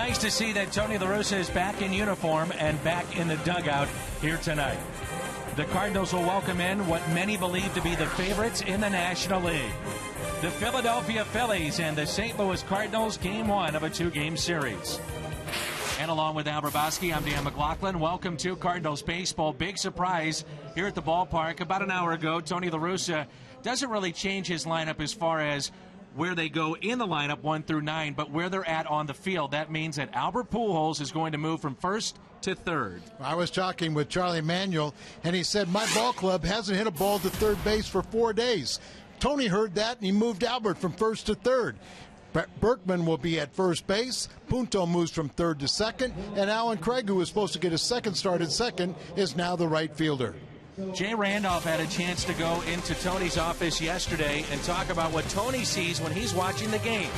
nice to see that Tony La Russa is back in uniform and back in the dugout here tonight. The Cardinals will welcome in what many believe to be the favorites in the National League. The Philadelphia Phillies and the St. Louis Cardinals, game one of a two-game series. And along with Al Brabowski, I'm Dan McLaughlin. Welcome to Cardinals baseball. Big surprise here at the ballpark. About an hour ago, Tony La Russa doesn't really change his lineup as far as where they go in the lineup 1 through 9, but where they're at on the field. That means that Albert Pujols is going to move from first to third. I was talking with Charlie Manuel, and he said, my ball club hasn't hit a ball to third base for 4 days. Tony heard that, and he moved Albert from first to third. Berkman will be at first base. Punto moves from third to second, and Alan Craig, who was supposed to get his second start at second, is now the right fielder. Jay Randolph had a chance to go into Tony's office yesterday and talk about what Tony sees when he's watching the game.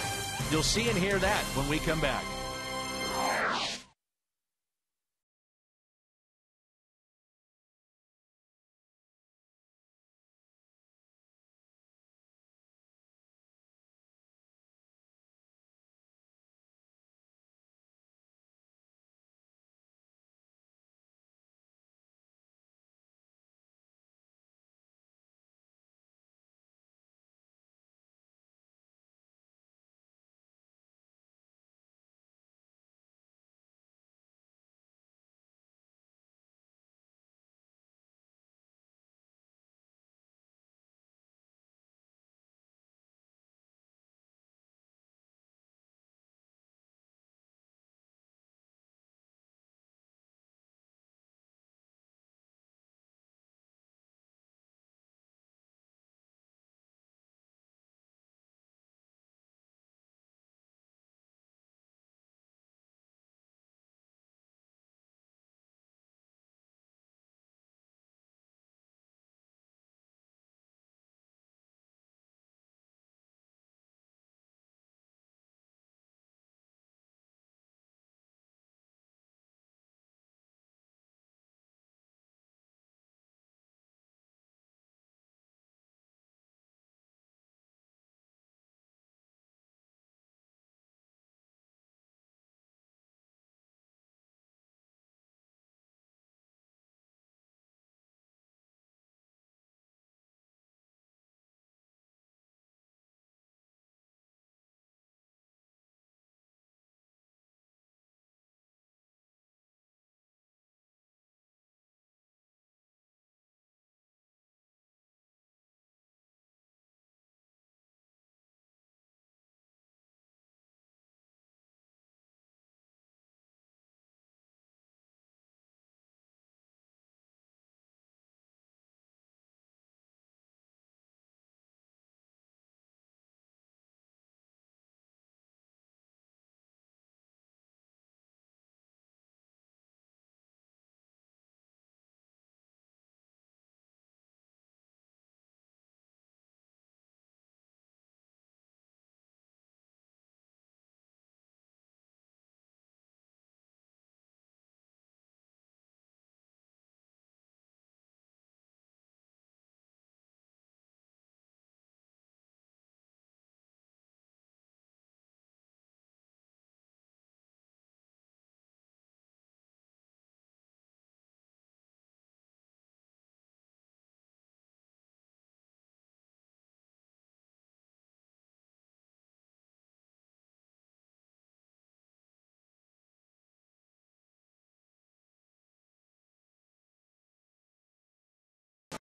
You'll see and hear that when we come back.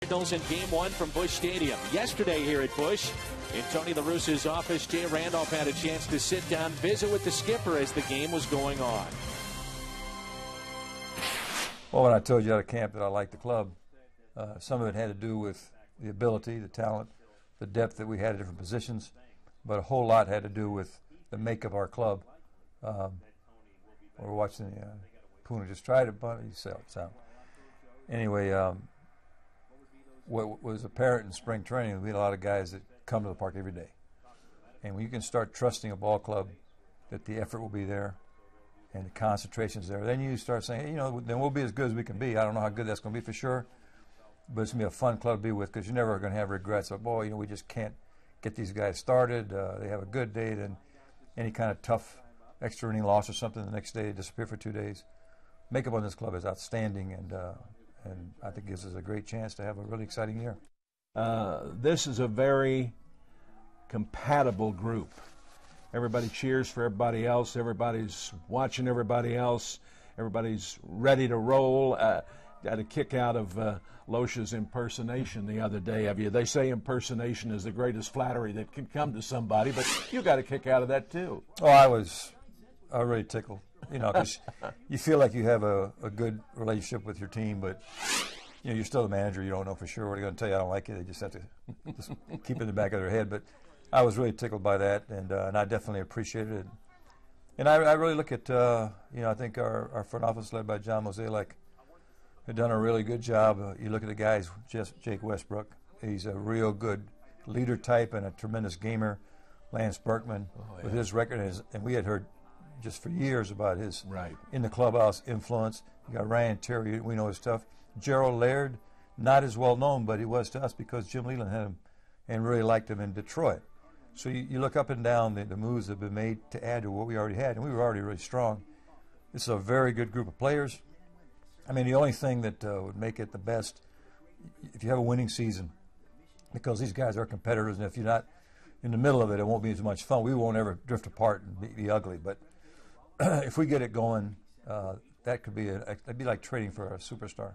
Cardinals in game one from Busch Stadium. Yesterday here at Busch, in Tony La Russa's office, Jay Randolph had a chance to sit down, visit with the skipper as the game was going on. Well, when I told you out of camp that I liked the club, some of it had to do with the ability, the talent, the depth that we had at different positions, but a whole lot had to do with the make of our club. We're watching Puna just tried it, but he sailed. Anyway, what was apparent in spring training, we had a lot of guys that come to the park every day. And when you can start trusting a ball club that the effort will be there and the concentration's there, then you start saying, hey, you know, then we'll be as good as we can be. I don't know how good that's going to be for sure, but it's going to be a fun club to be with because you're never going to have regrets of, boy, you know, we just can't get these guys started. They have a good day, then any kind of tough extra inning loss or something the next day, disappear for 2 days. Makeup on this club is outstanding, and I think gives us a great chance to have a really exciting year. This is a very compatible group. Everybody cheers for everybody else. Everybody's watching everybody else. Everybody's ready to roll. Got a kick out of Loescha's impersonation the other day of you. They say impersonation is the greatest flattery that can come to somebody, but you got a kick out of that too. Oh, I was really tickled. You know, 'cause you feel like you have a good relationship with your team, but you know, you're still the manager. You don't know for sure what they're going to tell you. I don't like it. They just have to just keep it in the back of their head. But I was really tickled by that, and I definitely appreciated it. And I really look at, you know, I think our front office led by John Mosaic have done a really good job. You look at the guys, Jake Westbrook. He's a real good leader type and a tremendous gamer. Lance Berkman, with his record, and we had heard just for years about his in the clubhouse influence. You got Ryan Terry, we know his stuff. Gerald Laird, not as well known, but he was to us because Jim Leland had him and really liked him in Detroit. So you look up and down the moves that have been made to add to what we already had, and we were already really strong. This is a very good group of players. I mean, the only thing that would make it the best, if you have a winning season, because these guys are competitors, and if you're not in the middle of it, it won't be as much fun. We won't ever drift apart and be ugly, but if we get it going, that could be that'd be like trading for a superstar.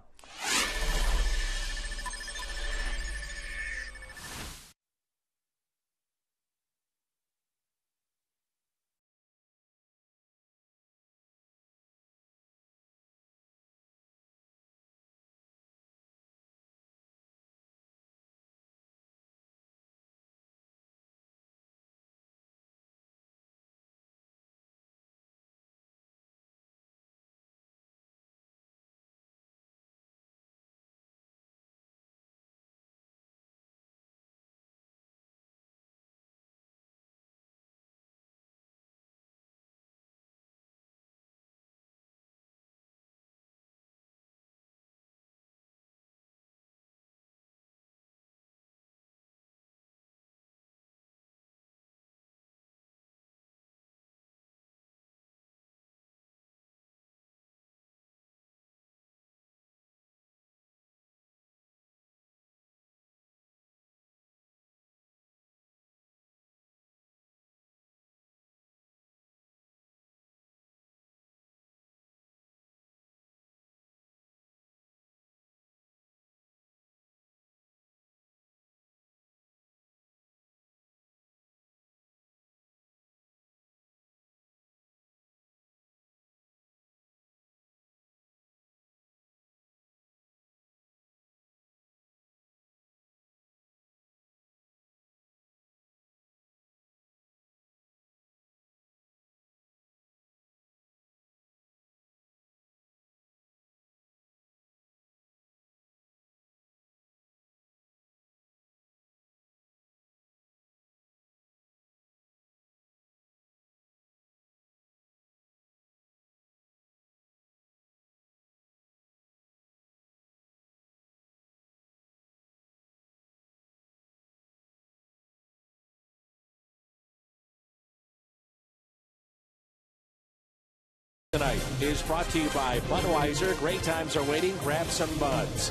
Tonight is brought to you by Budweiser. Great times are waiting. Grab some buds.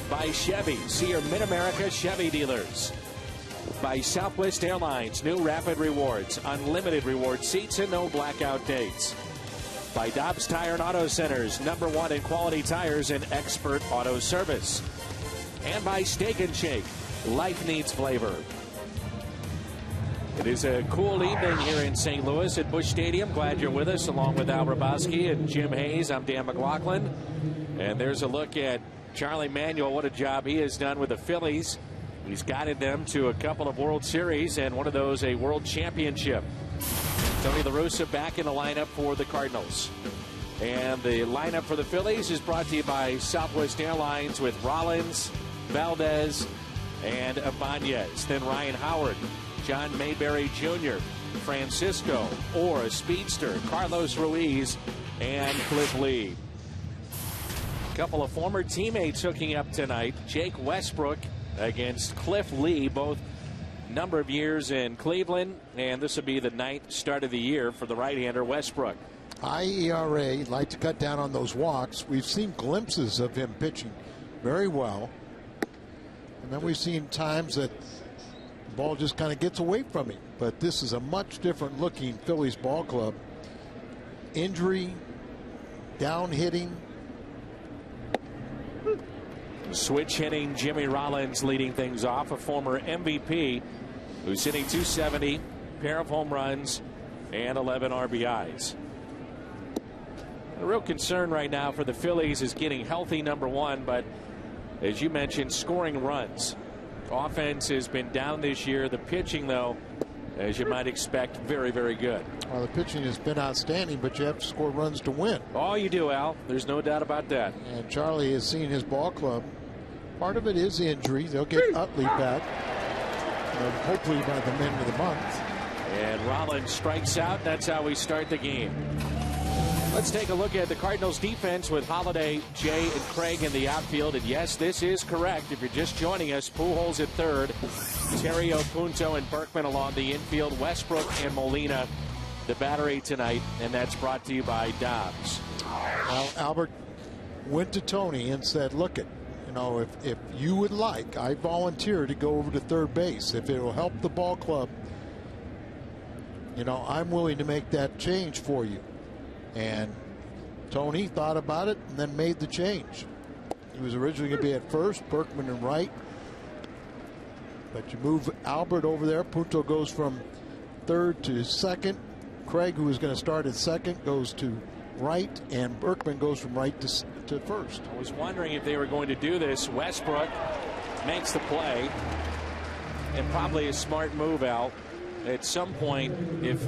By Chevy. See your Mid-America Chevy dealers. By Southwest Airlines. New Rapid Rewards. Unlimited reward seats and no blackout dates. By Dobbs Tire and Auto Centers. #1 in quality tires and expert auto service. And by Steak and Shake. Life needs flavor. It is a cool evening here in St. Louis at Busch Stadium. Glad you're with us, along with Al Rabowski and Jim Hayes. I'm Dan McLaughlin. And there's a look at Charlie Manuel. What a job he has done with the Phillies. He's guided them to a couple of World Series, and one of those a World Championship. Tony La Russa back in the lineup for the Cardinals. And the lineup for the Phillies is brought to you by Southwest Airlines with Rollins, Valdez, and Ibanez. Then Ryan Howard, John Mayberry Jr., Francisco, or a speedster, Carlos Ruiz, and Cliff Lee. A couple of former teammates hooking up tonight. Jake Westbrook against Cliff Lee, both number of years in Cleveland, and this will be the 9th start of the year for the right-hander Westbrook. High ERA, like to cut down on those walks. We've seen glimpses of him pitching very well. And then we've seen times that the ball just kind of gets away from him. But this is a much different looking Phillies ball club. Injury, down hitting. Switch hitting, Jimmy Rollins leading things off, a former MVP who's hitting .270, pair of home runs, and 11 RBIs. The real concern right now for the Phillies is getting healthy, number one, but as you mentioned, scoring runs. Offense has been down this year. The pitching, though, as you might expect, very, very good. Well, the pitching has been outstanding, but you have to score runs to win. Oh, you do, Al. There's no doubt about that. And Charlie has seen his ball club. Part of it is injury. They'll get Utley back, hopefully by the end of the month. And Rollins strikes out. That's how we start the game. Let's take a look at the Cardinals defense with Holliday, Jay, and Craig in the outfield. And yes, this is correct. If you're just joining us, Pujols at third, Terrio, Punto, and Berkman along the infield, Westbrook and Molina the battery tonight, and that's brought to you by Dobbs. Well, Albert went to Tony and said, look, if you would like, I volunteer to go over to third base. If it will help the ball club, I'm willing to make that change for you. And Tony thought about it and then made the change. He was originally going to be at first, Berkman and right. But you move Albert over there. Punto goes from third to second. Craig, who is going to start at second, goes to right, and Berkman goes from right to first. I was wondering if they were going to do this. Westbrook makes the play, and probably a smart move, Al. At some point, if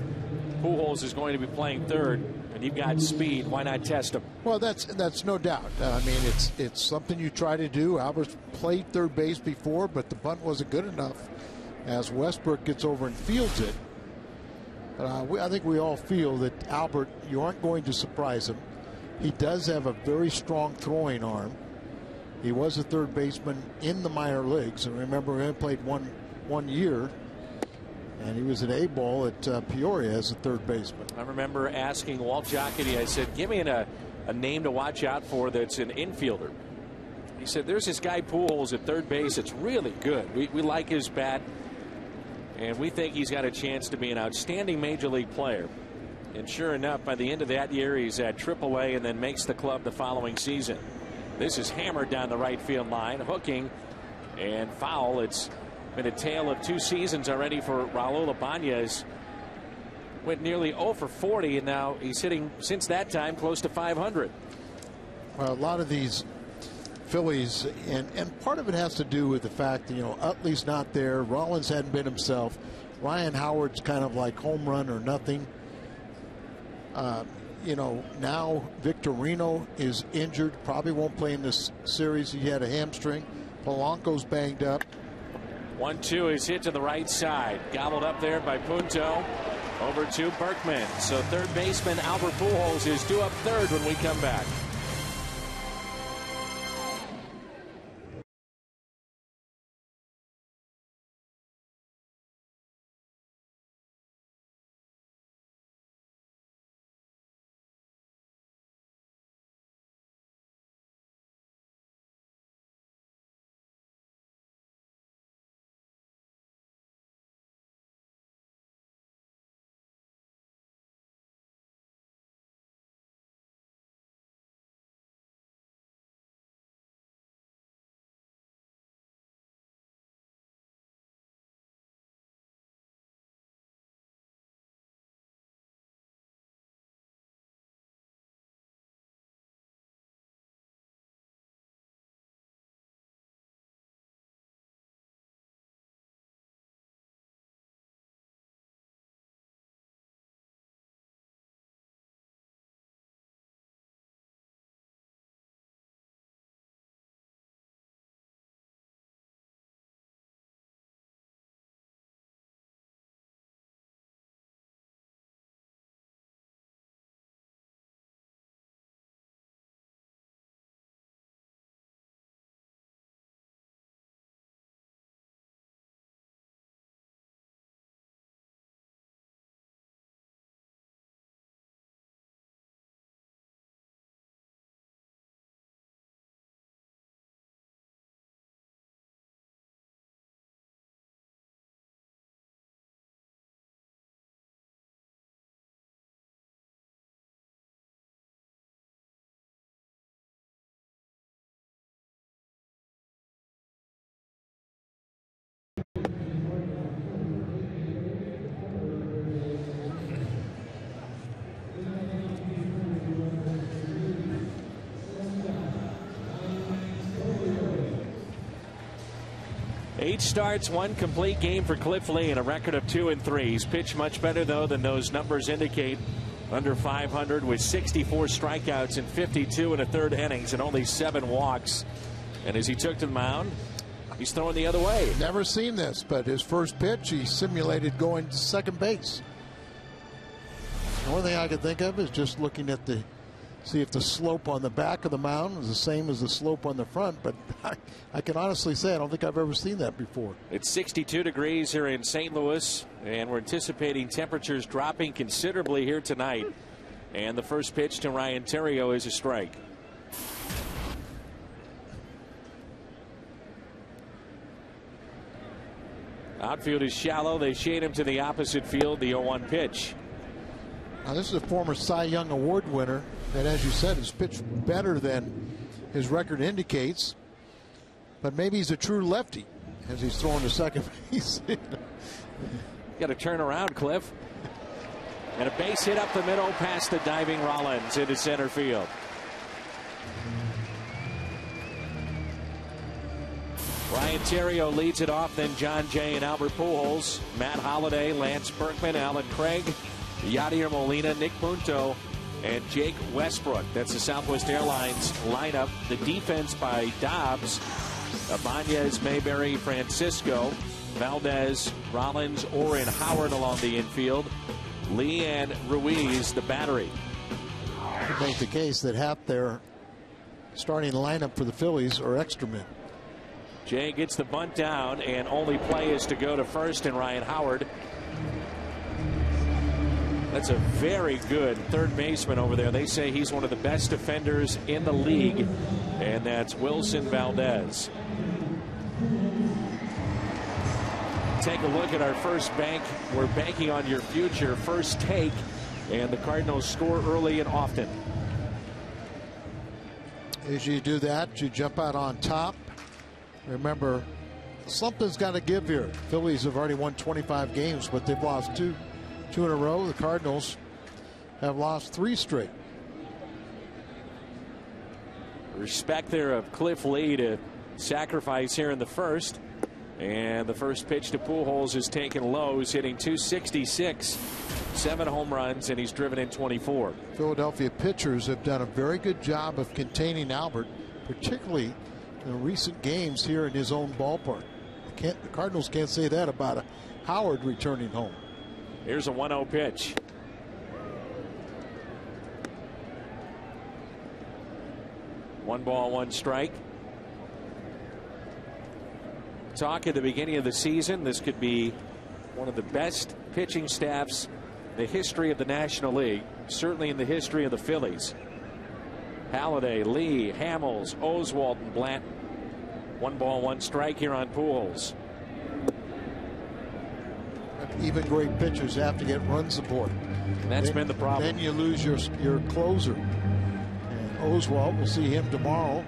Pujols is going to be playing third and you've got speed, why not test him? Well, that's no doubt. I mean, it's something you try to do. Albert played third base before, but the bunt wasn't good enough. As Westbrook gets over and fields it, I think we all feel that Albert, you aren't going to surprise him. He does have a very strong throwing arm. He was a third baseman in the minor leagues, and remember, he played one year. And he was an A-ball at Peoria as a third baseman. I remember asking Walt Jocketty, I said, give me a name to watch out for that's an infielder. He said, there's this guy Pujols at third base. It's really good. We like his bat, and we think he's got a chance to be an outstanding major league player. And sure enough, by the end of that year, he's at AAA and then makes the club the following season. This is hammered down the right field line, hooking and foul. It's been a tale of 2 seasons already for Raul Ibanez. Went nearly 0 for 40, and now he's hitting, since that time, close to 500. Well, a lot of these Phillies, and part of it has to do with the fact that, Utley's not there. Rollins hadn't been himself. Ryan Howard's kind of like home run or nothing. Now Victorino is injured. Probably won't play in this series. He had a hamstring. Polanco's banged up. 1-2 is hit to the right side. Gobbled up there by Punto. Over to Berkman. So third baseman Albert Pujols is due up third when we come back. Eight starts, one complete game for Cliff Lee and a record of 2-3. He's pitched much better, though, than those numbers indicate. Under 500 with 64 strikeouts in 52 and a third innings and only 7 walks. And as he took to the mound, he's throwing the other way. Never seen this, but his first pitch, he simulated going to second base. The only thing I could think of is just looking at see if the slope on the back of the mound is the same as the slope on the front, but I can honestly say I don't think I've ever seen that before. It's 62 degrees here in St. Louis, and we're anticipating temperatures dropping considerably here tonight. And the first pitch to Ryan Theriot is a strike. Outfield is shallow. They shade him to the opposite field. The 0-1 pitch. Now, this is a former Cy Young Award winner that, as you said, has pitched better than his record indicates. But maybe he's a true lefty as he's throwing to second base. Got to turn around, Cliff. And a base hit up the middle past the diving Rollins into center field. Ryan Theriot leads it off, then John Jay and Albert Pujols, Matt Holliday, Lance Berkman, Alan Craig, Yadier Molina, Nick Punto, and Jake Westbrook. That's the Southwest Airlines lineup. The defense by Dobbs, Ibanez, Mayberry, Francisco, Valdez, Rollins, Orr, and Howard along the infield. Lee and Ruiz, the battery. You make the case that half their starting lineup for the Phillies are extra men. Jay gets the bunt down, and only play is to go to first and Ryan Howard. That's a very good third baseman over there. They say he's one of the best defenders in the league, and that's Wilson Valdez. Take a look at our first bank. We're banking on your future. First take, and the Cardinals score early and often. As you do that, you jump out on top. Remember, something's got to give here. Phillies have already won 25 games, but they've lost two in a row. The Cardinals have lost 3 straight. Respect there of Cliff Lee to sacrifice here in the first. And the first pitch to Pujols is taken low. He's hitting .266, 7 home runs, and he's driven in 24. Philadelphia pitchers have done a very good job of containing Albert, particularly in recent games here in his own ballpark. The Cardinals can't say that about Howard returning home. Here's a 1-0 pitch. One ball, one strike. Talk at the beginning of the season, this could be one of the best pitching staffs in the history of the National League, certainly in the history of the Phillies. Halladay, Lee, Hamels, Oswalt, and Blanton. One ball, one strike here on Pujols. Even great pitchers have to get run support. And that's been the problem. Then you lose your closer. And Oswalt, we'll see him tomorrow.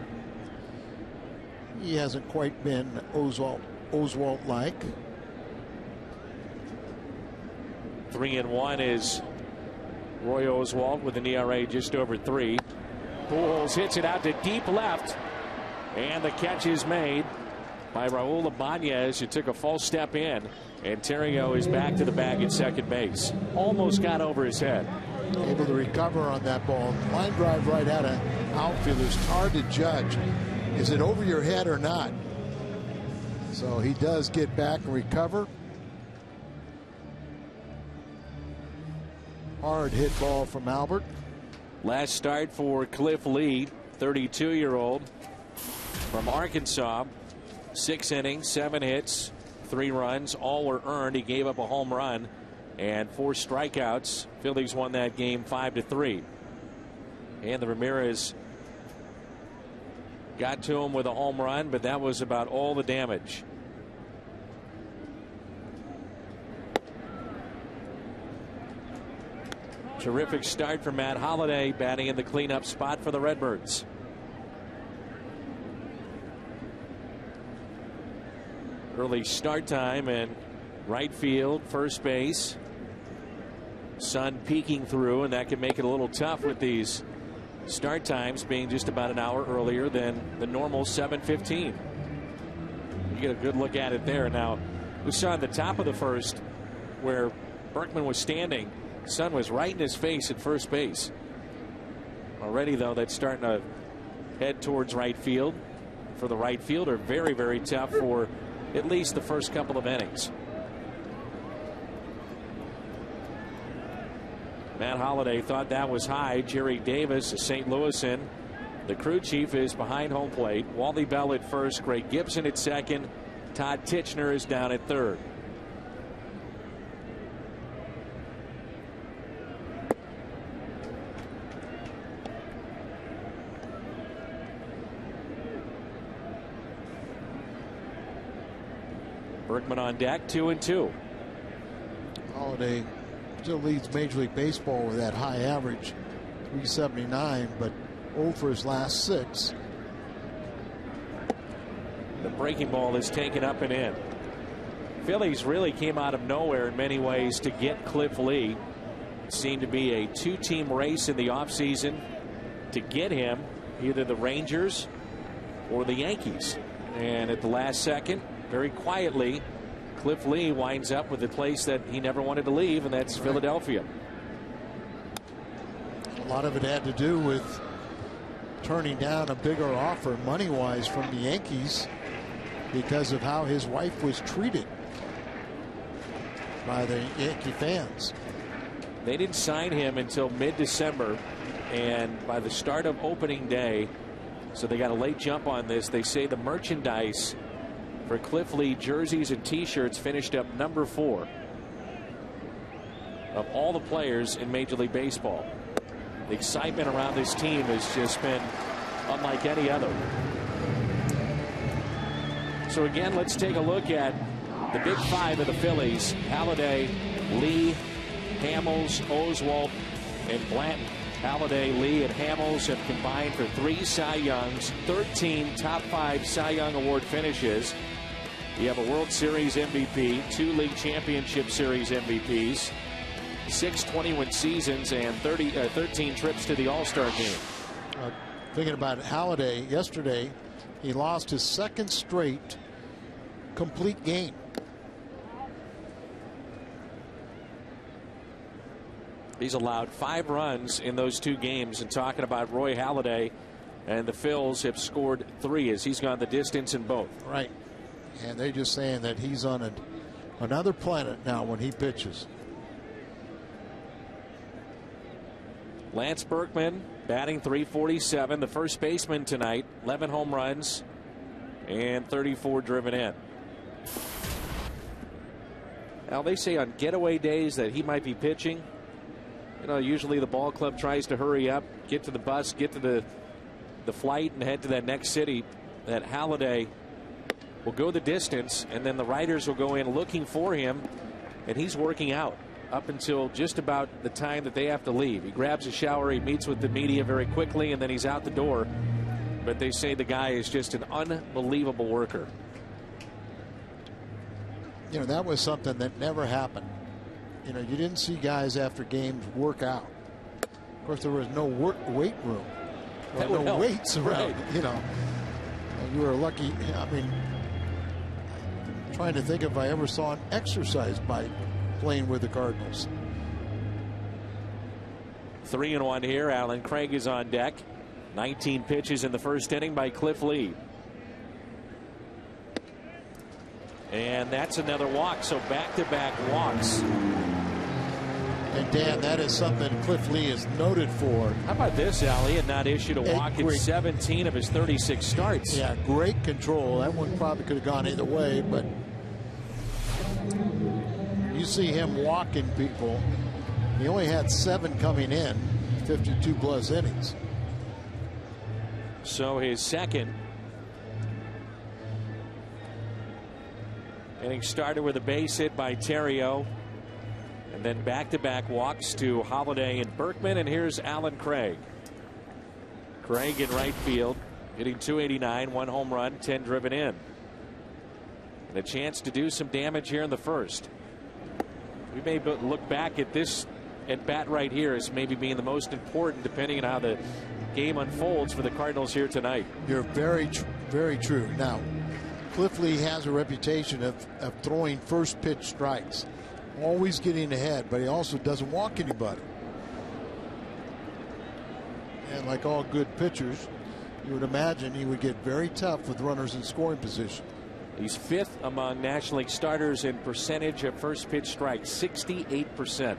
He hasn't quite been Oswalt-like. 3-1 is Roy Oswalt with an ERA just over 3. Pujols hits it out to deep left, and the catch is made by Raul Ibanez, who took a false step in, and Theriot is back to the bag at second base. Almost got over his head. Able to recover on that ball. Line drive right at an outfielder is hard to judge. Is it over your head or not? So he does get back and recover. Hard hit ball from Albert. Last start for Cliff Lee, 32-year-old from Arkansas. 6 innings, 7 hits, 3 runs. All were earned. He gave up a home run and 4 strikeouts. Phillies won that game 5-3. And the Ramirez got to him with a home run, but that was about all the damage. Terrific start for Matt Holliday, batting in the cleanup spot for the Redbirds. Early start time and right field, first base. Sun peeking through, and that can make it a little tough with these start times being just about an hour earlier than the normal 7:15. You get a good look at it there. Now, we saw at the top of the first where Berkman was standing, sun was right in his face at first base. Already, though, that's starting to head towards right field. For the right fielder, very, very tough for at least the first couple of innings. Matt Holliday thought that was high. Jerry Davis, a St. Louisan. The crew chief is behind home plate. Wally Bell at first. Greg Gibson at second. Todd Titchener is down at third. Berkman on deck, 2-2. Holliday still leads Major League Baseball with that high average, 379, but 0 for his last 6. The breaking ball is taken up and in. Phillies really came out of nowhere in many ways to get Cliff Lee. It seemed to be a 2-team race in the offseason to get him, either the Rangers or the Yankees. And at the last second, very quietly, Cliff Lee winds up with the place that he never wanted to leave, and that's Philadelphia. A lot of it had to do with turning down a bigger offer money-wise from the Yankees because of how his wife was treated by the Yankee fans. They didn't sign him until mid-December, and by the start of opening day, so they got a late jump on this. They say the merchandise for Cliff Lee jerseys and T-shirts finished up number 4 of all the players in Major League Baseball. The excitement around this team has just been unlike any other. So again, let's take a look at the big 5 of the Phillies: Halladay, Lee, Hamels, Oswalt, and Blanton. Halladay, Lee, and Hamels have combined for 3 Cy Youngs, 13 top 5 Cy Young Award finishes. You have a World Series MVP, 2 League Championship Series MVPs, 6 20-win seasons, and 13 trips to the All-Star game. Thinking about Halladay, yesterday, he lost his 2nd straight complete game. He's allowed 5 runs in those 2 games. And talking about Roy Halladay, and the Phils have scored 3 as he's gone the distance in both. Right. And they're just saying that he's on another planet now when he pitches. Lance Berkman batting .347, the first baseman tonight, 11 home runs and 34 driven in. Now they say on getaway days that he might be pitching. You know, usually the ball club tries to hurry up, get to the bus, get to the flight, and head to that next city. That Halladay will go the distance, and then the writers will go in looking for him, and he's working out up until just about the time that they have to leave. He grabs a shower, he meets with the media very quickly, and then he's out the door. But they say the guy is just an unbelievable worker. You know, that was something that never happened. You know, you didn't see guys after games work out. Of course, there was no weight room. There were no weights around, right. You know. You were lucky. I mean, trying to think if I ever saw an exercise bike playing with the Cardinals. 3-1 here. Alan Craig is on deck. 19 pitches in the first inning by Cliff Lee. And that's another walk, so back-to-back walks. And Dan, that is something Cliff Lee is noted for. How about this, Al? He had not issued a walk in 17 of his 36 starts. Yeah, great control. That one probably could have gone either way, but you see him walking people. He only had 7 coming in, 52 plus innings. So his second inning started with a base hit by Terrio, and then back-to-back walks to Halladay and Berkman. And here's Alan Craig. Craig in right field, hitting .289, 1 home run, 10 driven in. and a chance to do some damage here in the first. We may look back at this at bat right here as maybe being the most important, depending on how the game unfolds for the Cardinals here tonight. You're very true. Now, Cliff Lee has a reputation of throwing first pitch strikes, always getting ahead, but he also doesn't walk anybody. And like all good pitchers, you would imagine he would get very tough with runners in scoring position. He's 5th among National League starters in percentage of first pitch strikes, 68%.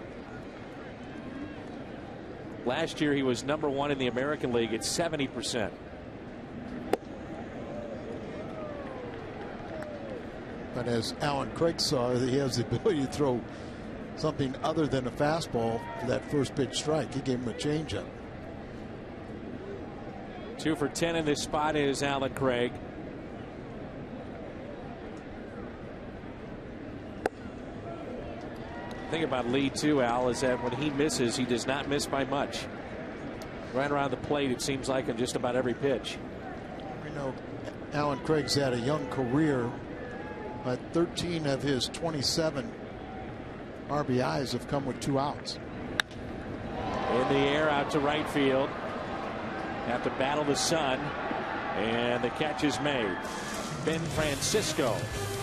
Last year he was number 1 in the American League at 70%. But as Alan Craig saw, he has the ability to throw something other than a fastball for that first pitch strike. He gave him a changeup. 2 for 10 in this spot is Alan Craig. The thing about Lee too, Al, is that when he misses, he does not miss by much. Right around the plate, it seems like, on just about every pitch. You know, Alan Craig's had a young career, but 13 of his 27 RBIs have come with 2 outs. In the air out to right field. Have to battle the sun, and the catch is made. Ben Francisco.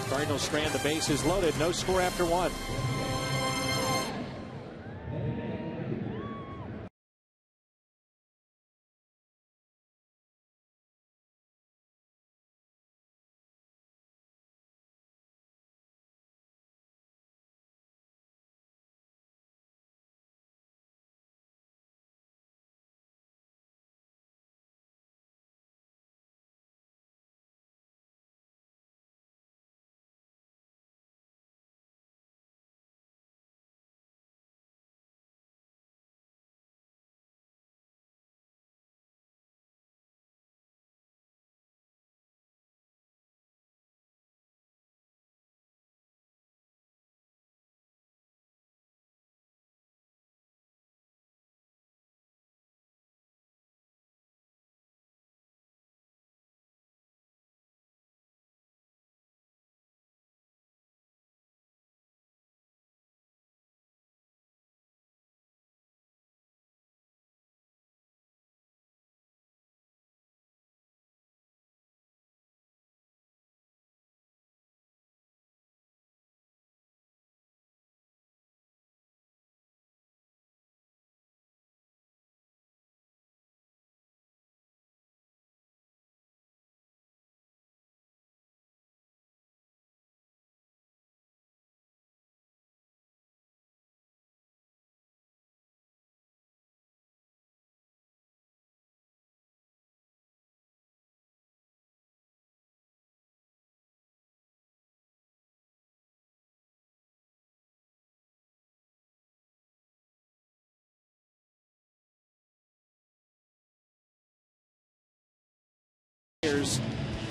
Cardinals strand the bases loaded. No score after 1.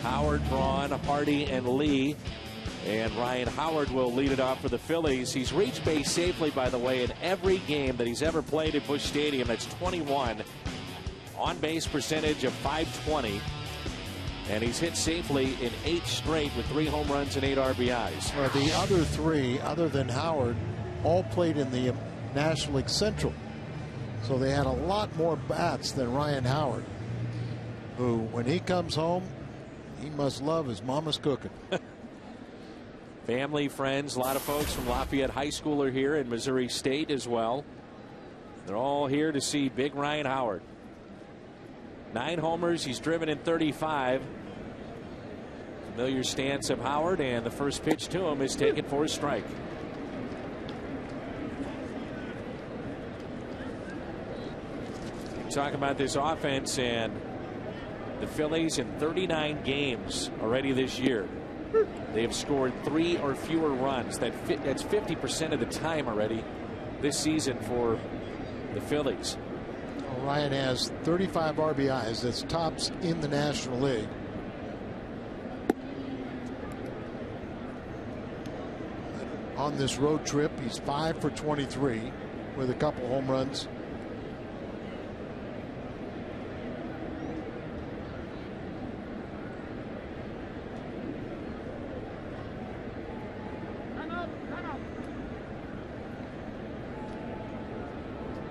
Howard, Braun, Hardy, and Lee. And Ryan Howard will lead it off for the Phillies. He's reached base safely, by the way, in every game that he's ever played at Busch Stadium. That's 21. On-base percentage of .520. And he's hit safely in 8 straight with 3 home runs and 8 RBIs. Well, the other 3, other than Howard, all played in the National League Central. So they had a lot more bats than Ryan Howard, who, when he comes home, he must love his mama's cooking. Family, friends, a lot of folks from Lafayette High School are here, and Missouri State as well. They're all here to see big Ryan Howard. 9 homers, he's driven in 35. Familiar stance of Howard, and the first pitch to him is taken for a strike. Talk about this offense, and the Phillies in 39 games already this year. They have scored 3 or fewer runs. That's 50% of the time already this season for the Phillies. Well, Ryan has 35 RBIs. That's tops in the National League. On this road trip, he's 5 for 23 with a couple home runs.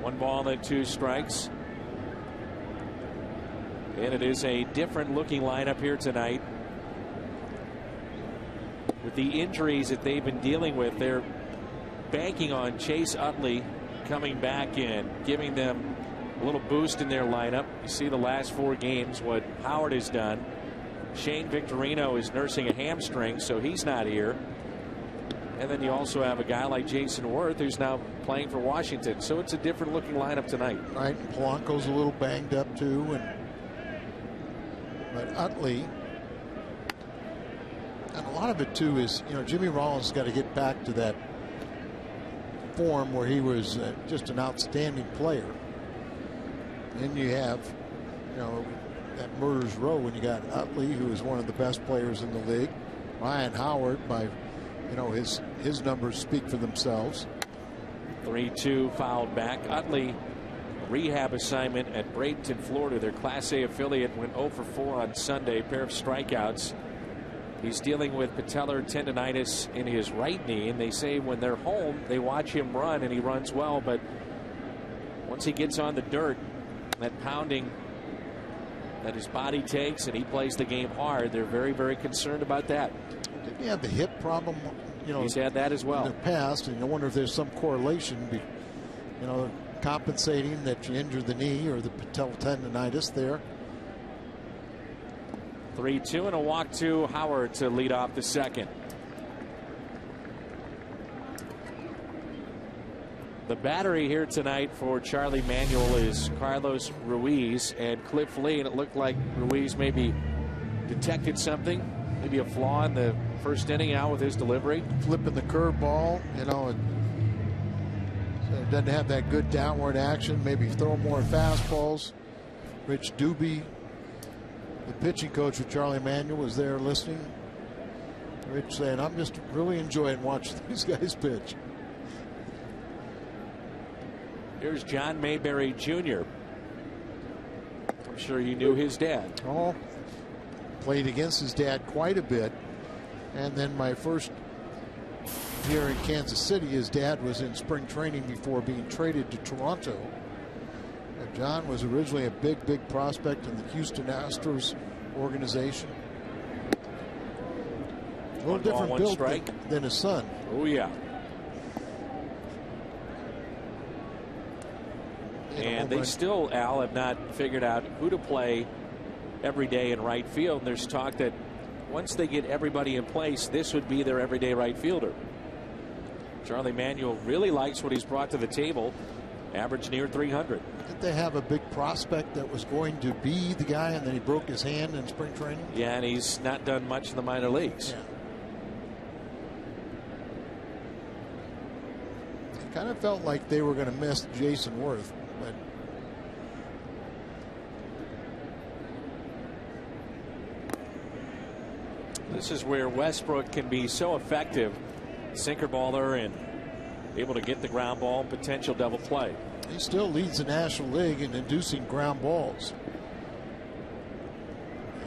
1 ball and 2 strikes. And it is a different looking lineup here tonight. With the injuries that they've been dealing with, they're banking on Chase Utley coming back in, giving them a little boost in their lineup. You see the last 4 games, what Howard has done. Shane Victorino is nursing a hamstring, so he's not here. And then you also have a guy like Jason Worth, who's now playing for Washington. So it's a different looking lineup tonight. Right, and Polanco's a little banged up too, but Utley, and a lot of it too is, you know, Jimmy Rollins got to get back to that form where he was just an outstanding player. Then you have, you know, that murderer's row when you got Utley, who is one of the best players in the league. Ryan Howard, by, you know, his numbers speak for themselves. 3-2 fouled back. Utley, rehab assignment at Bradenton, Florida. Their Class A affiliate went 0 for 4 on Sunday. Pair of strikeouts. He's dealing with patellar tendonitis in his right knee, and they say when they're home, they watch him run, and he runs well. But once he gets on the dirt, that pounding that his body takes, and he plays the game hard, they're very, very concerned about that. Didn't he have the hip problem? You know, he's had that as well in the past, and I wonder if there's some correlation, you know, compensating that you injure the knee or the patellar tendonitis there. 3-2 and a walk to Howard to lead off the second. The battery here tonight for Charlie Manuel is Carlos Ruiz and Cliff Lee, and it looked like Ruiz maybe detected something, maybe a flaw in the first inning out with his delivery. Flipping the curveball, you know, it doesn't have that good downward action. Maybe throw more fastballs. Rich Doobie, the pitching coach for Charlie Manuel, was there listening. Rich saying, I'm just really enjoying watching these guys pitch. Here's John Mayberry Jr. I'm sure you knew his dad. Oh, played against his dad quite a bit. And then my first year in Kansas City, his dad was in spring training before being traded to Toronto. And John was originally a big prospect in the Houston Astros organization. A little different build than his son. Oh, yeah. And they still, Al, have not figured out who to play every day in right field. And there's talk that once they get everybody in place, this would be their everyday right fielder. Charlie Manuel really likes what he's brought to the table. Average near 300. Did they have a big prospect that was going to be the guy, and then he broke his hand in spring training? Yeah, and he's not done much in the minor leagues. Yeah. It kind of felt like they were going to miss Jason Worth. But this is where Westbrook can be so effective. Sinker baller and able to get the ground ball and potential double play. He still leads the National League in inducing ground balls.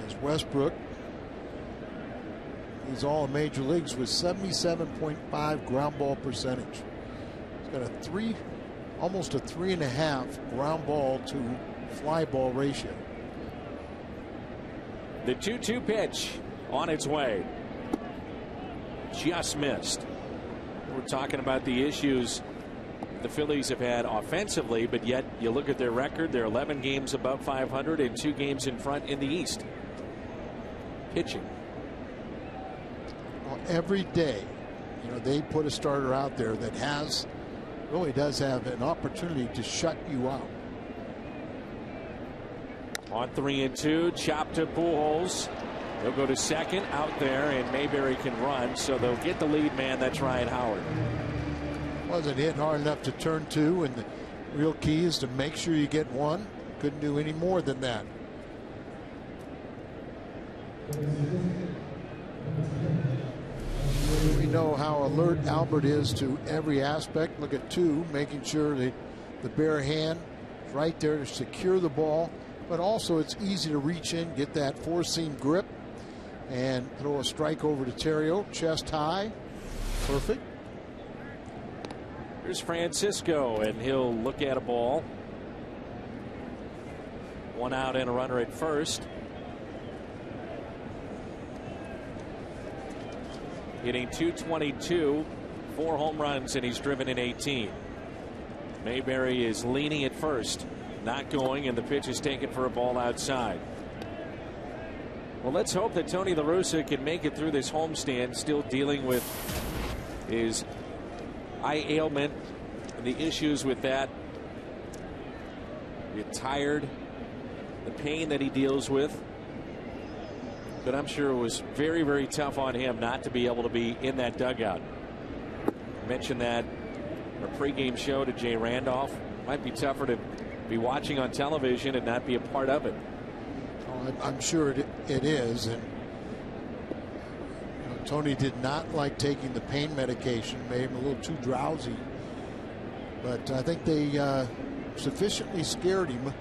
As Westbrook, he's all in major leagues with 77.5 ground ball percentage. He's got almost a 3.5 ground ball to fly ball ratio. The 2-2 pitch on its way. Just missed. We're talking about the issues the Phillies have had offensively, but yet you look at their record, they're 11 games above 500 and 2 games in front in the East. Pitching. Well, every day, you know, they put a starter out there that really does have an opportunity to shut you out. On 3-2, chop to Pujols. They'll go to second out there, and Mayberry can run, so they'll get the lead man. That's Ryan Howard. Wasn't hitting hard enough to turn 2, and the real key is to make sure you get 1. Couldn't do any more than that. We know how alert Albert is to every aspect. Look at 2, making sure the bare hand is right there to secure the ball, but also it's easy to reach in, get that 4-seam grip, and throw a strike over to Terrio, chest high. Perfect. Here's Francisco, and he'll look at a ball. 1 out and a runner at first. Hitting .222, 4 home runs, and he's driven in 18. Mayberry is leaning at first, not going, and the pitch is taken for a ball outside. Well, let's hope that Tony La Russa can make it through this homestand, still dealing with his eye ailment and the issues with that. Get tired, the pain that he deals with. But I'm sure it was very, very tough on him not to be able to be in that dugout. I mentioned that in our pregame show to Jay Randolph. Might be tougher to be watching on television and not be a part of it. Oh, I'm sure it is. And Tony did not like taking the pain medication, made him a little too drowsy. But I think they sufficiently scared him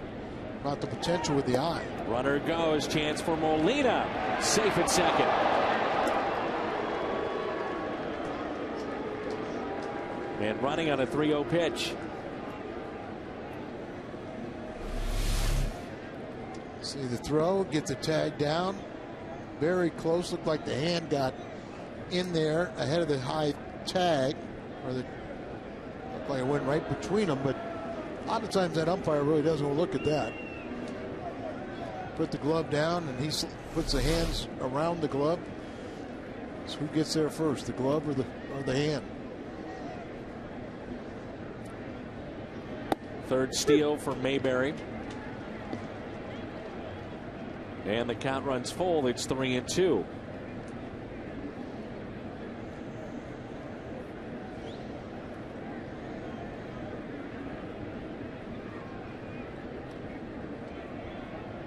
about the potential with the eye. Runner goes, chance for Molina. Safe at second. And running on a 3-0 pitch. See the throw, get the tag down. Very close. Looked like the hand got in there ahead of the high tag. Or the looked like it went right between them, but a lot of times that umpire really doesn't want to look at that. Put the glove down, and he puts the hands around the glove. So who gets there first, the glove or the hand? Third steal for Mayberry. And the count runs full. It's 3-2.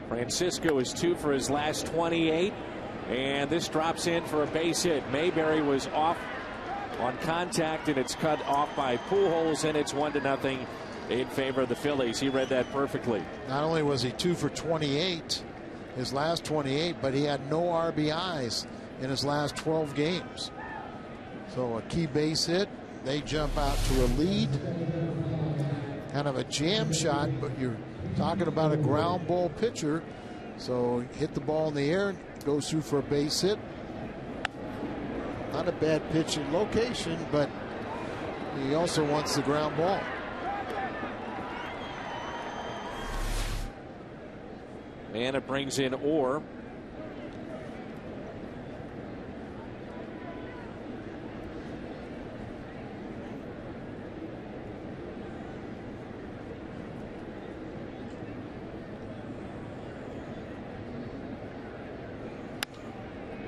Francisco is 2 for his last 28, and this drops in for a base hit. Mayberry was off on contact, and it's cut off by Pujols, and it's 1-0 in favor of the Phillies. He read that perfectly. Not only was he 2 for 28, his last 28, but he had no RBIs in his last 12 games. So a key base hit. They jump out to a lead. Kind of a jam shot, but you're talking about a ground ball pitcher. So hit the ball in the air, goes through for a base hit. Not a bad pitching location, but he also wants the ground ball. And it brings in Orr.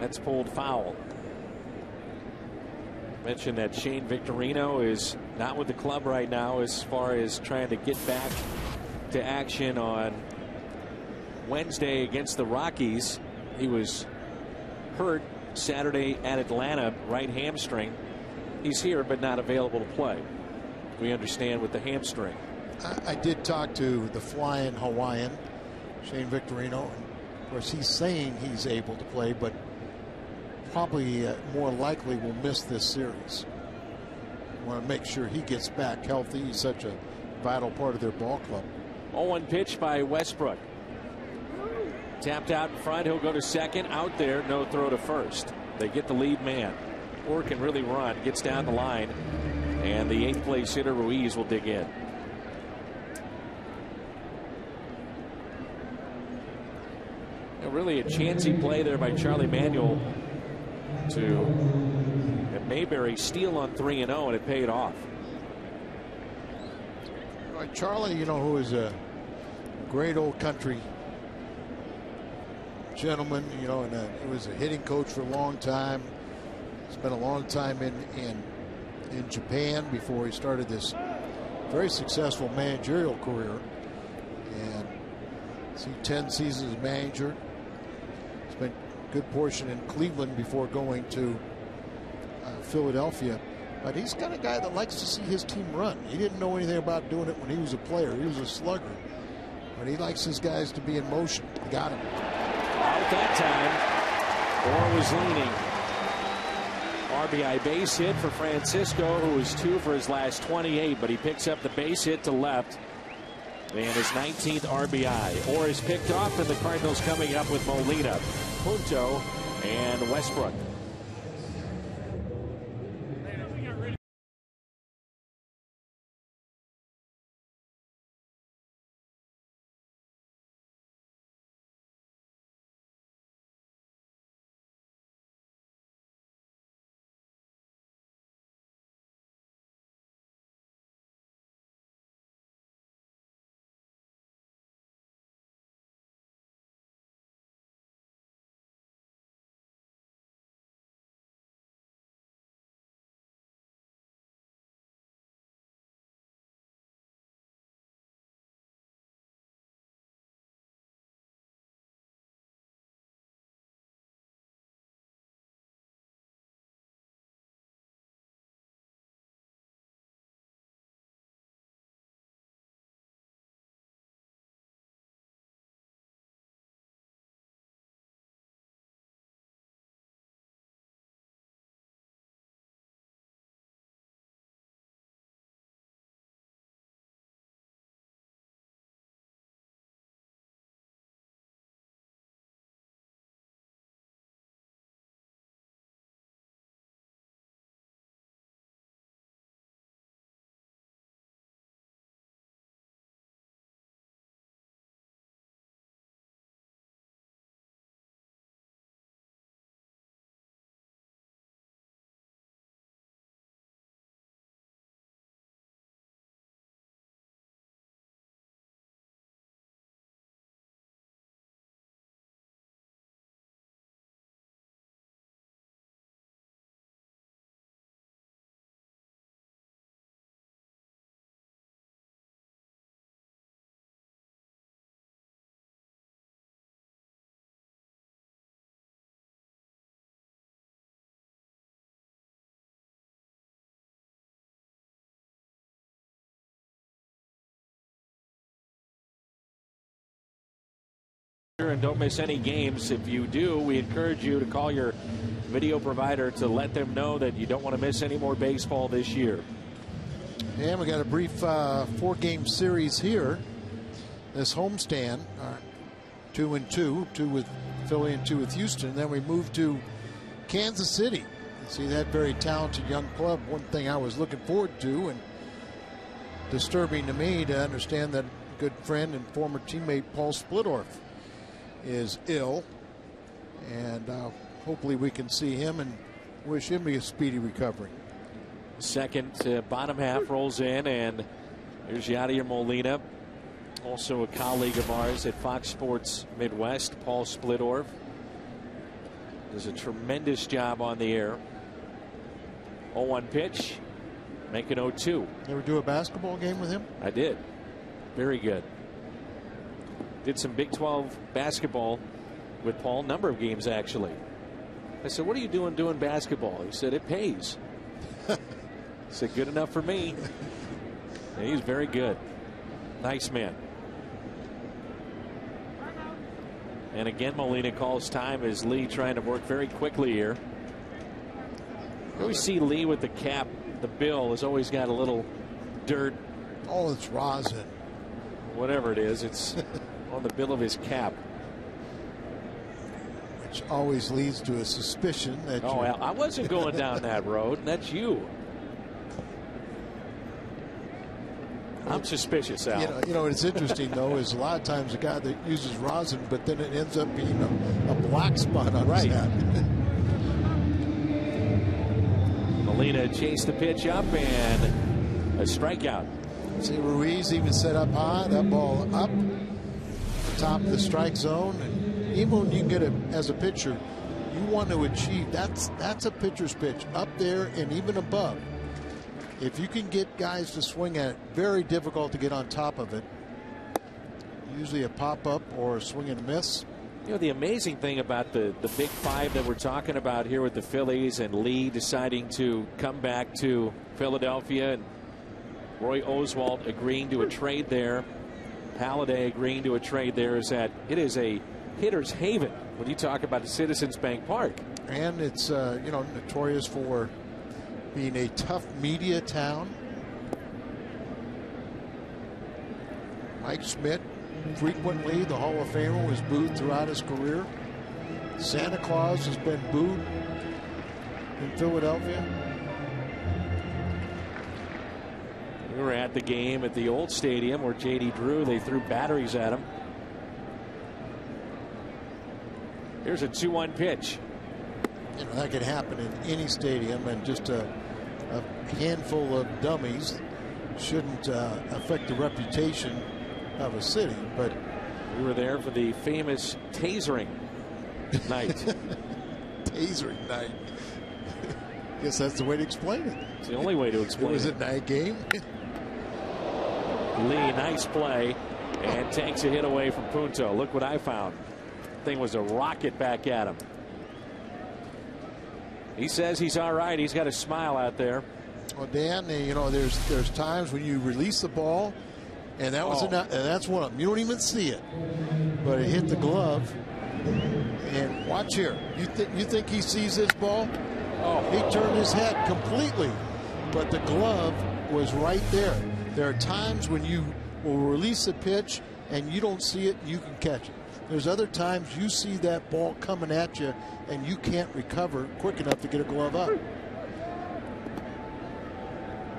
That's pulled foul. Mentioned that Shane Victorino is not with the club right now as far as trying to get back to action on Wednesday against the Rockies. He was hurt Saturday at Atlanta, right hamstring. He's here but not available to play. We understand with the hamstring. I did talk to the flying Hawaiian, Shane Victorino. Of course, he's saying he's able to play, but probably more likely will miss this series. Want to make sure he gets back healthy. He's such a vital part of their ball club. 0-1 pitch by Westbrook. Tapped out in front. He'll go to second. Out there, no throw to first. They get the lead man. Orr can really run. Gets down the line. And the 8th place hitter, Ruiz, will dig in. Really a chancy play there by Charlie Manuel to Mayberry steal on 3-0, and it paid off. Charlie, who is a great old country gentleman, and he was a hitting coach for a long time. Spent a long time in Japan before he started this very successful managerial career. And 10 seasons as manager. Spent a good portion in Cleveland before going to Philadelphia. But he's the kind of guy that likes to see his team run. He didn't know anything about doing it when he was a player. He was a slugger. But he likes his guys to be in motion. He got him. Out that time. Orr was leaning. RBI base hit for Francisco, who was 2 for his last 28, but he picks up the base hit to left and his 19th RBI. Orr is picked off, and the Cardinals coming up with Molina, Punto, and Westbrook. And don't miss any games. If you do, we encourage you to call your video provider to let them know that you don't want to miss any more baseball this year. And we got a brief 4-game series here. This homestand, 2-2, 2 with Philly and 2 with Houston. And then we move to Kansas City. You see that very talented young club. One thing I was looking forward to, and disturbing to me to understand that good friend and former teammate Paul Splittorff is ill, and hopefully we can see him and wish him a speedy recovery. Second bottom half rolls in, and here's Yadier Molina, also a colleague of ours at Fox Sports Midwest. Paul Splittorff does a tremendous job on the air. 0-1 pitch, make it 0-2. Ever do a basketball game with him? I did. Very good. Did some Big 12 basketball with Paul, number of games actually. I said, what are you doing basketball? He said, it pays. I said, good enough for me. And he's very good. Nice man. And again, Molina calls time as Lee trying to work very quickly here. You always see Lee with the cap. The bill has always got a little dirt. Oh, it's rosin. Whatever it is, it's on the bill of his cap. Which always leads to a suspicion that I wasn't going down that road, and that's you. I'm suspicious, Al. You know what's interesting, though, is a lot of times a guy that uses rosin, but then it ends up being a black spot on his hat. Molina chased the pitch up, and a strikeout. See, Ruiz even set up high, that ball up, top of the strike zone, and even when you get it as a pitcher, you want to achieve, that's a pitcher's pitch, up there and even above. If you can get guys to swing at it, very difficult to get on top of it. Usually a pop-up or a swing and miss. You know, the amazing thing about the Big Five that we're talking about here with the Phillies and Lee deciding to come back to Philadelphia, and Roy Oswalt agreeing to a trade there, Halladay agreeing to a trade there, is that it is a hitter's haven when you talk about the Citizens Bank Park. And it's, notorious for being a tough media town. Mike Schmidt, frequently the Hall of Famer, was booed throughout his career. Santa Claus has been booed in Philadelphia. We were at the game at the old stadium where J.D. Drew, they threw batteries at him. Here's a 2-1 pitch. That could happen in any stadium, and just a handful of dummies shouldn't affect the reputation of a city. But we were there for the famous tasering night. Tasering night. Guess that's the way to explain it. It's the only way to explain it. Was a night game. Lee, nice play, and takes a hit away from Punto. Look what I found. Thing was a rocket back at him. He says he's all right. He's got a smile out there. Well, Dan, there's times when you release the ball, and that was and that's one of them. You don't even see it, but it hit the glove. And watch here. You think he sees this ball? Oh, he turned his head completely, but the glove was right there. There are times when you will release a pitch and you don't see it, you can catch it. There's other times you see that ball coming at you and you can't recover quick enough to get a glove up.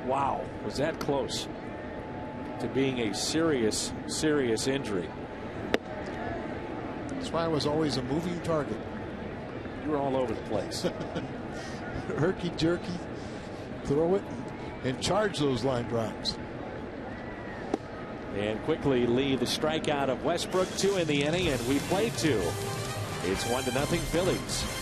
Wow, was that close to being a serious, serious injury? That's why I was always a moving target. You were all over the place. Herky jerky, throw it, and charge those line drives. And quickly Lee the strikeout of Westbrook, 2 in the inning, and we play 2. It's 1-0 Phillies.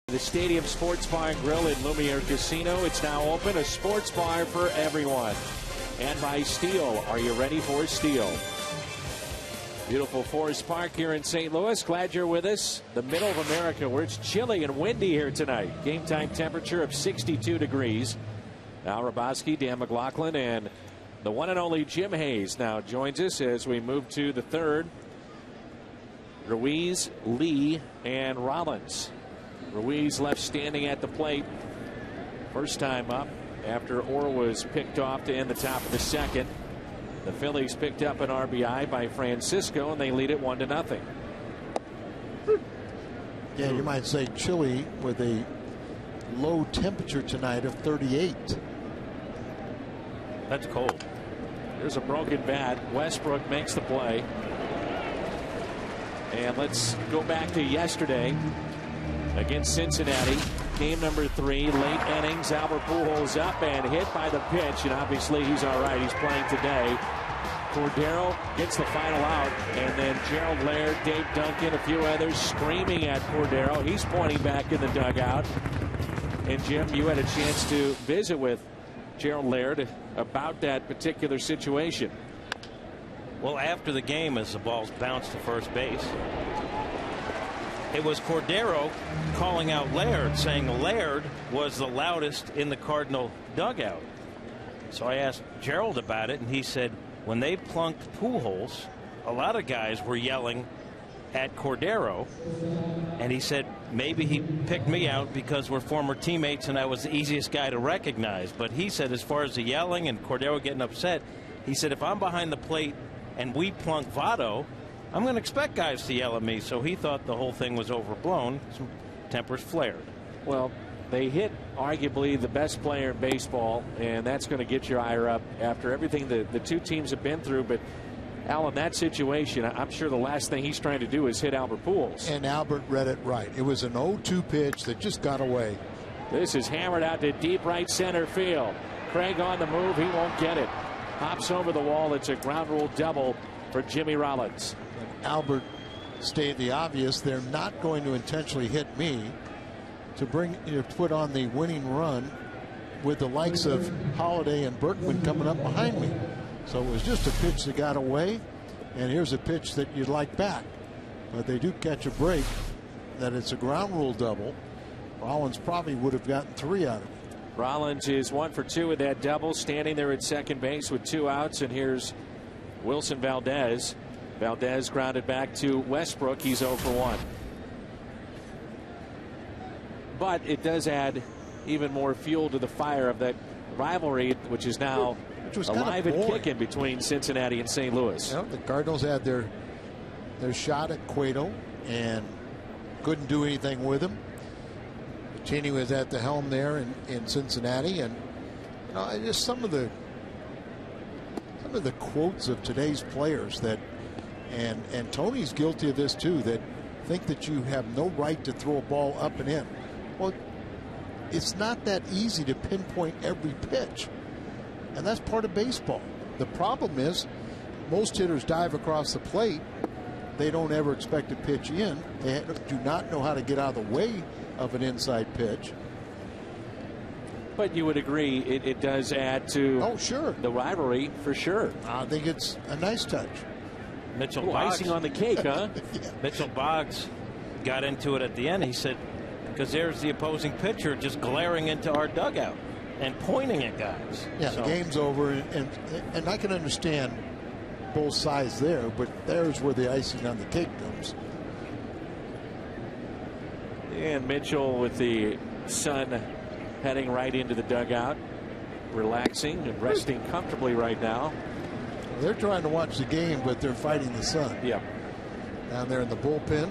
The Stadium Sports Bar and Grill in Lumiere Casino. It's now open, a sports bar for everyone. And by Steel. Are you ready for Steel? Beautiful Forest Park here in St. Louis. Glad you're with us. The middle of America where it's chilly and windy here tonight. Game time temperature of 62 degrees. Al Raboski, Dan McLaughlin, and the one and only Jim Hayes now joins us as we move to the third. Ruiz, Lee, and Rollins. Ruiz left standing at the plate. First time up after Orr was picked off to end the top of the second. The Phillies picked up an RBI by Francisco, and they lead it 1-0. Yeah, you might say chilly with a low temperature tonight of 38. That's cold. There's a broken bat. Westbrook makes the play. And let's go back to yesterday against Cincinnati. Game number 3, late innings. Albert Pujols up and hit by the pitch, and obviously he's all right. He's playing today. Cordero gets the final out, and then Gerald Laird, Dave Duncan, a few others screaming at Cordero. He's pointing back in the dugout. And Jim, you had a chance to visit with Gerald Laird about that particular situation. Well, after the game, as the balls bounced to first base, it was Cordero calling out Laird, saying Laird was the loudest in the Cardinal dugout. So I asked Gerald about it, and he said when they plunked Pujols, a lot of guys were yelling at Cordero, and he said maybe he picked me out because we're former teammates and I was the easiest guy to recognize. But he said as far as the yelling and Cordero getting upset, he said if I'm behind the plate and we plunk Votto, I'm going to expect guys to yell at me. So he thought the whole thing was overblown. Some tempers flared. Well, they hit arguably the best player in baseball, and that's going to get your ire up after everything the two teams have been through. But Al, in that situation, I'm sure the last thing he's trying to do is hit Albert Pujols. And Albert read it right. It was an 0-2 pitch that just got away. This is hammered out to deep right center field. Craig on the move. He won't get it. Hops over the wall. It's a ground rule double for Jimmy Rollins. And Albert stated the obvious. They're not going to intentionally hit me to put on the winning run with the likes of Holiday and Berkman coming up behind me. So it was just a pitch that got away, and here's a pitch that you'd like back. But they do catch a break that it's a ground rule double. Rollins probably would have gotten 3 out of it. Rollins is 1 for 2 with that double, standing there at second base with 2 outs, and here's Wilson Valdez. Valdez grounded back to Westbrook. He's 0 for 1. But it does add even more fuel to the fire of that rivalry, which is now alive and kicking between Cincinnati and St. Louis. You know, the Cardinals had their shot at Cueto and couldn't do anything with him. Cheney was at the helm there in Cincinnati, and you know, just some of the quotes of today's players that, and Tony's guilty of this too, that think that you have no right to throw a ball up and in. Well, it's not that easy to pinpoint every pitch, and that's part of baseball. The problem is most hitters dive across the plate. They don't ever expect to pitch in. They do not know how to get out of the way of an inside pitch. But you would agree it does add to the rivalry for sure. I think it's a nice touch. Mitchell Boggs, icing on the cake, huh? Yeah. Mitchell Boggs got into it at the end. He said, because there's the opposing pitcher just glaring into our dugout and pointing at guys. Yeah, so the game's over, and I can understand both sides there, but there's where the icing on the cake comes. And Mitchell with the sun heading right into the dugout, relaxing and resting comfortably right now. They're trying to watch the game, but they're fighting the sun. Yep. Down there in the bullpen.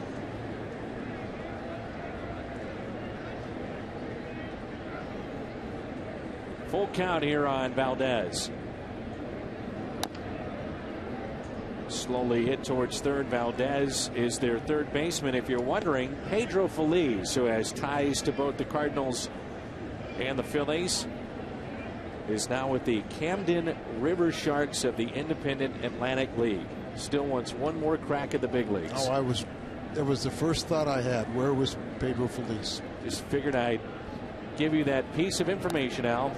Full count here on Valdez. Slowly hit towards third. Valdez is their third baseman. If you're wondering, Pedro Feliz, who has ties to both the Cardinals and the Phillies, is now with the Camden River Sharks of the Independent Atlantic League. Still wants one more crack at the big leagues. Oh, that was the first thought I had. Where was Pedro Feliz? Just figured I'd give you that piece of information, Al,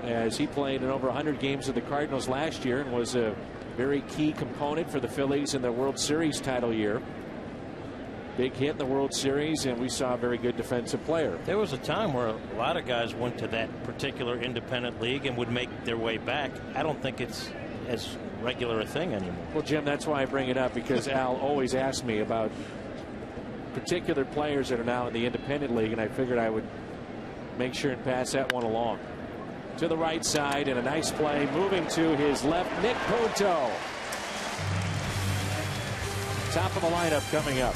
as he played in over 100 games with the Cardinals last year and was a very key component for the Phillies in their World Series title year. Big hit in the World Series, and we saw a very good defensive player. There was a time where a lot of guys went to that particular independent league and would make their way back. I don't think it's as regular a thing anymore. Well, Jim, that's why I bring it up, because Al always asks me about particular players that are now in the independent league, and I figured I would make sure and pass that one along. To the right side, and a nice play moving to his left, Nick Punto. Top of the lineup coming up.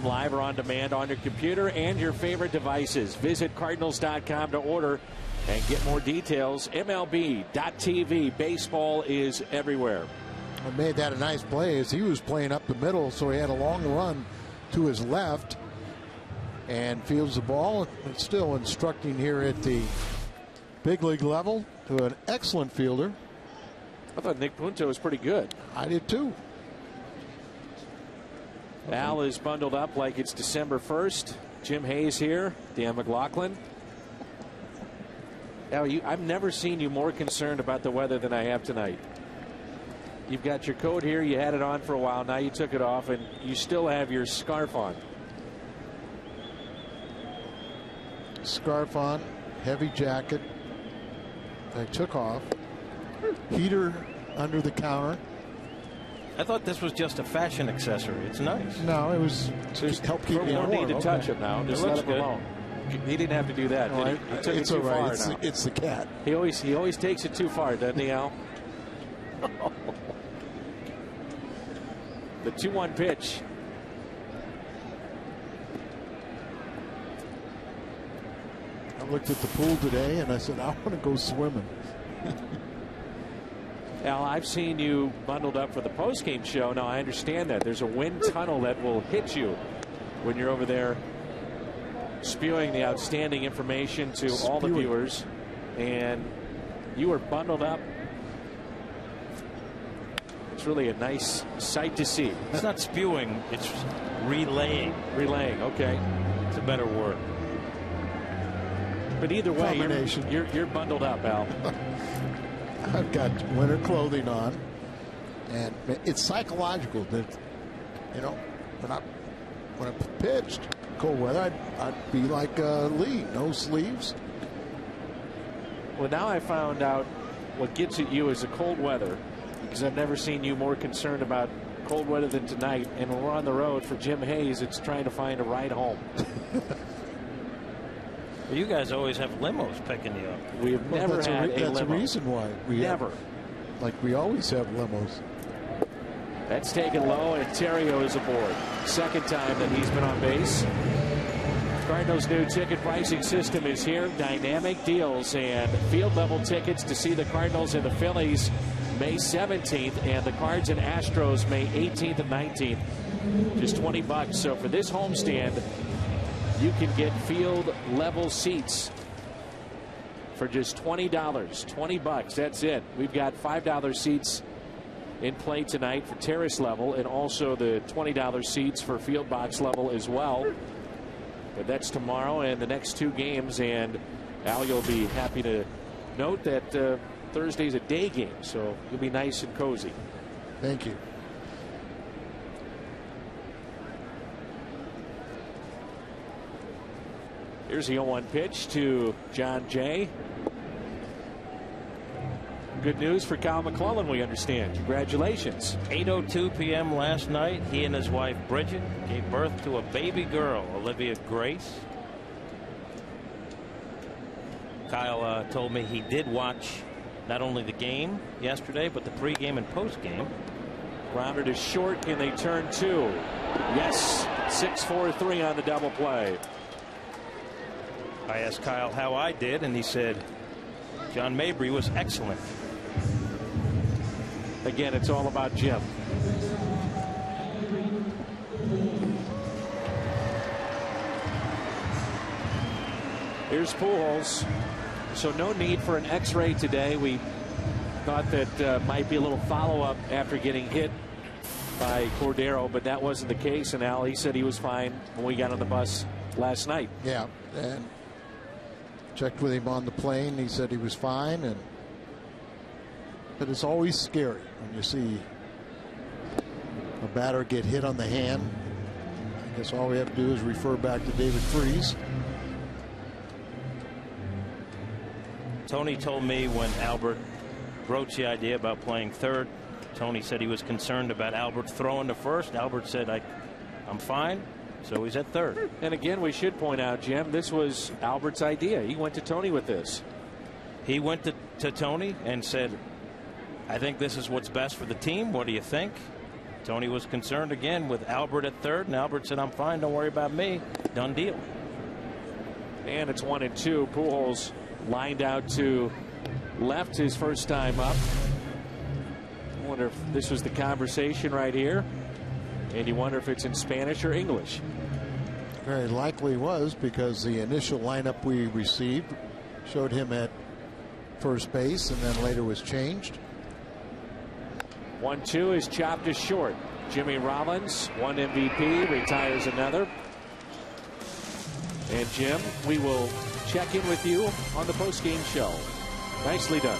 live or on demand on your computer and your favorite devices. Visit Cardinals.com to order and get more details. MLB.TV. Baseball is everywhere. I made that a nice play as he was playing up the middle, so he had a long run to his left and fields the ball. It's still instructing here at the big league level to an excellent fielder. I thought Nick Punto was pretty good. I did too. Al is bundled up like it's December 1st. Jim Hayes here, Dan McLaughlin. Al, I've never seen you more concerned about the weather than I have tonight. You've got your coat here. You had it on for a while. Now you took it off, and you still have your scarf on. Scarf on, heavy jacket. I took off. Heater under the counter. I thought this was just a fashion accessory. It's nice. No, it was to help keep me We don't warm. need to touch him now. Just let him alone. He didn't have to do that, did he? He took it too far now. It's the cat. He always takes it too far, doesn't he, Al? The 2-1 pitch. I looked at the pool today and I said, I want to go swimming. Al, I've seen you bundled up for the postgame show. Now, I understand that. There's a wind tunnel that will hit you when you're over there spewing the outstanding information to all the viewers. And you were bundled up. It's really a nice sight to see. It's not spewing. It's relaying. Relaying, okay. It's a better word. But either way, Combination. you're bundled up, Al. I've got winter clothing on, and it's psychological that, you know, when I pitched cold weather, I'd be like Lee, no sleeves. Well, now I found out what gets at you is the cold weather, because I've never seen you more concerned about cold weather than tonight. And when we're on the road for Jim Hayes, it's trying to find a ride home. Well, you guys always have limos picking you up. We have never had a That's limo. a reason why we Never. Like we always have limos. That's taken low, and Terrio is aboard. Second time that he's been on base. Cardinals' new ticket pricing system is here. Dynamic deals and field level tickets to see the Cardinals and the Phillies May 17th, and the Cards and Astros May 18th and 19th. Just $20. So for this homestand, you can get field level seats for just $20. $20. That's it. We've got $5 seats in play tonight for terrace level, and also the $20 seats for field box level as well. But that's tomorrow and the next two games. And Al, you'll be happy to note that Thursday's a day game, so you'll be nice and cozy. Thank you. Here's the 0-1 pitch to John Jay. Good news for Kyle McClellan, we understand. Congratulations. 8:02 p.m. last night, he and his wife Bridget gave birth to a baby girl, Olivia Grace. Kyle told me he did watch not only the game yesterday, but the pregame and postgame. Grounded is short, and they turn two. Yes, 6-4-3 on the double play. I asked Kyle how I did, and he said John Mabry was excellent. Again, it's all about Jim. Here's Pujols. So no need for an X-ray today. We thought that might be a little follow-up after getting hit by Cordero, but that wasn't the case. And Al, he said he was fine when we got on the bus last night. Yeah, and checked with him on the plane. He said he was fine, but it's always scary when you see a batter get hit on the hand. I guess all we have to do is refer back to David Freese. Tony told me when Albert broached the idea about playing third, Tony said he was concerned about Albert throwing to first. Albert said, I'm fine. So he's at third. And again, we should point out, Jim, this was Albert's idea. He went to Tony with this. He went to Tony and said, I think this is what's best for the team. What do you think? Tony was concerned again with Albert at third, and Albert said, "I'm fine, don't worry about me." Done deal. And it's 1-2. Pujols lined out to left his first time up. I wonder if this was the conversation right here. And you wonder if it's in Spanish or English. Very likely was, because the initial lineup we received showed him at first base and then later was changed. 1-2 is chopped to short. Jimmy Rollins, one MVP, retires another. And Jim, we will check in with you on the postgame show. Nicely done.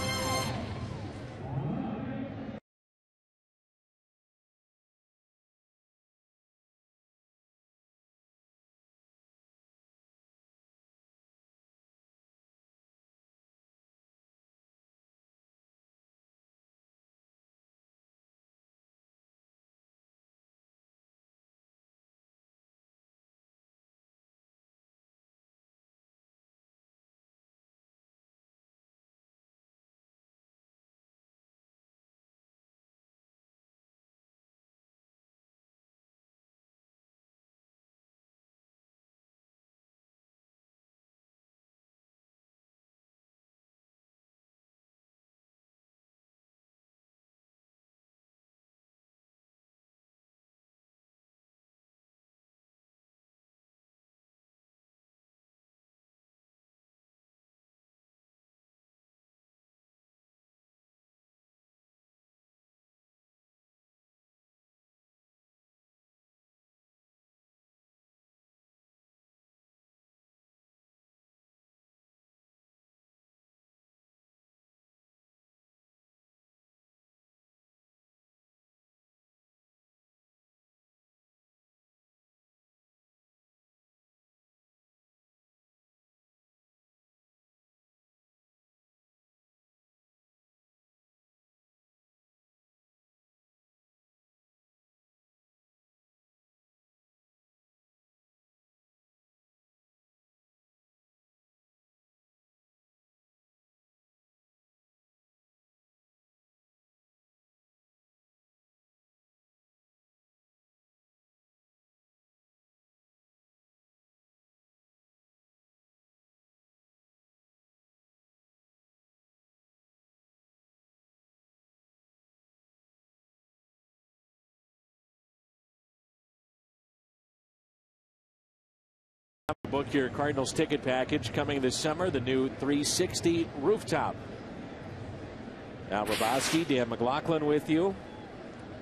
Book your Cardinals ticket package coming this summer, the new 360 rooftop. Al Rabosky, Dan McLaughlin with you.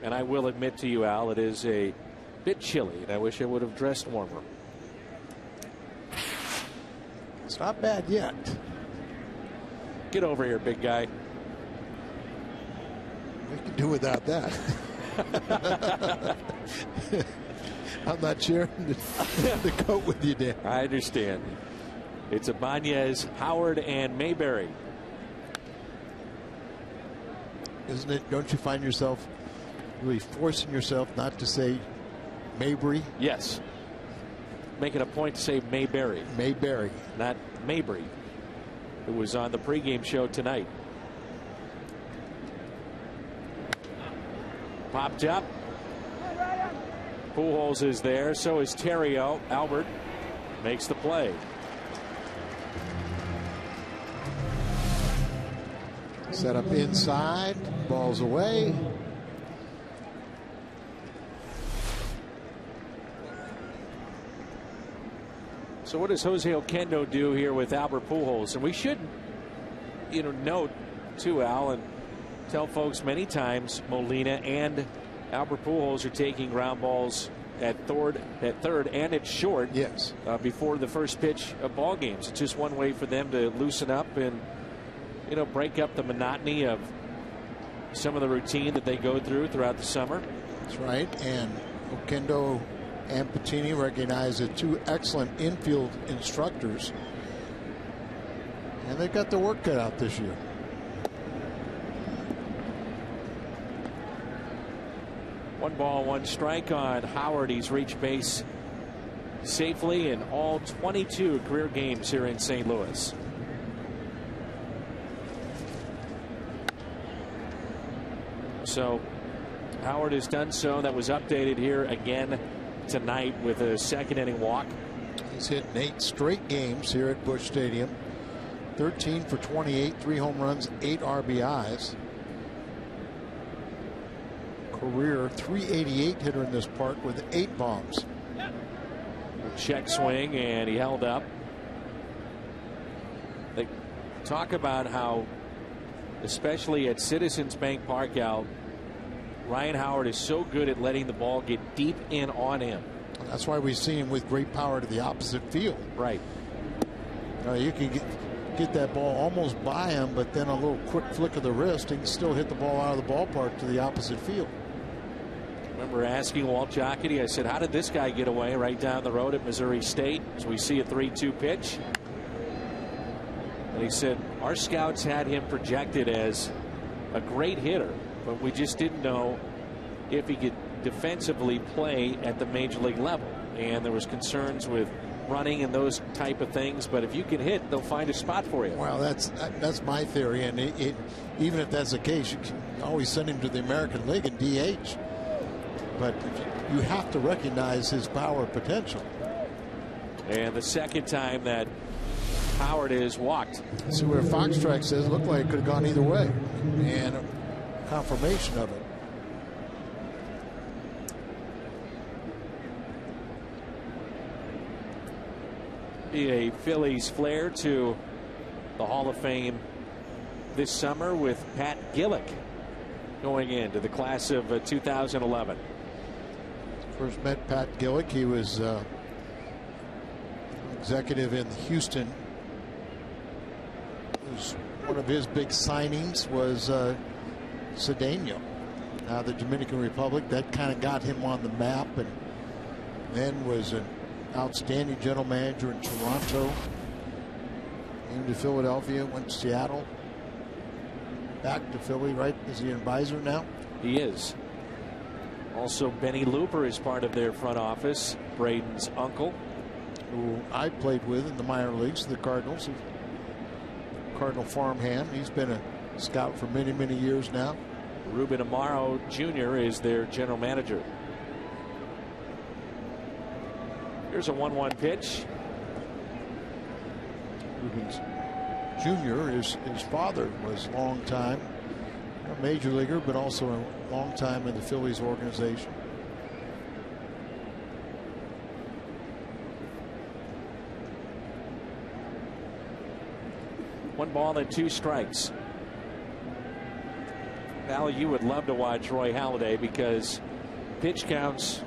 And I will admit to you, Al, it is a bit chilly, and I wish I would have dressed warmer. It's not bad yet. Get over here, big guy. We can do without that. I'm not sharing the coat with you, Dan. I understand. It's Ibanez, Howard, and Mayberry. Isn't it? Don't you find yourself really forcing yourself not to say Mayberry? Yes. Make it a point to say Mayberry. Mayberry. Not Mabry, who was on the pregame show tonight. Popped up. Pujols is there. So is Terrio. Albert makes the play. Set up inside. Ball's away. So what does Jose Oquendo do here with Albert Pujols? And we should, note too, Al, and tell folks many times Molina and Albert Pujols are taking ground balls at third and at short. Yes. Before the first pitch of ball games. It's just one way for them to loosen up and break up the monotony of some of the routine that they go through throughout the summer. That's right. And Oquendo and Patini recognize as two excellent infield instructors, and they've got their work cut out this year. One ball, one strike on Howard. He's reached base safely in all 22 career games here in St. Louis. So Howard has done so. That was updated here again tonight with a second inning walk. He's hit in 8 straight games here at Busch Stadium. 13 for 28, 3 home runs, 8 RBIs. Career .388 hitter in this park with 8 bombs. Check swing, and he held up. They talk about how, especially at Citizens Bank Park, Al, Ryan Howard is so good at letting the ball get deep in on him. That's why we see him with great power to the opposite field. Right. You can get that ball almost by him, but then a little quick flick of the wrist, he can still hit the ball out of the ballpark to the opposite field. I remember asking Walt Jocketty, I said, how did this guy get away right down the road at Missouri State? So we see a 3-2 pitch. And he said, our scouts had him projected as a great hitter, but we just didn't know if he could defensively play at the major league level. And there was concerns with running and those type of things, but if you can hit, they'll find a spot for you. Well, that's my theory, and even if that's the case, you can always send him to the American League and DH. But you have to recognize his power potential. And the second time that Howard is walked. See where Fox Track says looked like it could have gone either way, and a confirmation of it. Be a Phillies flair to the Hall of Fame this summer with Pat Gillick going into the class of 2011. First met Pat Gillick. He was executive in Houston. One of his big signings was Cedeno, the Dominican Republic. That kind of got him on the map, and then was an outstanding general manager in Toronto. Came to Philadelphia, went to Seattle, back to Philly. Right? Is he an advisor now? He is. Also, Benny Looper is part of their front office. Braden's uncle, who I played with in the minor leagues, the Cardinals. Cardinal farmhand. He's been a scout for many, many years now. Ruben Amaro Jr. is their general manager. Here's a 1-1 pitch. Ruben Jr. His father was a long time a major leaguer, but also a long time in the Phillies organization. One ball and 2 strikes. Val, you would love to watch Roy Halladay because pitch counts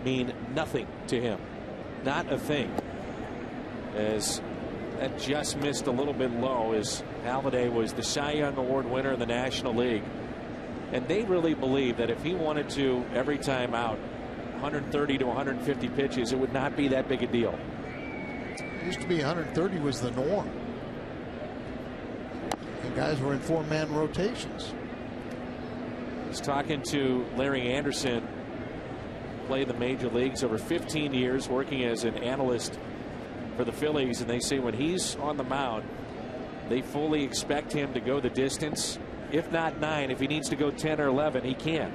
mean nothing to him. Not a thing. As that just missed a little bit low, as Halladay was the Cy Young Award winner in the National League. And they really believe that if he wanted to every time out 130 to 150 pitches, it would not be that big a deal. It used to be 130 was the norm. And guys were in 4-man rotations. I was talking to Larry Anderson, played the major leagues over 15 years, working as an analyst for the Phillies, and they say when he's on the mound, they fully expect him to go the distance. If not 9, if he needs to go 10 or 11, he can.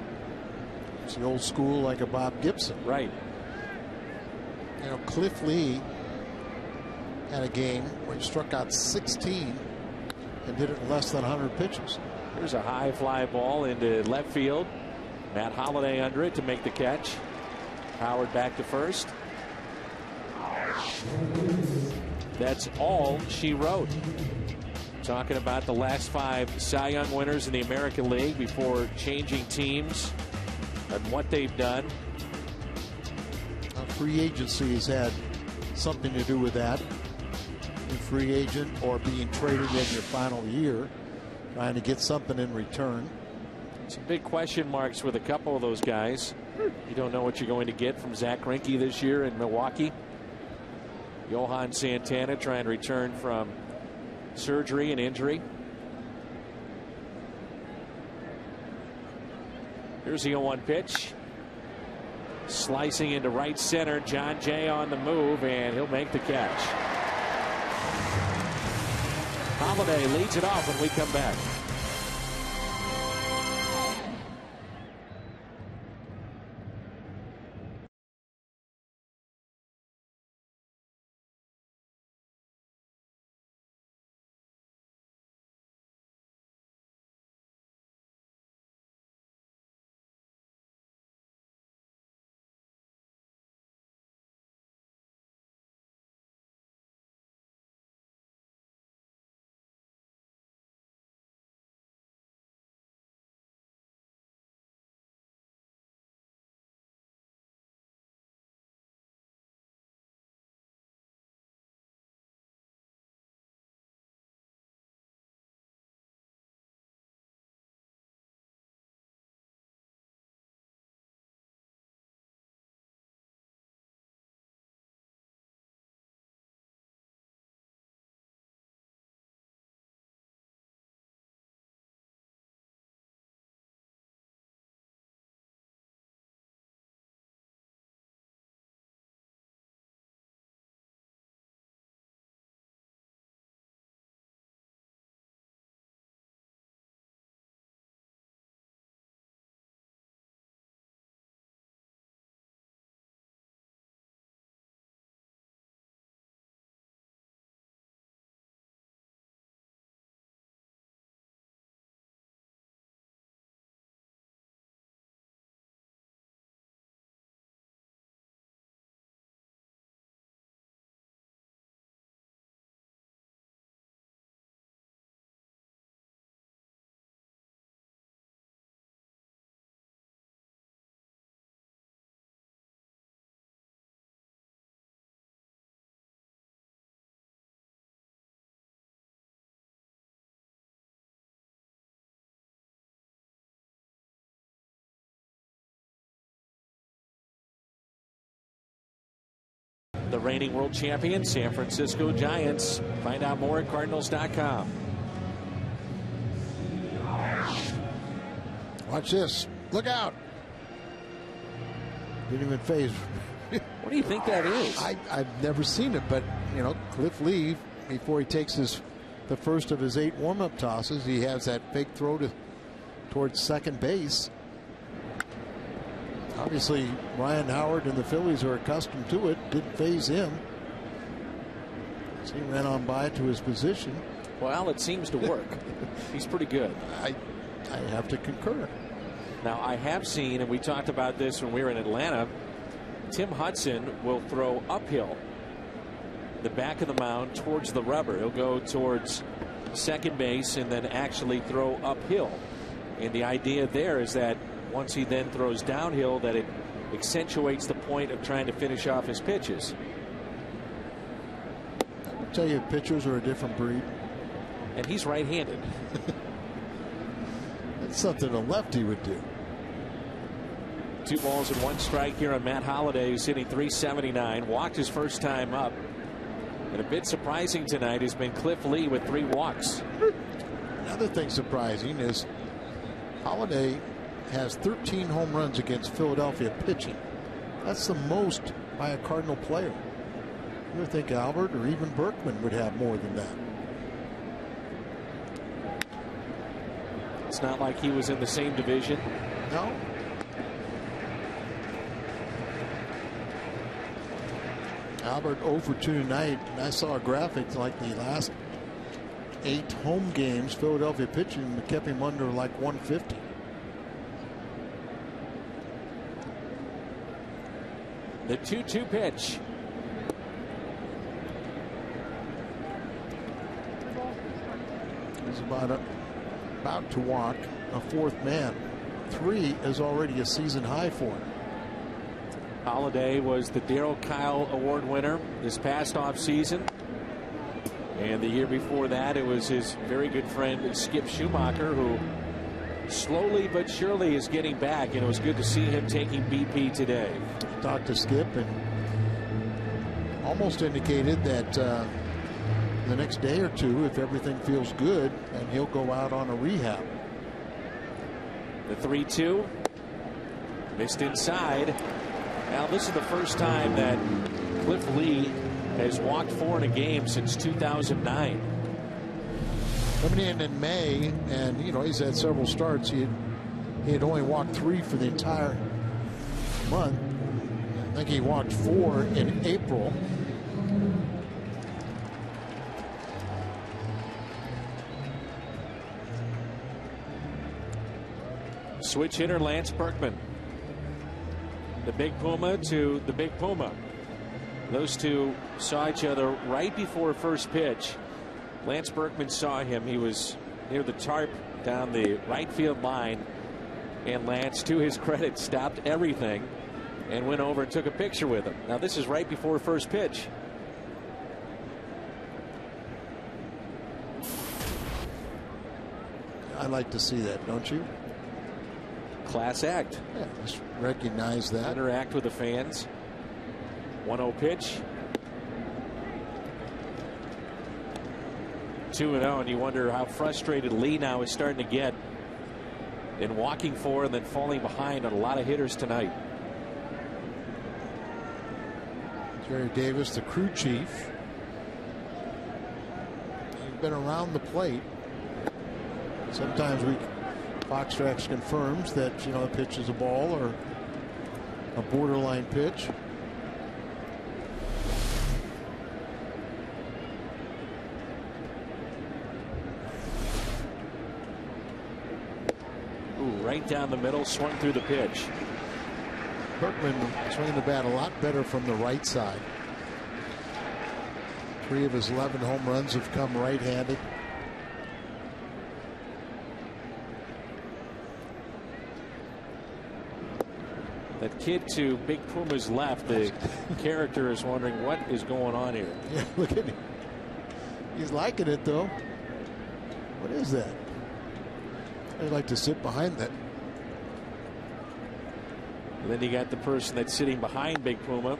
It's the old school, like a Bob Gibson. Right. You know, Cliff Lee had a game where he struck out 16 and did it in less than 100 pitches. Here's a high fly ball into left field. Matt Halladay under it to make the catch. Howard back to first. That's all she wrote. Talking about the last 5 Cy Young winners in the American League before changing teams and what they've done. Free agency has had something to do with that. A free agent or being traded in your final year, trying to get something in return. Some big question marks with a couple of those guys. You don't know what you're going to get from Zach Greinke this year in Milwaukee. Johan Santana trying to return from surgery and injury. Here's the 0-1 pitch. Slicing into right center. John Jay on the move, and he'll make the catch. Halladay leads it off when we come back. the reigning world champion San Francisco Giants. Find out more at Cardinals.com. Watch this. Look out. Didn't even phase. What do you think that is? I've never seen it, but, you know, Cliff Lee, before he takes the first of his 8 warm-up tosses, he has that fake throw towards second base. Obviously, Ryan Howard and the Phillies are accustomed to it. Didn't phase him. So he ran on by to his position. Well, it seems to work. He's pretty good. I have to concur. Now, I have seen, and we talked about this when we were in Atlanta, Tim Hudson will throw uphill the back of the mound towards the rubber. He'll go towards second base and then actually throw uphill. And the idea there is that once he then throws downhill, that it accentuates the point of trying to finish off his pitches. I'll tell you, pitchers are a different breed. And he's right-handed. That's something a lefty would do. 2 balls and 1 strike here on Matt Holliday, who's hitting .379. Walked his first time up. And a bit surprising tonight has been Cliff Lee with 3 walks. Another thing surprising is Holliday has 13 home runs against Philadelphia pitching. That's the most by a Cardinal player. You would think Albert or even Berkman would have more than that. It's not like he was in the same division. No. Albert 0 for 2 tonight. And I saw a graphic like the last 8 home games, Philadelphia pitching kept him under like 150. The 2-2 pitch. He's about to walk a 4th man. 3 is already a season high for him. Holliday was the Darryl Kyle Award winner this past offseason. And the year before that, it was his very good friend Skip Schumacher, who slowly but surely is getting back. And it was good to see him taking BP today. Talked to Skip and almost indicated that the next day or 2, if everything feels good, and he'll go out on a rehab. The 3-2 missed inside. Now, this is the first time that Cliff Lee has walked 4 in a game since 2009. Coming in May, and you know, he's had several starts. He had only walked 3 for the entire month. I think he walked 4 in April. Switch hitter Lance Berkman. The Big Puma to the Big Puma. Those two saw each other right before first pitch. Lance Berkman saw him. He was near the tarp down the right field line. And Lance, to his credit, stopped everything and went over and took a picture with him. Now, this is right before first pitch. I like to see that, don't you? Class act. Yeah, just recognize that. Interact with the fans. 1-0 pitch. 2-0, and you wonder how frustrated Lee now is starting to get in walking 4 and then falling behind on a lot of hitters tonight. Jerry Davis, the crew chief. He's been around the plate. Sometimes Fox Tracks confirms that, you know, the pitch is a ball or a borderline pitch. Ooh, right down the middle, swung through the pitch. Berkman swinging the bat a lot better from the right side. 3 of his 11 home runs have come right-handed. That kid to Big Puma's left, the character is wondering what is going on here. Yeah, look at him. He's liking it, though. What is that? I'd like to sit behind that. And then you got the person that's sitting behind Big Puma.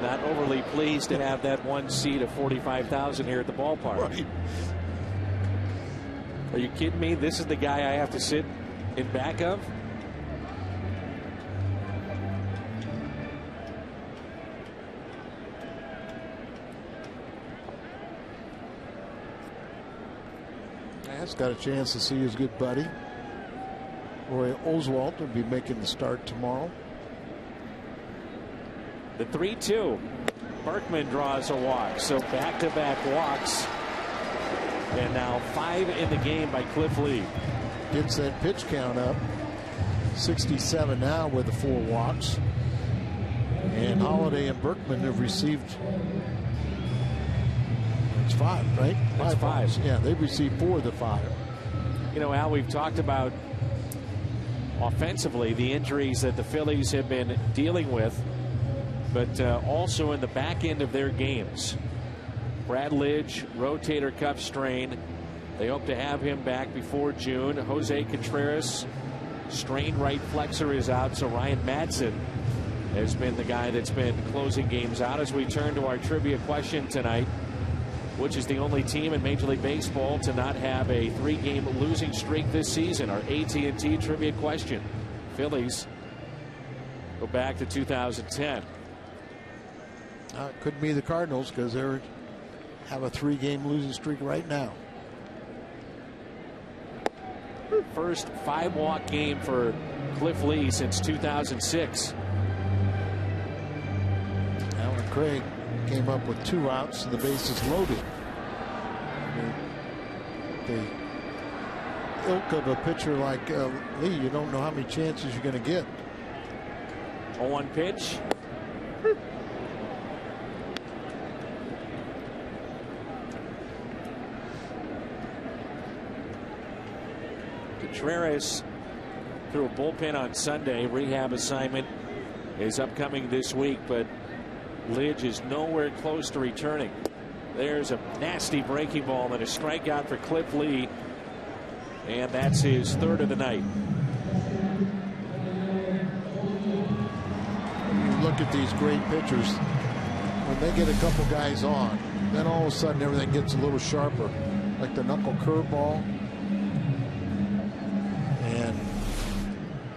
not overly pleased to have that one seat of 45,000 here at the ballpark. Right. Are you kidding me? This is the guy I have to sit in back of? Has got a chance to see his good buddy Roy Oswalt will be making the start tomorrow. The 3-2. Berkman draws a walk, so back-to-back walks. And now 5 in the game by Cliff Lee. Gets that pitch count up. 67 now with the 4 walks. And Holiday and Berkman have received, it's 5, right? It's 5. Yeah, they've received 4 of the 5. You know, Al, we've talked about offensively the injuries that the Phillies have been dealing with, but also in the back end of their games. Brad Lidge, rotator cuff strain. They hope to have him back before June. Jose Contreras, strained right flexor, is out, so Ryan Madsen has been the guy that's been closing games out. As we turn to our trivia question tonight, which is the only team in Major League Baseball to not have a 3-game losing streak this season? Our AT&T trivia question. Phillies go back to 2010. It could be the Cardinals because they have a 3-game losing streak right now. First 5-walk game for Cliff Lee since 2006. Alan Craig came up with 2 outs and the bases loaded. The ilk of a pitcher like Lee, you don't know how many chances you're going to get. 0-1 pitch. Contreras threw a bullpen on Sunday. Rehab assignment is upcoming this week, but Lidge is nowhere close to returning. There's a nasty breaking ball and a strikeout for Cliff Lee, and that's his 3rd of the night. You look at these great pitchers, when they get a couple guys on, then all of a sudden everything gets a little sharper, like the knuckle curveball. And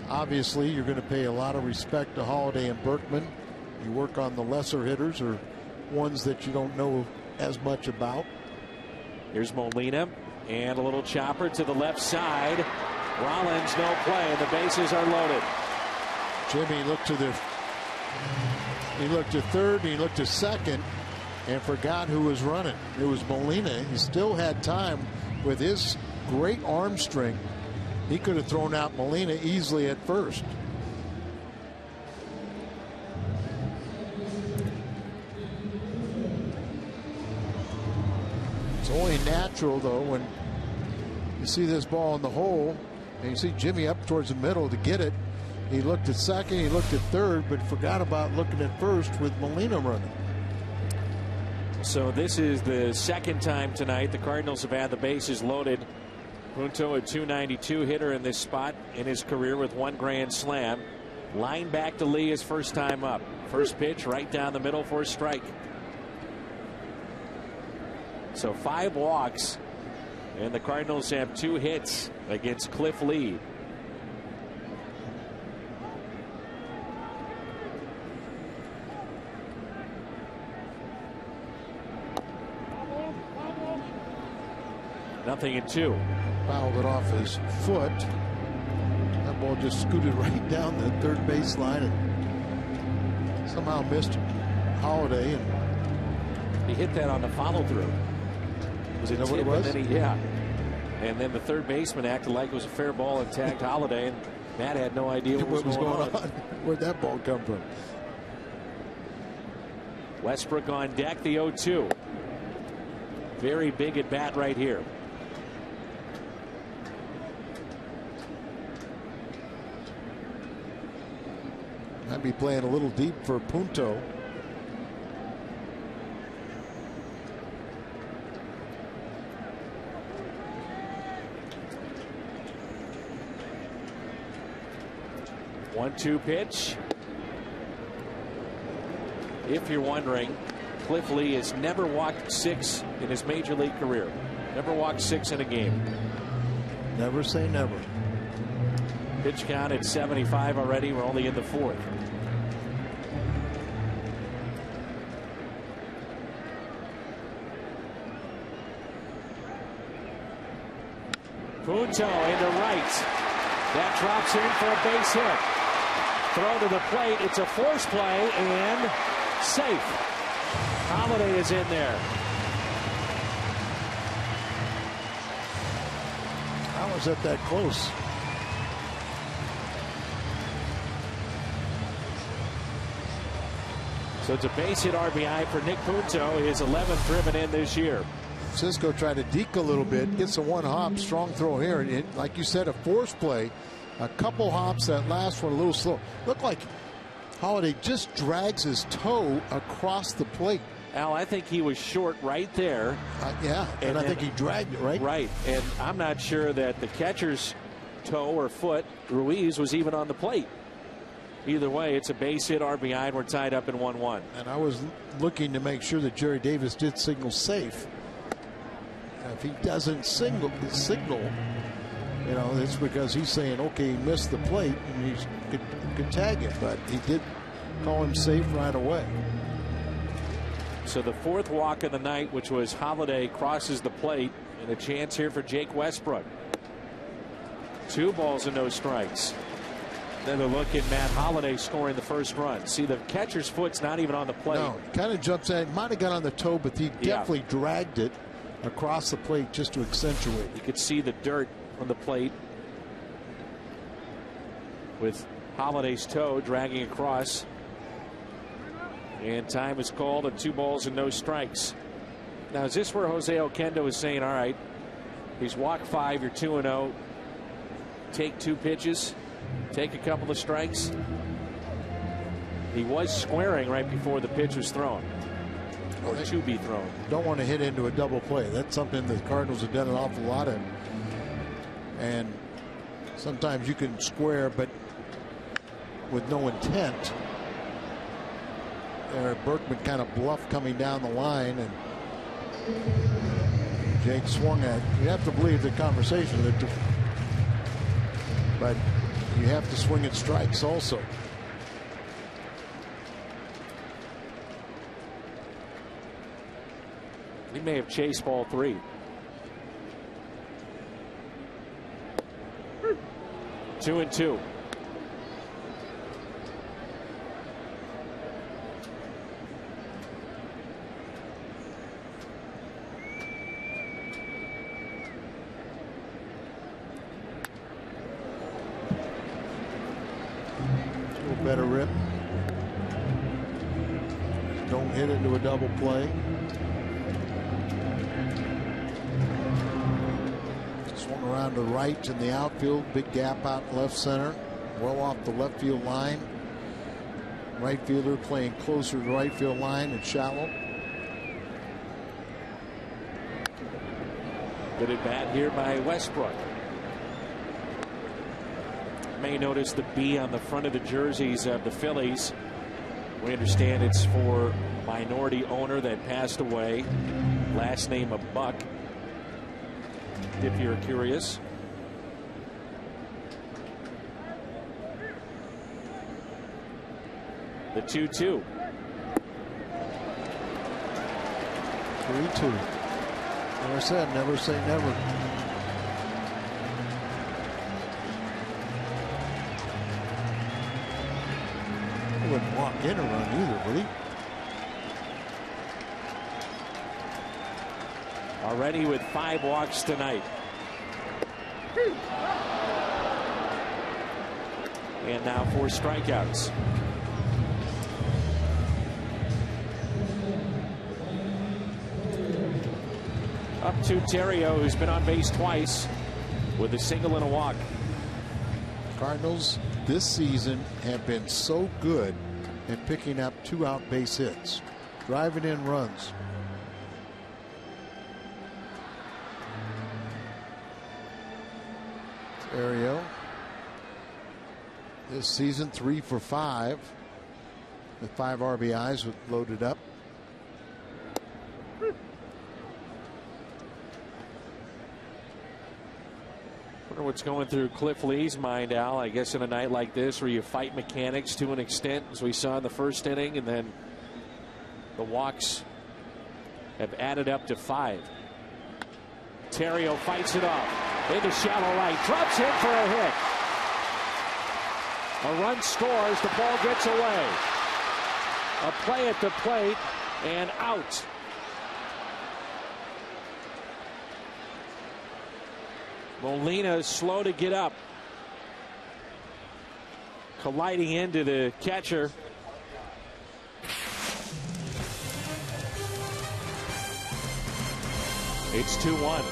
obviously you're going to pay a lot of respect to Holiday and Berkman. You work on the lesser hitters or ones that you don't know as much about. Here's Molina and a little chopper to the left side. Rollins, no play, and the bases are loaded. Jimmy looked to third, and he looked to second, and forgot who was running. It was Molina. He still had time with his great arm strength. He could have thrown out Molina easily at first. It's only natural, though, when you see this ball in the hole and you see Jimmy up towards the middle to get it. He looked at second, he looked at third, but forgot about looking at first with Molina running. So this is the second time tonight the Cardinals have had the bases loaded. Punto, a .292 hitter in this spot in his career with 1 grand slam. Line back to Lee his first time up. First pitch right down the middle for a strike. So 5 walks, and the Cardinals have 2 hits against Cliff Lee. Nothing in 2. Fouled it off his foot. That ball just scooted right down the third baseline and somehow missed Holiday. And he hit that on the follow through. Was it what it was? And then and then the third baseman acted like it was a fair ball and tagged Holiday, and Matt had no idea what was going on. Where'd that ball come from? Westbrook on deck, the 0-2. Very big at bat right here. Might be playing a little deep for Punto. One-two pitch. if you're wondering, Cliff Lee has never walked 6 in his major league career. Never walked 6 in a game. Never say never. Pitch count at 75 already. We're only in the 4th. Punto into right. That drops in for a base hit. Throw to the plate. It's a force play and safe. Holiday is in there. How was that close? So it's a base hit RBI for Nick Punto, his 11th driven in this year. Cisco tried to deke a little bit, gets a one hop, strong throw here, and like you said, a force play, a couple hops. That last one a little slow. Looked like Holiday just drags his toe across the plate. Al, I think he was short right there. Yeah, and I think he dragged it, right? Right, and I'm not sure that the catcher's toe or foot, Ruiz, was even on the plate. Either way, it's a base hit RBI, and we're tied up in 1-1. And I was looking to make sure that Jerry Davis did signal safe. If he doesn't signal, you know, it's because he's saying, okay, he missed the plate, and he could tag it, but he did call him safe right away. So the 4th walk of the night, which was Holiday, crosses the plate, and a chance here for Jake Westbrook. 2 balls and no strikes. Then a look at Matt Holiday scoring the first run. See, the catcher's foot's not even on the plate. No, kind of jumps at it. Might have got on the toe, but he definitely dragged it across the plate just to accentuate. You could see the dirt on the plate with Holiday's toe dragging across. And time is called at 2 balls and no strikes. Now, is this where Jose Oquendo is saying, all right, he's walked 5, you're 2-0, take 2 pitches, take a couple of strikes? He was squaring right before the pitch was thrown, or to be thrown. Don't want to hit into a double play. That's something the Cardinals have done an awful lot of. And sometimes you can square, but with no intent. Berkman kind of bluffed coming down the line, and Jake swung at. You have to believe the conversation, but you have to swing at strikes also. He may have chased ball 3. Two and 2. Better rip. Don't hit into a double play. Swung around to right in the outfield. Big gap out left center. Well off the left field line. Right fielder playing closer to right field line and shallow. Good at bat here by Westbrook. May notice the B on the front of the jerseys of the Phillies. We understand it's for minority owner that passed away. Last name of Buck, if you're curious. The 2-2. 3-2. Like I said, never say never. Wouldn't walk in a run either, would he? Already with 5 walks tonight. And now 4 strikeouts. Up to Terrio, who's been on base twice with a single and a walk. Cardinals this season have been so good at picking up 2 out base hits, driving in runs. Terrio this season 3 for 5. with 5 RBIs loaded up. Wonder what's going through Cliff Lee's mind, Al. I guess in a night like this where you fight mechanics to an extent, as we saw in the first inning, and then the walks have added up to 5. Terrio fights it off into shallow right, drops in for a hit. A run scores, the ball gets away. A play at the plate and out. Molina is slow to get up. Colliding into the catcher. It's 2-1.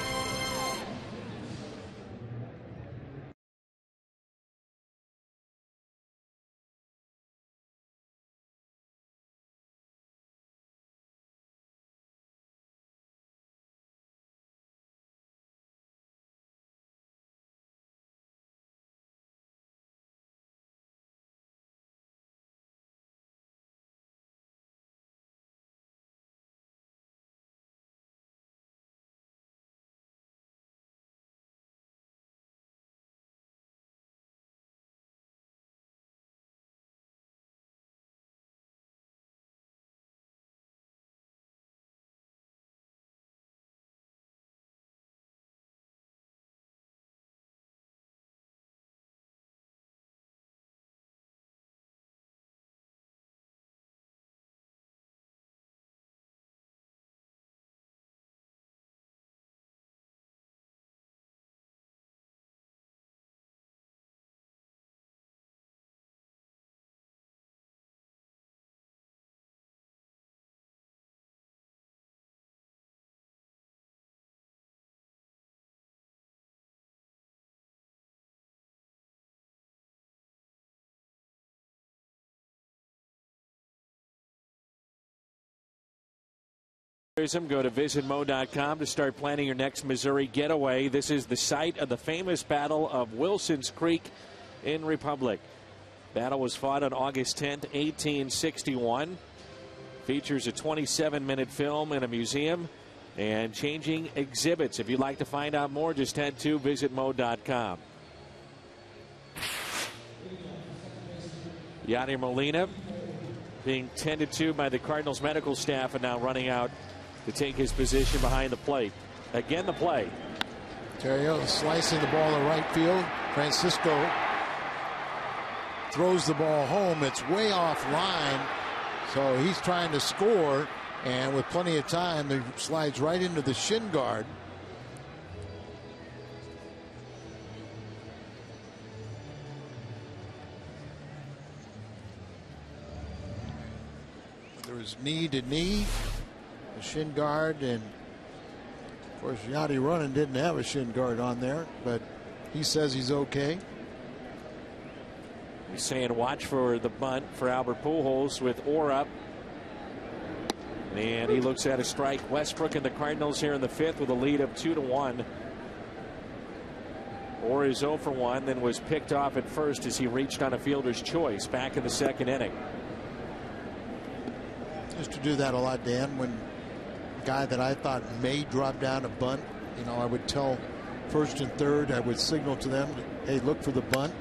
Go to visitmo.com to start planning your next Missouri getaway. This is the site of the famous Battle of Wilson's Creek in Republic. Battle was fought on August 10th, 1861. Features a 27-minute film in a museum and changing exhibits. If you'd like to find out more, just head to visitmo.com. Yadier Molina being tended to by the Cardinals medical staff and now running out to take his position behind the plate. Again, the play. Terrio slicing the ball to right field. Francisco throws the ball home. It's way off line. So he's trying to score, and with plenty of time, he slides right into the shin guard. There was knee to knee. The shin guard, and of course Yadi Running didn't have a shin guard on there, but he says he's okay. He's saying watch for the bunt for Albert Pujols with Orr up, and he looks at a strike. Westbrook and the Cardinals here in the 5th with a lead of 2-1. Orr is 0 for 1, then was picked off at first as he reached on a fielder's choice back in the 2nd inning. Used to do that a lot, Dan, when guy that I thought may drop down a bunt, you know, I would tell first and third, I would signal to them, hey, look for the bunt.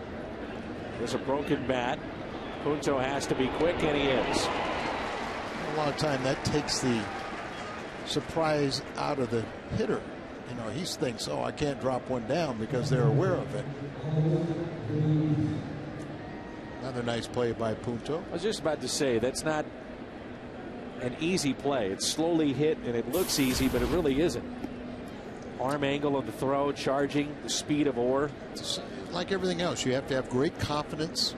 There's a broken bat. Punto has to be quick, and he is. A lot of time that takes the surprise out of the hitter. You know, he thinks, oh, I can't drop one down because they're aware of it. Another nice play by Punto. I was just about to say, that's not an easy play. It's slowly hit and it looks easy, but it really isn't. Arm angle of the throw, charging, the speed of Orr. It's like everything else, you have to have great confidence.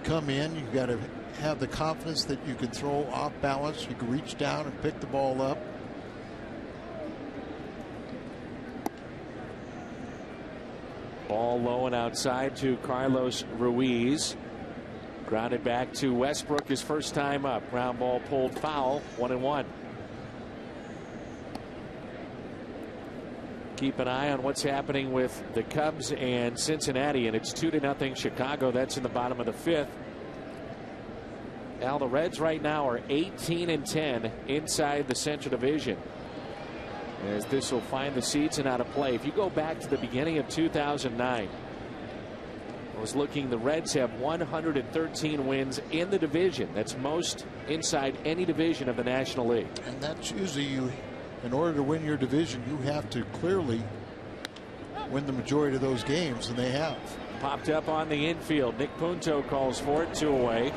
Come in, you've got to have the confidence that you can throw off balance. You can reach down and pick the ball up. Ball low and outside to Carlos Ruiz. Grounded back to Westbrook his first time up. Ground ball pulled foul, 1-1. Keep an eye on what's happening with the Cubs and Cincinnati, and it's 2-0 Chicago. That's in the bottom of the 5th. Al, the Reds right now are 18-10 inside the Central Division, as this will find the season out of play. If you go back to the beginning of 2009, I was looking, the Reds have 113 wins in the division. That's most inside any division of the National League. And that's usually you, in order to win your division, you have to clearly win the majority of those games, and they have. Popped up on the infield. Nick Punto calls for it, 2 away.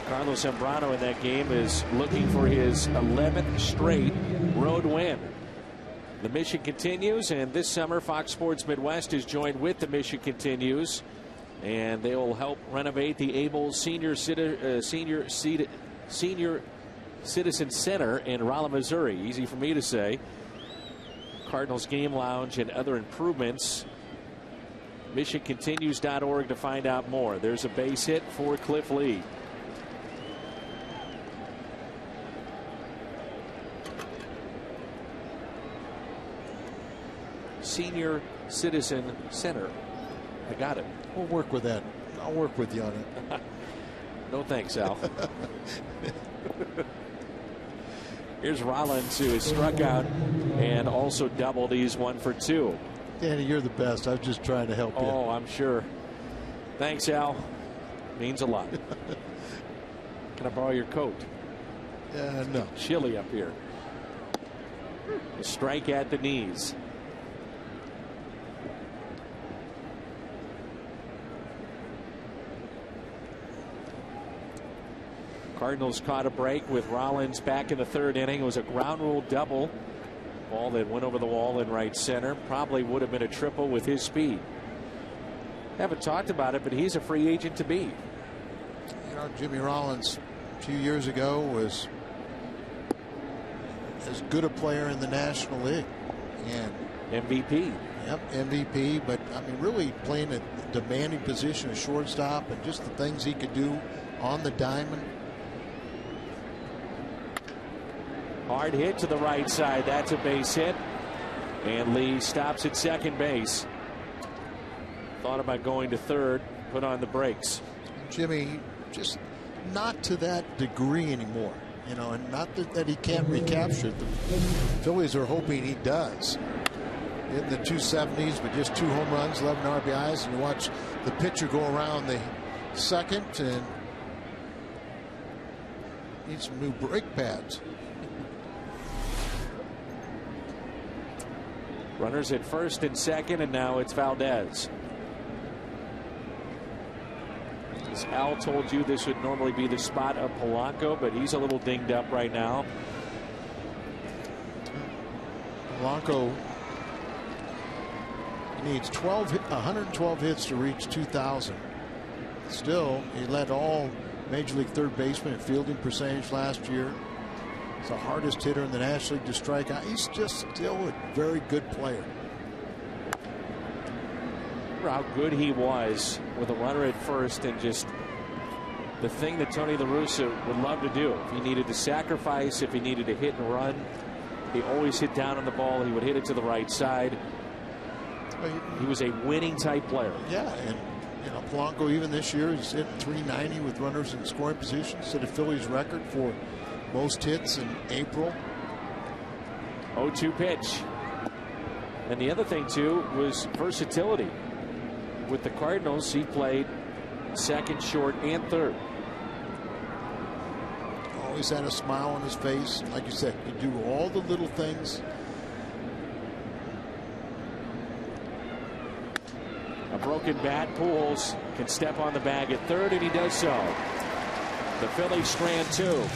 Carlos Zambrano in that game is looking for his 11th straight road win. The mission continues, and this summer Fox Sports Midwest is joined with the mission continues, and they will help renovate the Able Senior Citizen Center in Rolla, Missouri. Easy for me to say. Cardinals game lounge and other improvements. MissionContinues.org to find out more. There's a base hit for Cliff Lee. Senior Citizen Center. I got it. We'll work with that. I'll work with you on it. No thanks, Al. Here's Rollins, who has struck out and also doubled. He's 1 for 2. Danny, you're the best. I was just trying to help you. Oh, I'm sure. Thanks, Al. Means a lot. Can I borrow your coat? No. Chilly up here. A strike at the knees. Cardinals caught a break with Rollins back in the 3rd inning. It was a ground rule double. Ball that went over the wall in right center. Probably would have been a triple with his speed. Haven't talked about it, but he's a free agent to be. You know, Jimmy Rollins a few years ago was as good a player in the National League. And MVP. Yep, MVP, but I mean, really playing a demanding position as shortstop, and just the things he could do on the diamond. Hard hit to the right side. That's a base hit. And Lee stops at second base. Thought about going to third. Put on the brakes. Jimmy, just not to that degree anymore. You know, and not that he can't recapture it. The Phillies are hoping he does. In the 270s, but just 2 home runs, 11 RBIs. And you watch the pitcher go around the second and need some new brake pads. Runners at first and second, and now it's Valdez. As Al told you, this would normally be the spot of Polanco, but he's a little dinged up right now. Polanco needs 112 hits to reach 2,000. Still, he led all Major League third baseman in fielding percentage last year. He's the hardest hitter in the National League to strike out. He's just still a very good player. Remember how good he was with a runner at first, and just the thing that Tony La Russa would love to do. If he needed to sacrifice, if he needed to hit and run, he always hit down on the ball. He would hit it to the right side. He was a winning type player. Yeah, and you know, Polanco even this year is hit 390 with runners in scoring position. Set a Phillies record for most hits in April. 0-2 pitch. And the other thing too was versatility. With the Cardinals, he played second, short, and third. Always had a smile on his face. Like you said, he do all the little things. A broken bat. Pujols can step on the bag at third, and he does so. The Phillies strand 2.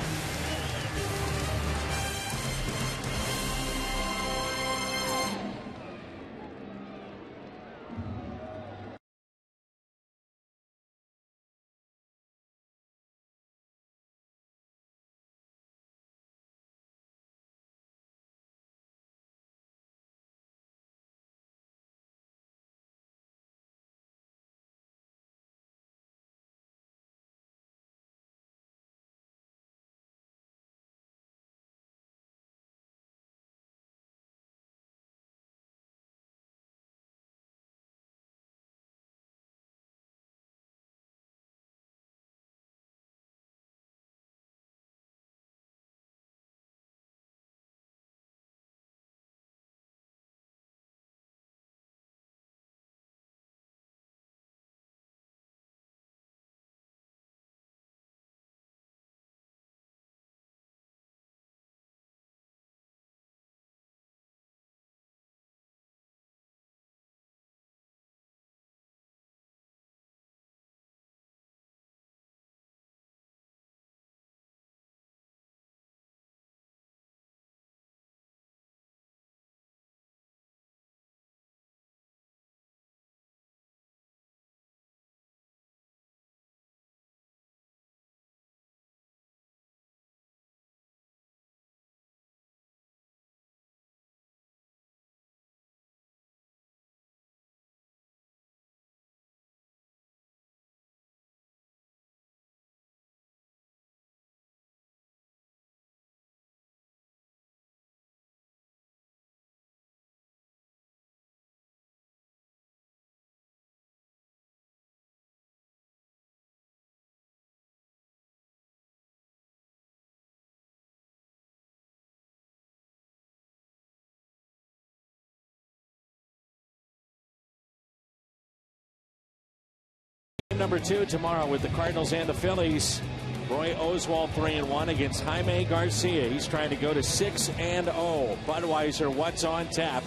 number 2 tomorrow with the Cardinals and the Phillies. Roy Oswalt 3-1 against Jaime Garcia. He's trying to go to 6-0. Budweiser, what's on tap?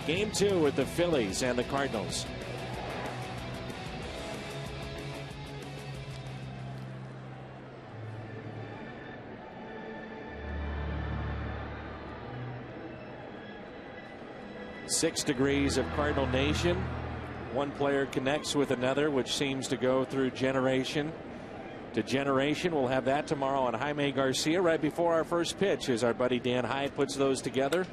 Game 2 with the Phillies and the Cardinals. Six degrees of Cardinal Nation. One player connects with another, which seems to go through generation to generation. We'll have that tomorrow on Jaime Garcia right before our first pitch as our buddy Dan Hyde puts those together.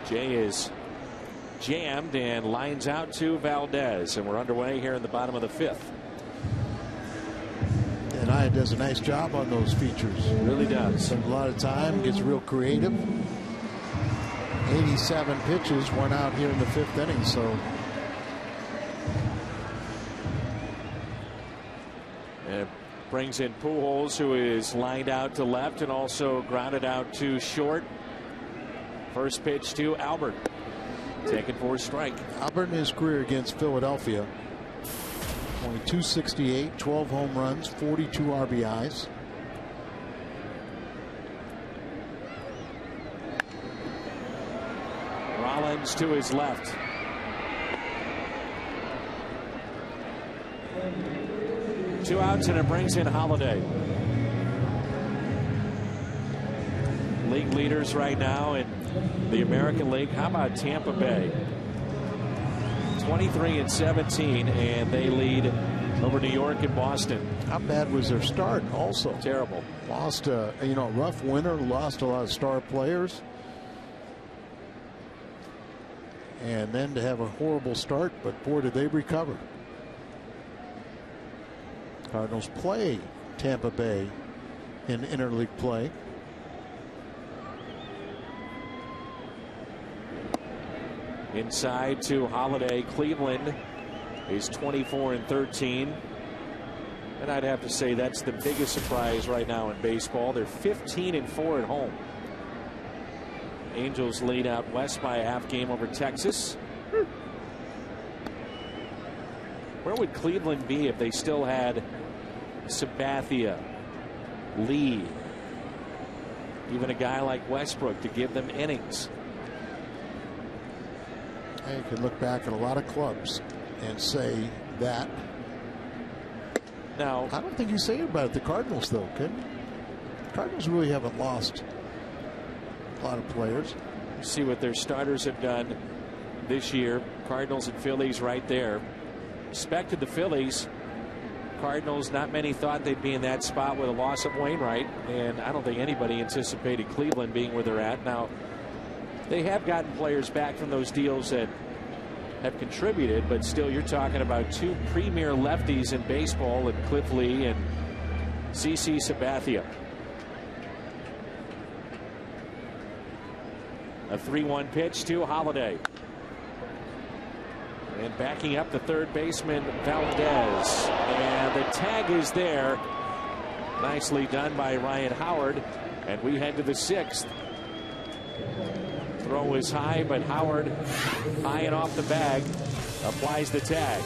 Jay is jammed and lines out to Valdez, and we're underway here in the bottom of the 5th. And Hyde does a nice job on those features. Really does. Spends a lot of time, gets real creative. 87 pitches, one out here in the 5th inning, so. And brings in Pujols, who is lined out to left and also grounded out to short. First pitch to Albert. Taken for a strike. Albert in his career against Philadelphia. Only 268, 12 home runs, 42 RBIs. Rollins to his left. Two outs, and it brings in Holiday. League leaders right now in the American League. How about Tampa Bay? 23-17, and they lead over New York and Boston. How bad was their start also? Terrible. Lost a rough winter, lost a lot of star players. And then to have a horrible start, but boy, did they recover. Cardinals play Tampa Bay in interleague play. Inside to Holiday. Cleveland is 24-13. And I'd have to say that's the biggest surprise right now in baseball. They're 15-4 at home. Angels lead out west by a half game over Texas. Where would Cleveland be if they still had Sabathia, Lee, even a guy like Westbrook to give them innings? You can look back at a lot of clubs and say that. Now, I don't think you say it about the Cardinals, though, can you? The Cardinals really haven't lost a lot of players. See what their starters have done this year. Cardinals and Phillies right there. Expected the Phillies. Cardinals, not many thought they'd be in that spot with a loss of Wainwright, and I don't think anybody anticipated Cleveland being where they're at. Now, they have gotten players back from those deals that have contributed, but still you're talking about two premier lefties in baseball, and Cliff Lee and CC Sabathia. A 3-1 pitch to Holiday. And backing up the third baseman, Valdez. And the tag is there. Nicely done by Ryan Howard. And we head to the 6th. Throw is high, but Howard, high and off the bag, applies the tag.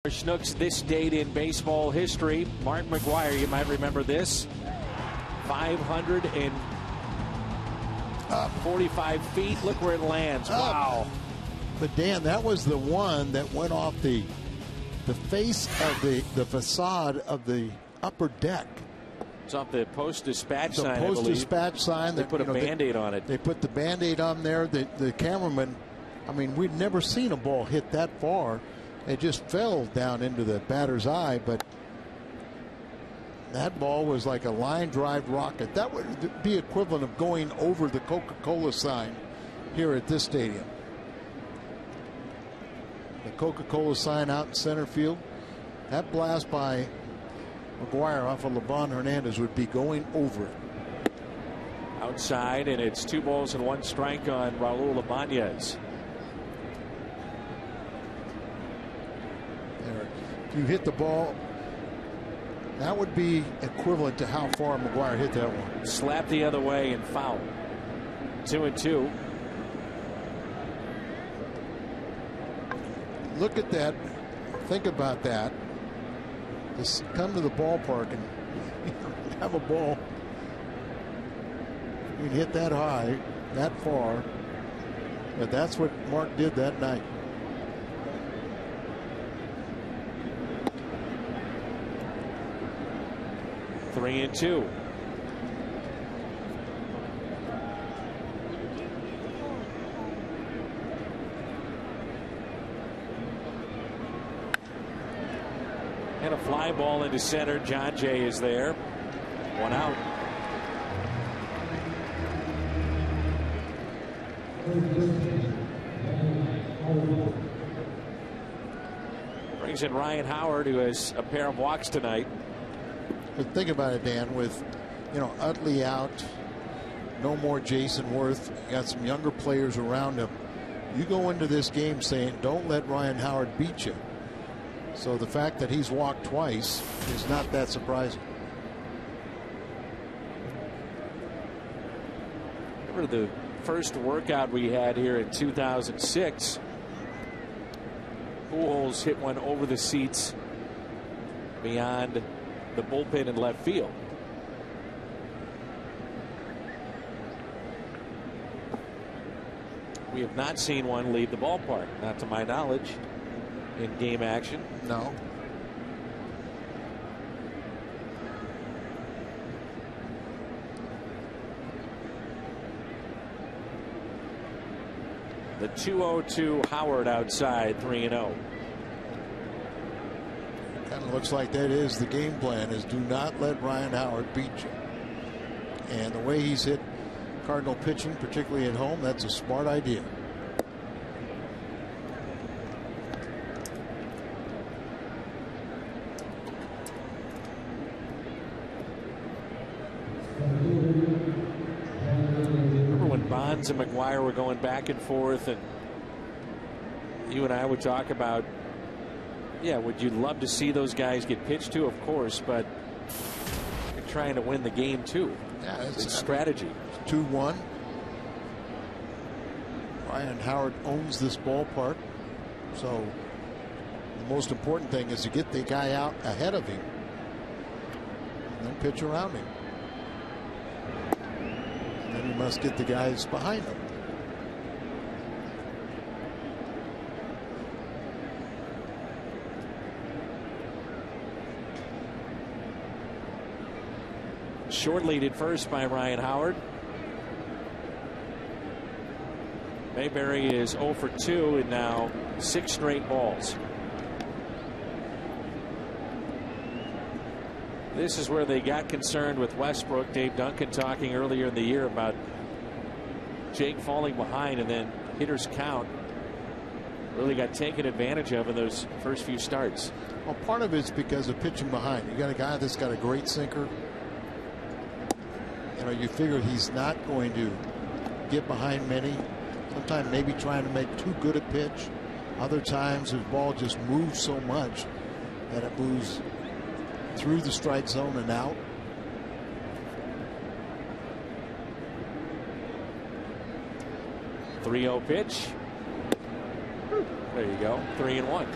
Schnooks, this date in baseball history. Mark McGwire, you might remember this. 545 feet. Look where it lands. Wow. But Dan, that was the one that went off the face of the facade of the upper deck. It's off the Post-Dispatch sign, The Post-Dispatch sign. They put a Band-Aid on it. They put the Band-Aid on there. The cameraman, I mean, we'd never seen a ball hit that far. It just fell down into the batter's eye, but that ball was like a line drive rocket. That would be equivalent of going over the Coca-Cola sign here at this stadium. The Coca-Cola sign out in center field. That blast by McGwire off of LeBron Hernandez would be going over it. Outside, and it's 2 balls and 1 strike on Raul Ibanez. If you hit the ball, that would be equivalent to how far McGwire hit that one. Slap the other way and foul. 2-2. Look at that. Think about that. Just come to the ballpark and have a ball. You can hit that high, that far. But that's what Mark did that night. Three and 2. And a fly ball into center. John Jay is there. 1 out. Brings in Ryan Howard, who has a pair of walks tonight. But think about it, Dan, with, you know, Utley out, no more Jason Worth, you got some younger players around him. You go into this game saying, don't let Ryan Howard beat you. So the fact that he's walked twice is not that surprising. Remember the first workout we had here in 2006? Pujols hit one over the seats beyond the bullpen in left field. We have not seen one leave the ballpark, not to my knowledge, in game action. No. The 2-0-2 Howard outside, 3-0. Kind of looks like that is the game plan, is do not let Ryan Howard beat you. And the way he's hit Cardinal pitching, particularly at home, that's a smart idea. Remember when Bonds and McGwire were going back and forth, and you and I would talk about, yeah, would you love to see those guys get pitched to? Of course, but you're trying to win the game too. Yeah, it's strategy. 2-1. Ryan Howard owns this ballpark, so the most important thing is to get the guy out ahead of him and then pitch around him. And then he must get the guys behind him. Short lead at first by Ryan Howard. Mayberry is 0 for 2 and now 6 straight balls. This is where they got concerned with Westbrook. Dave Duncan talking earlier in the year about Jake falling behind, and then hitters count really got taken advantage of in those first few starts. Well, part of it's because of pitching behind. You got a guy that's got a great sinker. You know, you figure he's not going to get behind many. Sometimes maybe trying to make too good a pitch. Other times his ball just moves so much that it moves through the strike zone and out. The 3-0 pitch. There you go. 3-1.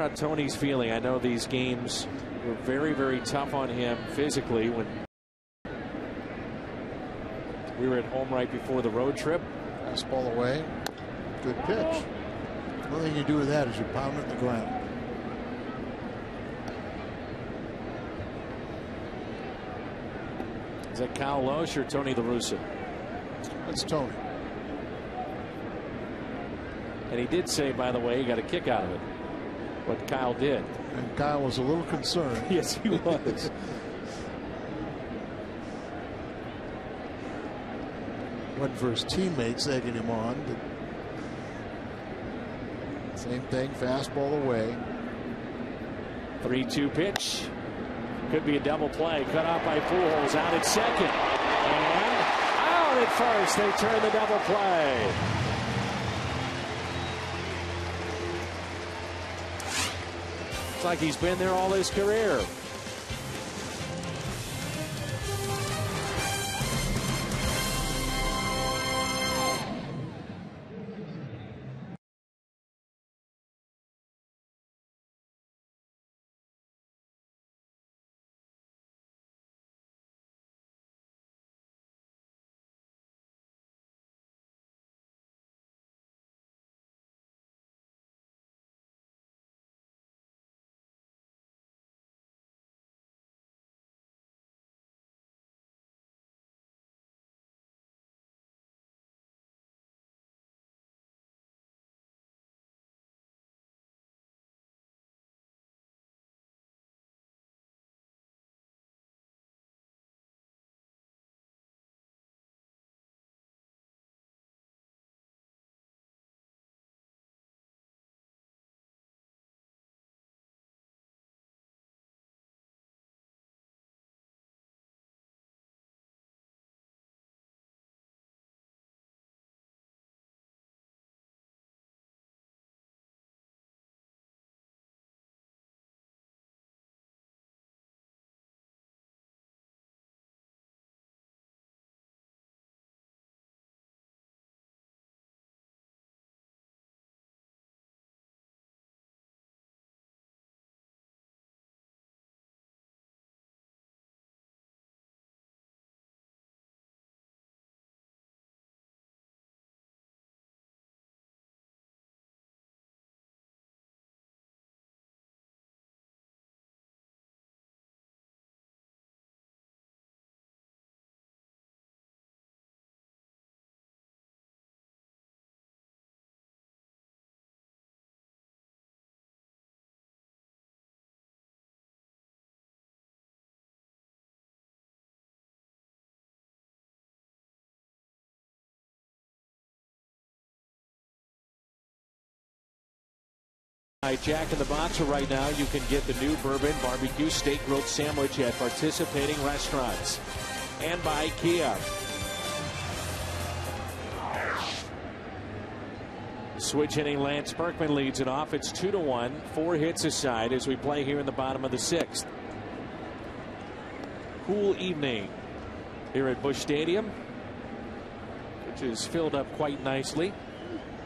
wonder how Tony's feeling. I know these games were very, very tough on him physically when we were at home right before the road trip. Fastball away. Good pitch. The only thing you do with that is you pound it in the ground. Is that Kyle Loesch or Tony La Russa? That's Tony. And he did say, by the way, he got a kick out of it. What Kyle did. And Kyle was a little concerned. Yes, he was. Went for his teammates egging him on. Same thing, fastball away. 3-2 pitch. Could be a double play. Cut off by Pujols. Out at second. And out at first. They turn the double play. It's like he's been there all his career. Jack in the Box right now. You can get the new bourbon barbecue steak grilled sandwich at participating restaurants. And by Kia. Switch hitting Lance Berkman leads it off. It's 2-1. 4 hits aside as we play here in the bottom of the 6th. Cool evening here at Busch Stadium, which is filled up quite nicely.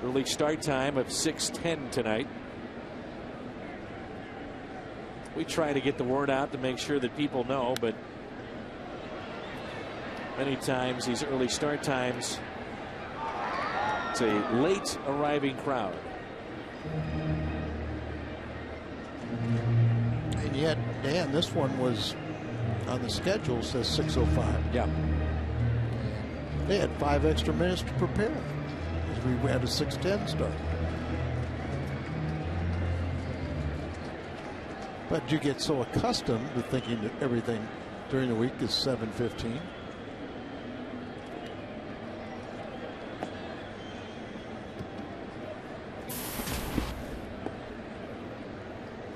Early start time of 6:10 tonight. We try to get the word out to make sure that people know, but many times these early start times, it's a late arriving crowd. And yet, Dan, this one was on the schedule, says 6:05. Yeah. They had 5 extra minutes to prepare as we had a 6:10 start. But you get so accustomed to thinking that everything during the week is 7:15.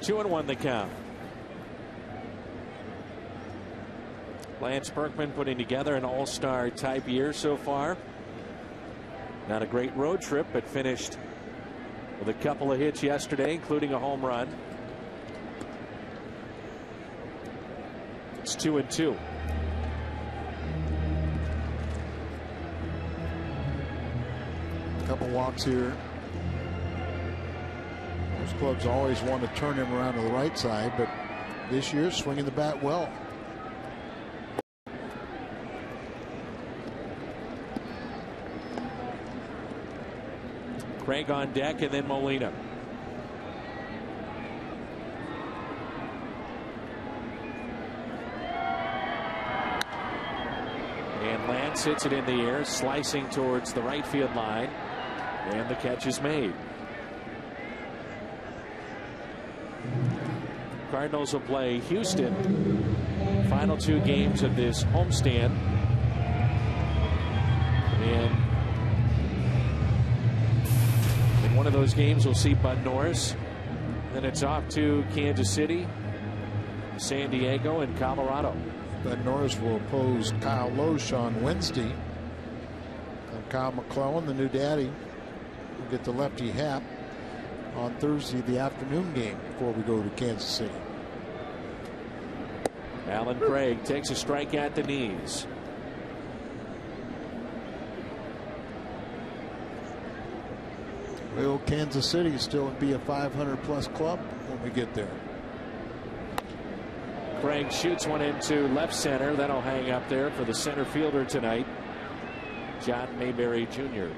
Two and 1 the count. Lance Berkman putting together an all-star type year so far. Not a great road trip, but finished with a couple of hits yesterday, including a home run. It's 2-2. A couple walks here. Most clubs always want to turn him around to the right side, but this year swinging the bat well. Craig on deck, and then Molina. And Lance hits it in the air, slicing towards the right field line, and the catch is made. Cardinals will play Houston. Final 2 games of this homestand. And in one of those games, we'll see Bud Norris. Then it's off to Kansas City, San Diego, and Colorado. Bud Norris will oppose Kyle Loesch on Wednesday. And Kyle McClellan, the new daddy, will get the lefty hat on Thursday, the afternoon game, before we go to Kansas City. Alan Craig takes a strike at the knees. Will Kansas City still be a 500-plus club when we get there? Craig shoots one into left center. That'll hang up there for the center fielder tonight, John Mayberry Jr.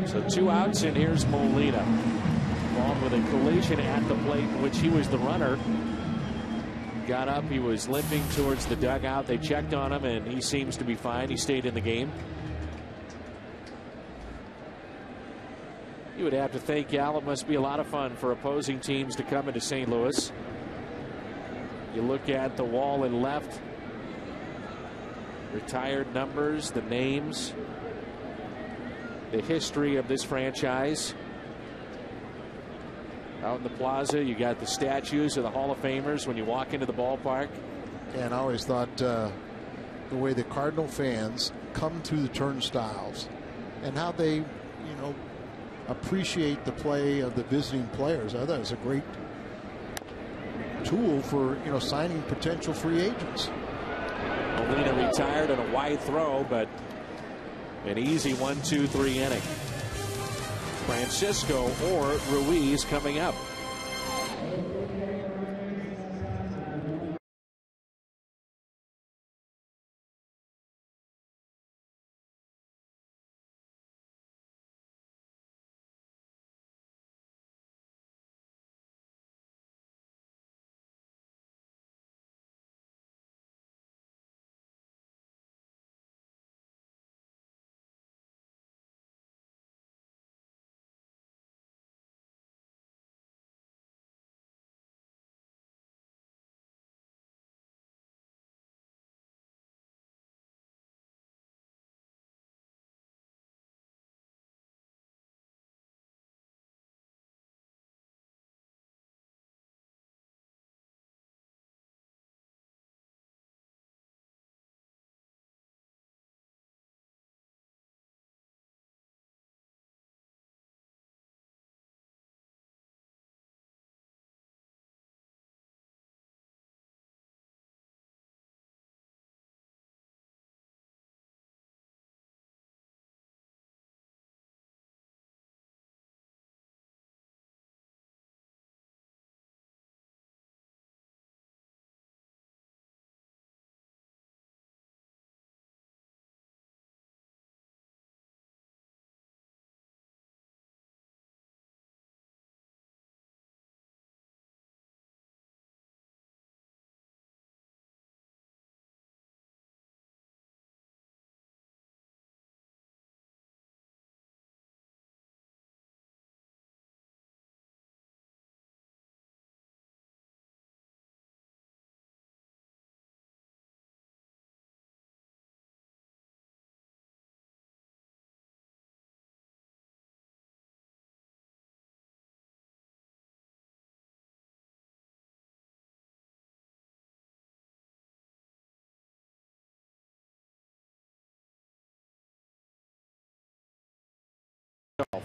So 2 outs, and here's Molina. Involved with a collision at the plate in which he was the runner. Got up, he was limping towards the dugout. They checked on him, and he seems to be fine. He stayed in the game. You would have to think, Al, it must be a lot of fun for opposing teams to come into St. Louis. You look at the wall in left, retired numbers, the names, the history of this franchise. Out in the plaza, you got the statues of the Hall of Famers when you walk into the ballpark. And I always thought the way the Cardinal fans come through the turnstiles and how they, appreciate the play of the visiting players. I thought it was a great tool for, signing potential free agents. Molina retired on a wide throw, but an easy 1-2-3 inning. Francisco or Ruiz coming up.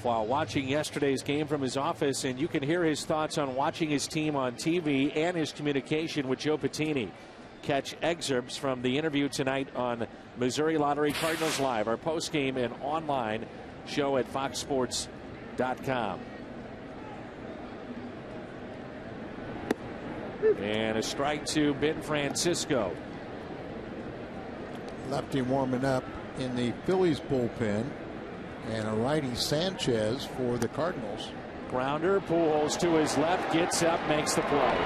While watching yesterday's game from his office, and you can hear his thoughts on watching his team on TV and his communication with Joe Pettini. catch excerpts from the interview tonight on Missouri Lottery Cardinals Live, our post-game and online show at foxsports.com. And a strike to Ben Francisco. Lefty warming up in the Phillies bullpen, and a righty Sanchez for the Cardinals. Grounder, Pujols to his left, gets up, makes the play.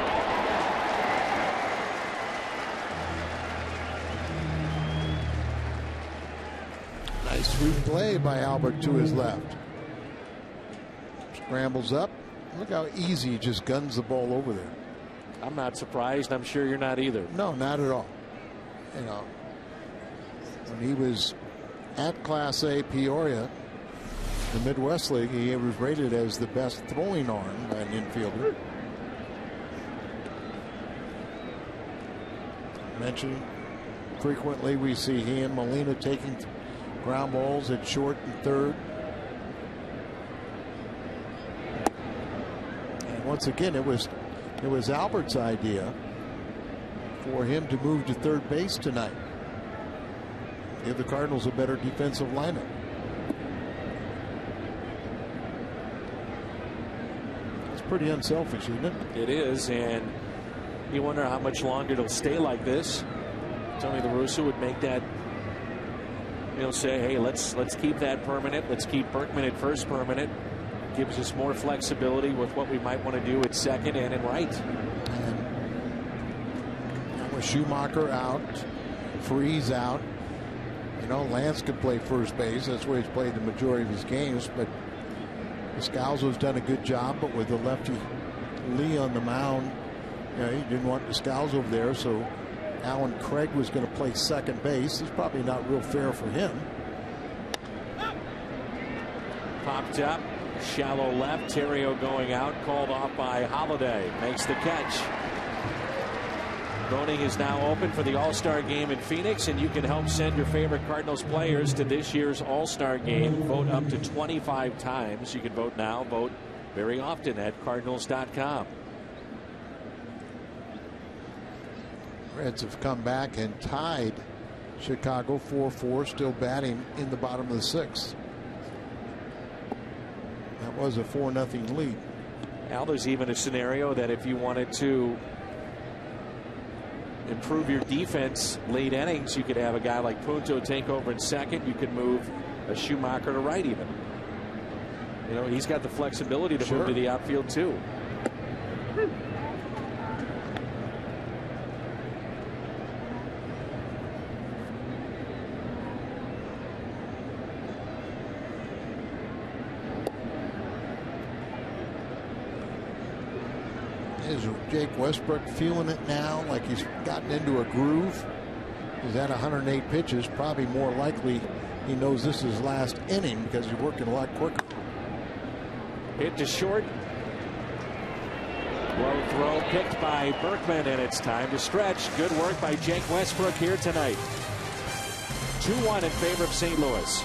Nice sweet play by Albert to his left. Scrambles up. Look how easy he just guns the ball over there. I'm not surprised. I'm sure you're not either. No, not at all. You know, when he was at Class A Peoria, the Midwest League, he was rated as the best throwing arm by an infielder. Mentioned frequently, we see he and Molina taking ground balls at short and third. And once again, it was Albert's idea for him to move to third base tonight. Give the Cardinals a better defensive lineup. It's pretty unselfish, isn't it? It is, and you wonder how much longer it'll stay like this. Tony La Russa would make that, say, hey, let's keep that permanent. Let's keep Berkman at first permanent. Gives us more flexibility with what we might want to do at second and in right. And with Schumacher out, Freeze out, Lance could play first base. That's where he's played the majority of his games. But Descalzo's done a good job. But with the lefty Lee on the mound, he didn't want Descalzo over there. So Alan Craig was going to play second base. It's probably not real fair for him. Popped up. Shallow left. Terrio going out. Called off by Holiday. Makes the catch. Voting is now open for the All-Star Game in Phoenix, and you can help send your favorite Cardinals players to this year's All-Star Game. Vote up to 25 times. You can vote now. Vote very often at Cardinals.com. Reds have come back and tied Chicago 4-4, still batting in the bottom of the sixth. That was a 4-0 lead. Now there's even a scenario that if you wanted to improve your defense late innings, you could have a guy like Punto take over in second. You could move a Schumacher to right even. He's got the flexibility to move to the outfield too. Is Jake Westbrook feeling it now, like he's gotten into a groove? He's at 108 pitches. Probably more likely he knows this is his last inning because he's working a lot quicker. Hit to short. Low throw picked by Berkman, and it's time to stretch. Good work by Jake Westbrook here tonight. 2-1 in favor of St. Louis.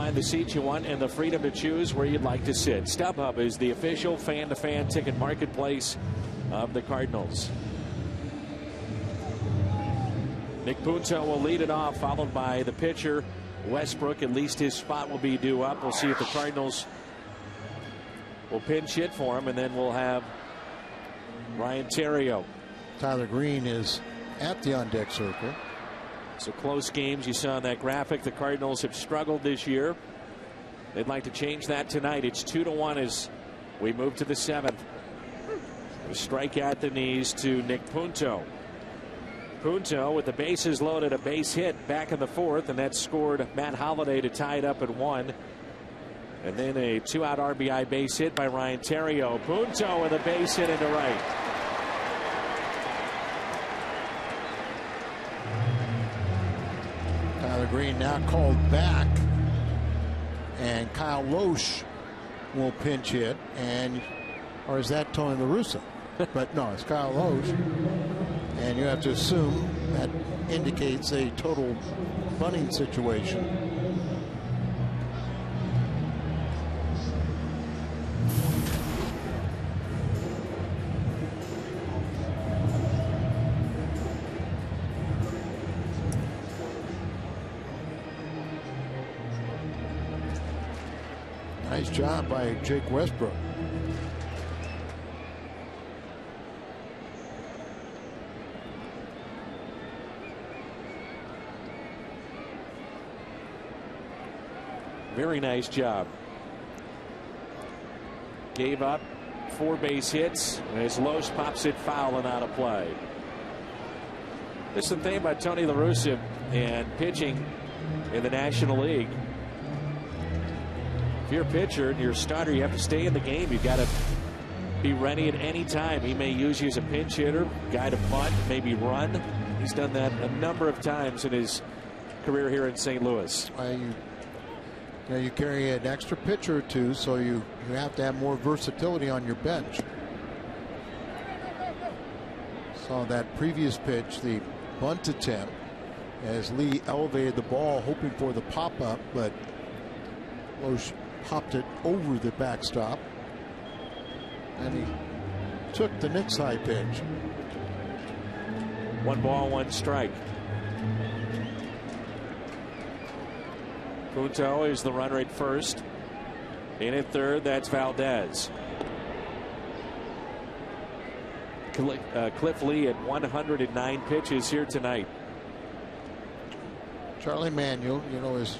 find the seat you want and the freedom to choose where you'd like to sit. StubHub is the official fan-to-fan ticket marketplace of the Cardinals. Nick Punto will lead it off, followed by the pitcher, Westbrook. At least his spot will be due up. We'll see if the Cardinals will pinch hit for him, and then we'll have Ryan Theriot. Tyler Green is at the on-deck circle. So close games you saw in that graphic. The Cardinals have struggled this year. They'd like to change that tonight. It's 2-1 as we move to the 7th. A strike at the knees to Nick Punto. Punto with the bases loaded, a base hit back in the 4th, and that scored Matt Holliday to tie it up at 1. And then a 2-out RBI base hit by Ryan Theriot. Punto with a base hit into right. Tyler Green now called back, and Kyle Loesch will pinch hit, or is that Tony La Russa? But no, it's Kyle Loesch, and you have to assume that indicates a total bunting situation. Nice job by Jake Westbrook. Very nice job. Gave up 4 base hits, and as Loesch pops it foul and out of play. This is the thing about Tony La Russa and pitching in the National League. If you're a pitcher and you're a starter, you have to stay in the game. You've got to be ready at any time. He may use you as a pinch hitter, guy to bunt, maybe run. He's done that a number of times in his career here in St. Louis. You carry an extra pitcher or two, so you have to have more versatility on your bench. Saw that previous pitch, the bunt attempt, as Lee elevated the ball hoping for the pop-up, but Loesch hopped it over the backstop, and he took the next high pitch. 1 ball, 1 strike. Punto is the runner at first. In at third, that's Valdez. Cliff Lee at 109 pitches here tonight. Charlie Manuel, is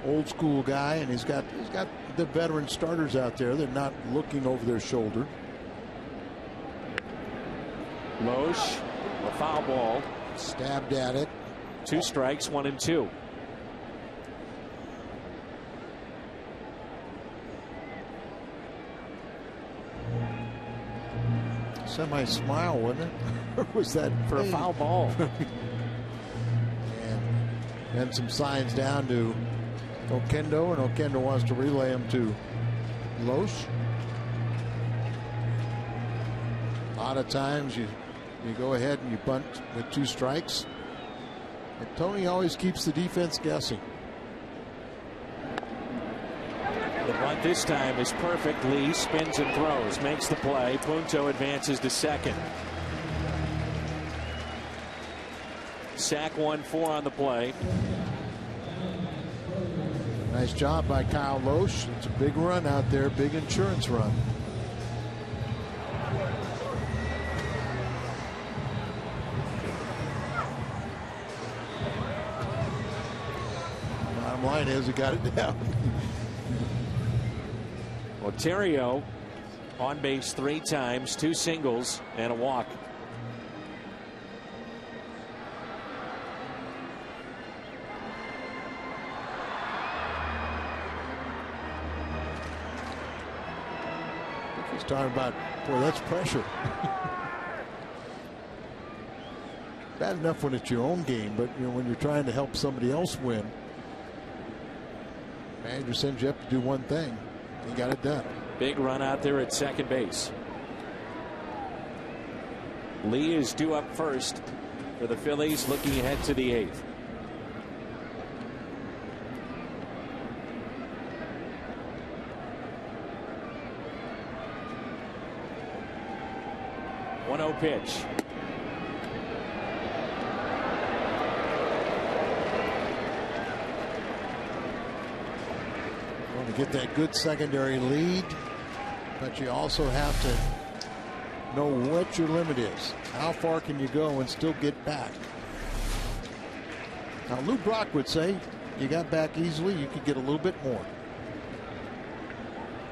old school guy, and he's got the veteran starters out there. They're not looking over their shoulder. Loesch, a foul ball. Stabbed at it. 2 strikes, 1 and 2. Semi-smile, wasn't it? Or was that for a foul ball? and some signs down to Oquendo, and Oquendo wants to relay him to Loesch. A lot of times you go ahead and you bunt with 2 strikes. And Tony always keeps the defense guessing. The bunt this time is perfect. Lee spins and throws, makes the play. Punto advances to second. Sack 1-4 on the play. Nice job by Kyle Loesch. It's a big run out there, big insurance run. Bottom line is he got it down. Well, Theriot on base 3 times, 2 singles and a walk. He's talking about, boy, that's pressure. Bad enough when it's your own game, but when you're trying to help somebody else win, manager sends you up to do one thing. He got it done. Big run out there at second base. Lee is due up first for the Phillies, looking ahead to the 8th. 1-0 pitch. Want to get that good secondary lead, but you also have to know what your limit is. How far can you go and still get back? Now, Lou Brock would say you got back easily, you could get a little bit more.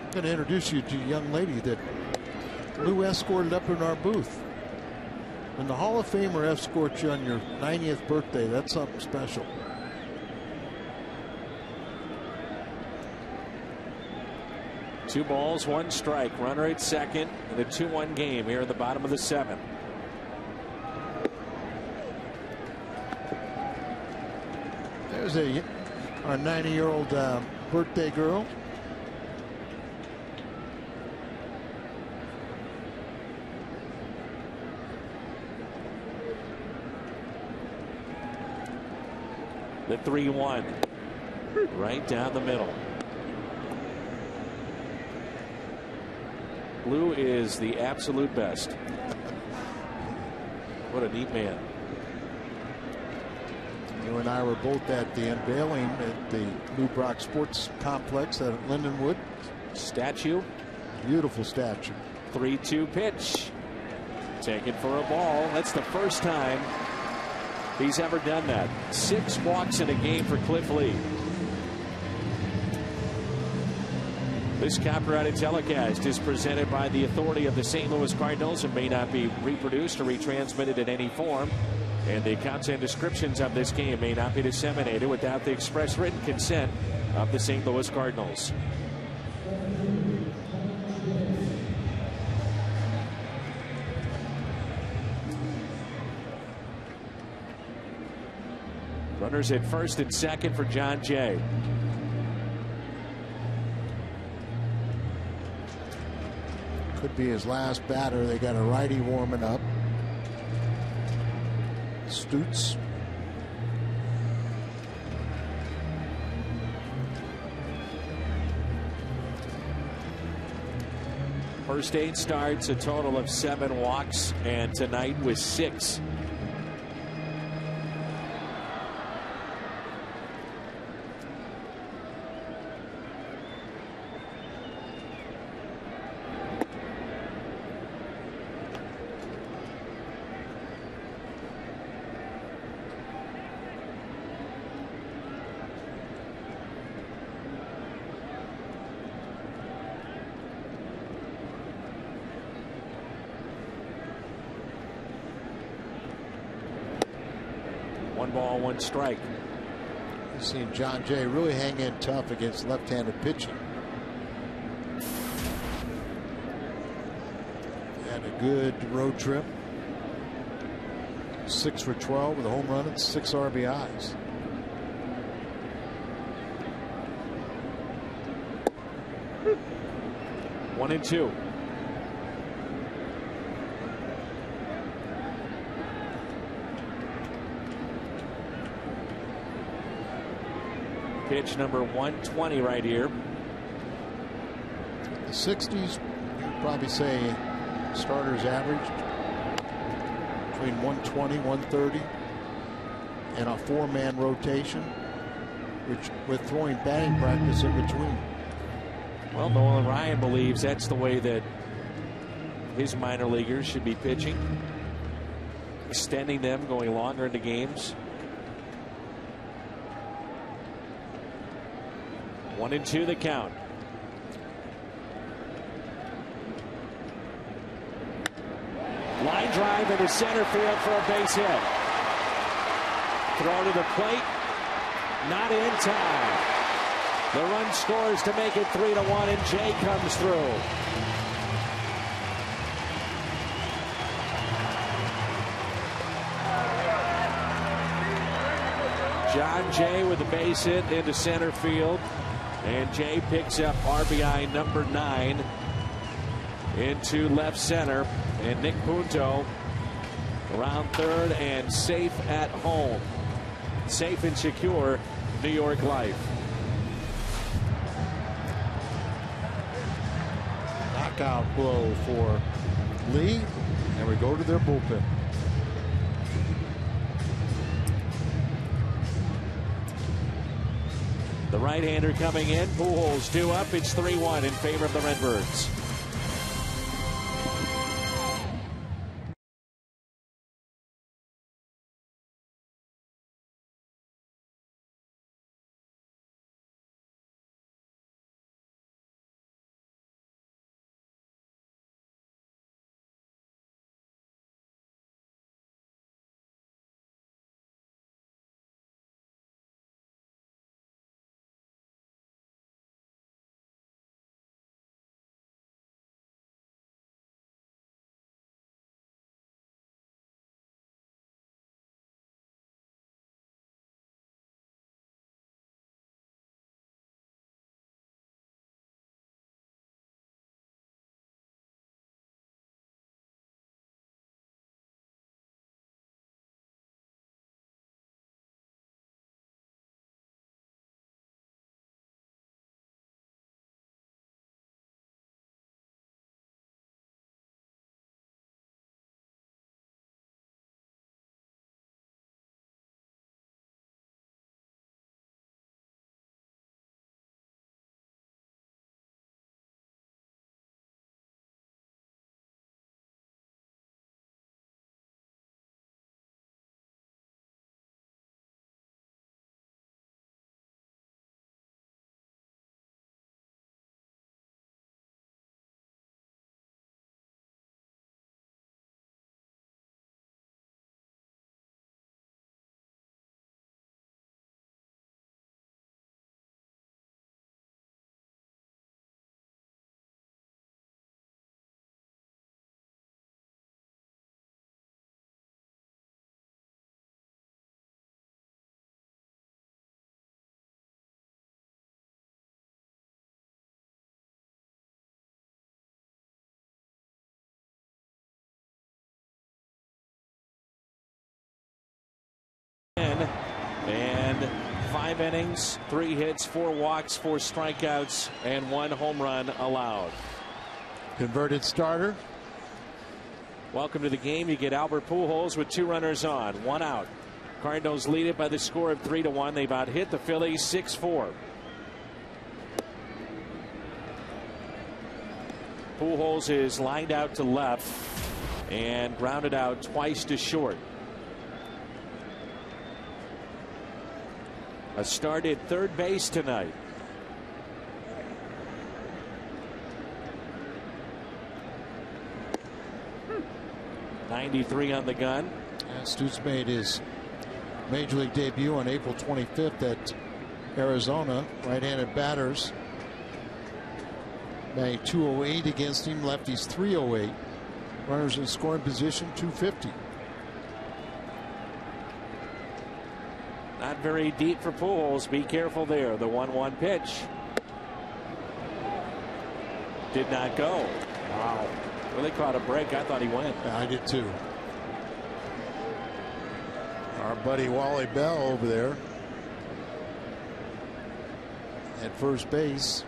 I'm going to introduce you to a young lady that Lou escorted up in our booth. When the Hall of Famer escorts you on your 90th birthday, that's something special. Two balls, one strike. Runner at second in the 2-1 game here in the bottom of the 7th. There's our 90-year-old birthday girl. The 3-1 right down the middle. Lou is the absolute best. What a neat man. You and I were both at the unveiling at the Lou Brock Sports Complex at Lindenwood. Statue. Beautiful statue. 3-2 pitch. Taken for a ball. That's the first time he's ever done that. 6 walks in a game for Cliff Lee. This copyrighted telecast is presented by the authority of the St. Louis Cardinals and may not be reproduced or retransmitted in any form. And the accounts and descriptions of this game may not be disseminated without the express written consent of the St. Louis Cardinals. Runners at first and second for John Jay. Could be his last batter. They got a righty warming up. Stutz. First 8 starts, a total of 7 walks, and tonight was 6. One ball, one strike. You've seen John Jay really hang in tough against left-handed pitching. Had a good road trip. 6 for 12 with a home run and 6 RBIs. One and two. Pitch number 120 right here. The 60s, you'd probably say starters averaged between 120, 130, and a 4-man rotation, which with throwing batting practice in between. Well, Nolan Ryan believes that's the way that his minor leaguers should be pitching, extending them, going longer into games. 1 and 2 the count. Line drive into center field for a base hit. Throw to the plate, not in time. The run scores to make it 3-1, and Jay comes through. John Jay with the base hit into center field, and Jay picks up RBI number 9 into left center, and Nick Punto around third and safe at home. Safe and secure New York life. Knockout blow for Lee. And we go to their bullpen. The right-hander coming in. Pujols 2 up. It's 3-1 in favor of the Redbirds. And 5 innings, 3 hits, 4 walks, 4 strikeouts, and 1 home run allowed. Converted starter. Welcome to the game. You get Albert Pujols with 2 runners on, 1 out. Cardinals lead it by the score of 3-1. They've out hit the Phillies 6-4. Pujols is lined out to left and grounded out twice to short. A start at third base tonight. .93 on the gun. Stutz made his major league debut on April 25th at Arizona. Right-handed batters made 208 against him. Lefties 308. Runners in scoring position 250. Not very deep for Pujols. Be careful there. The 1-1 pitch did not go. Wow. Really caught a break. I thought he went. Yeah, I did too. Our buddy Wally Bell over there at first base.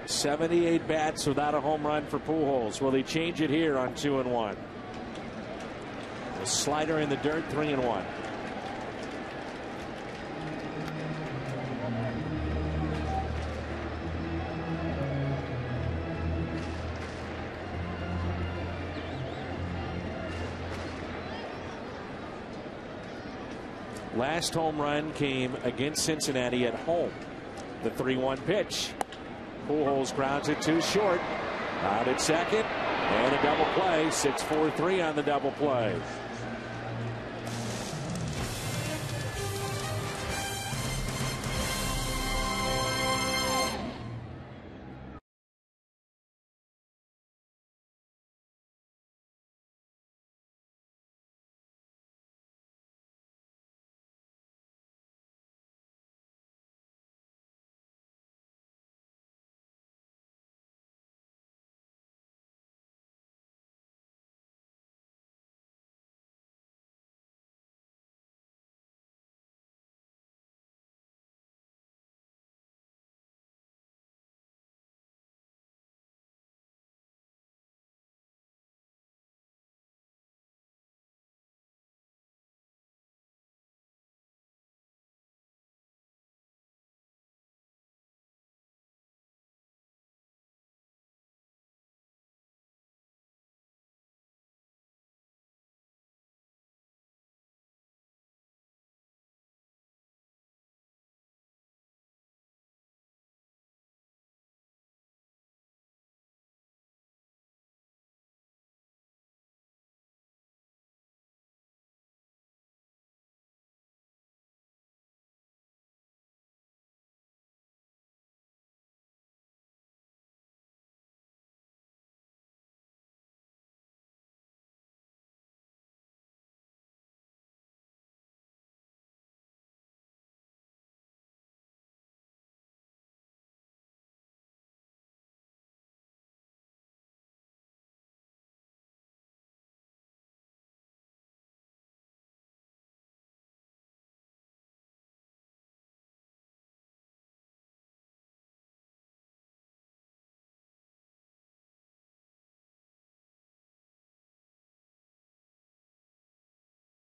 .78 bats without a home run for Pujols. Will he change it here on 2-1? A slider in the dirt, 3-1. Last home run came against Cincinnati at home. The 3-1 pitch. Pujols grounds it too short. Out at second. And a double play. 6-4-3 on the double play.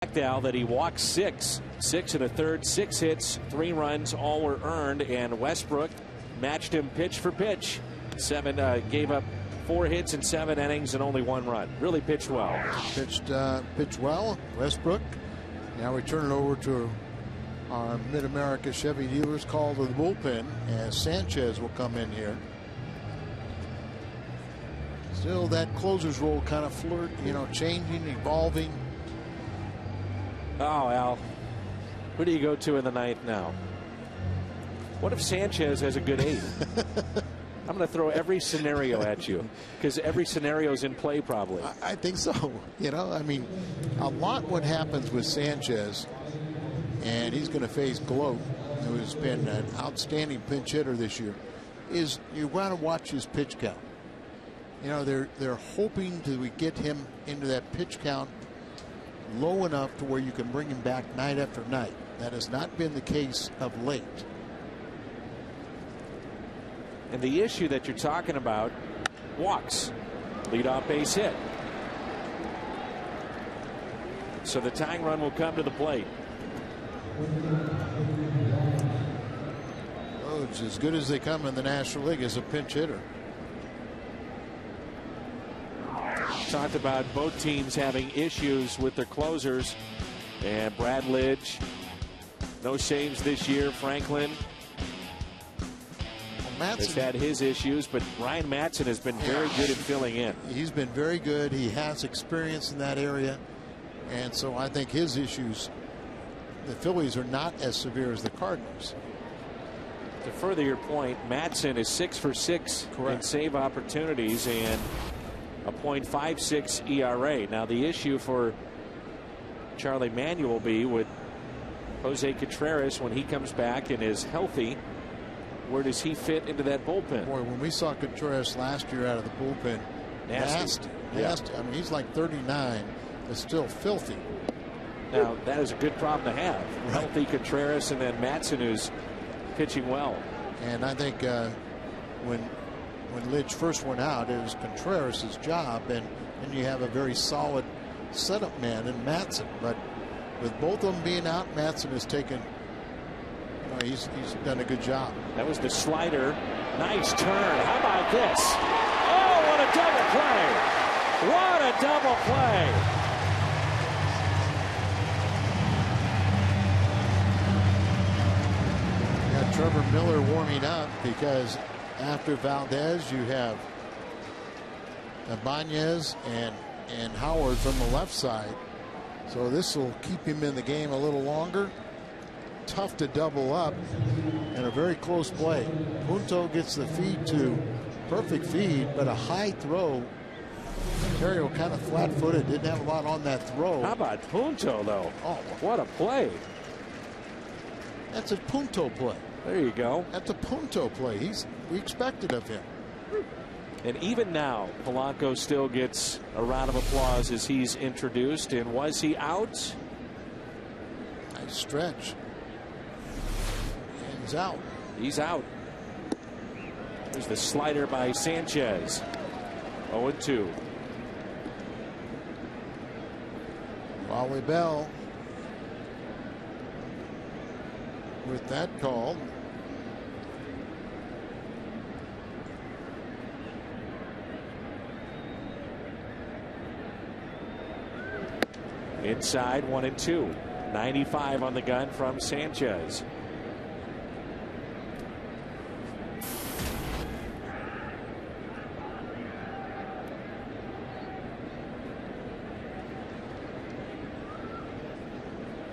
Al that he walked six and a third, 6 hits, 3 runs, all were earned, and Westbrook matched him pitch for pitch. Gave up 4 hits in 7 innings and only 1 run. Really pitched well. Pitched well, Westbrook. Now we turn it over to our Mid-America Chevy dealers call to the bullpen as Sanchez will come in here. Still that closer's role kind of changing, evolving. Oh, Al, who do you go to in the 9th now? What if Sanchez has a good 8th? I'm going to throw every scenario at you because every scenario is in play probably. I think so. I mean, a lot what happens with Sanchez, and he's going to face Gloat, who has been an outstanding pinch hitter this year, is you want to watch his pitch count. They're hoping to get him into that pitch count low enough to where you can bring him back night after night. That has not been the case of late. And the issue that you're talking about, walks, leadoff base hit. So the tying run will come to the plate. Oh, it's as good as they come in the National League as a pinch hitter. Talked about both teams having issues with their closers, and Brad Lidge, no saves this year. Franklin has had his issues, but Ryan Madson has been very good at filling in. He's been very good. He has experience in that area, and so I think his issues, the Phillies, are not as severe as the Cardinals. To further your point, Madson is 6 for 6 in save opportunities and a .56 ERA. Now the issue for Charlie Manuel will be with Jose Contreras when he comes back and is healthy. Where does he fit into that bullpen? Boy, when we saw Contreras last year out of the bullpen, nasty. I mean, he's like 39, but still filthy. Now that is a good problem to have. Right. Healthy Contreras and then Madson, who's pitching well. And I think when Lidge first went out, it was Contreras' job, and you have a very solid setup man in Madson. But with both of them being out, Madson has taken, he's done a good job. That was the slider. Nice turn. How about this? Oh, what a double play! What a double play! Got Trevor Miller warming up because after Valdez, you have Ibanez and Howard from the left side. So this will keep him in the game a little longer. Tough to double up and a very close play. Punto gets the feed to perfect feed, but a high throw. Ontario kind of flat-footed, didn't have a lot on that throw. How about Punto, though? Oh, what a play. That's a Punto play. There you go. That's a Punto play. We expected of him. And even now, Polanco still gets a round of applause as he's introduced. And was he out? Nice stretch. And he's out. He's out. There's the slider by Sanchez. 0-2. Wally Bell with that call. Inside 1-2. 95 on the gun from Sanchez.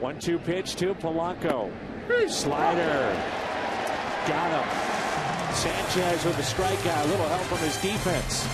One-two pitch to Polanco. Slider. Got him. Sanchez with the strikeout. A little help from his defense.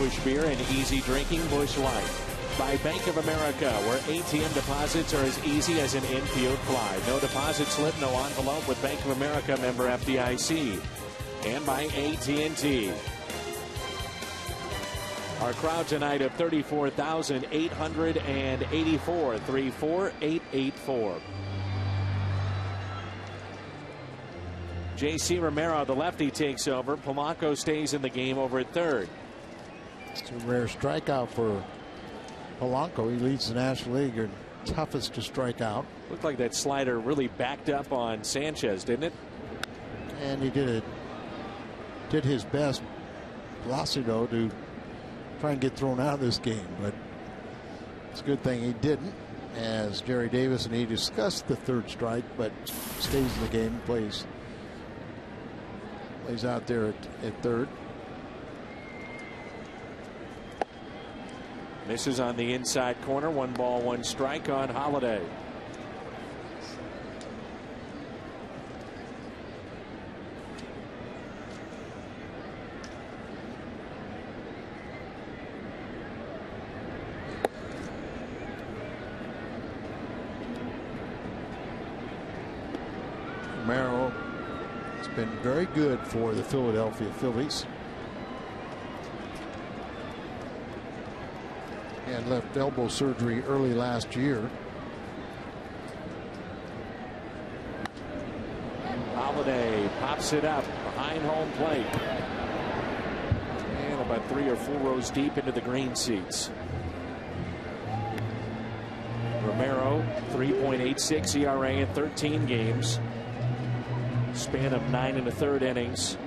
Busch Beer and easy drinking Busch Light. By Bank of America, where ATM deposits are as easy as an infield fly. No deposit slip, no envelope with Bank of America, member FDIC. And by AT&T. Our crowd tonight of 34,884, 34884. J.C. Romero, the lefty, takes over. Polanco stays in the game over at third. It's a rare strikeout for Polanco. He leads the National League in toughest to strike out. Looked like that slider really backed up on Sanchez, didn't it? And he did his best, Placido, to try and get thrown out of this game, but it's a good thing he didn't, as Jerry Davis and he discussed the third strike, but stays in the game, plays out there at third. Misses on the inside corner. 1 ball, 1 strike on Holiday. Romero has been very good for the Philadelphia Phillies. And left elbow surgery early last year. Holiday pops it up behind home plate. And about 3 or 4 rows deep into the green seats. Romero, 3.86 ERA in 13 games. Span of 9 1/3 innings.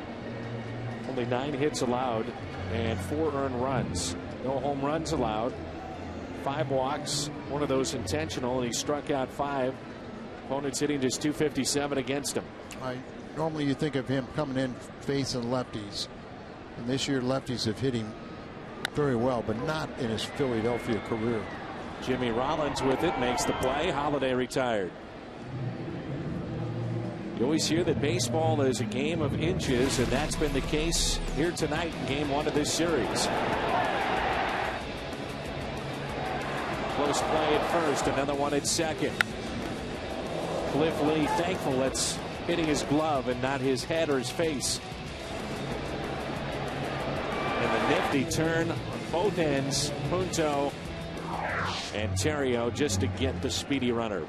Only 9 hits allowed and 4 earned runs. No home runs allowed. 5 walks, 1 of those intentional, and he struck out 5. Opponents hitting just .257 against him. Normally you think of him coming in facing lefties, and this year lefties have hit him very well, but not in his Philadelphia career. Jimmy Rollins with it, makes the play. Holiday retired. You always hear that baseball is a game of inches, and that's been the case here tonight in game 1 of this series. Close play at first, another one at second. Cliff Lee thankful that's hitting his glove and not his head or his face. And the nifty turn on both ends. Punto and Terrio just to get the speedy runner.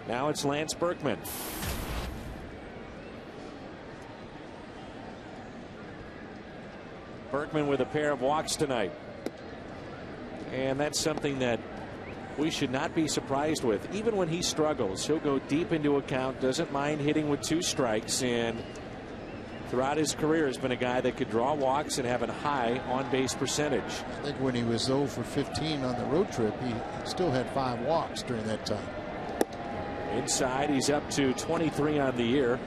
Now it's Lance Berkman. Berkman with a pair of walks tonight. And that's something that we should not be surprised with. Even when he struggles, he'll go deep into a count, doesn't mind hitting with 2 strikes, and throughout his career has been a guy that could draw walks and have a high on-base percentage. I think when he was 0 for 15 on the road trip, he still had 5 walks during that time. Inside, he's up to 23 on the year.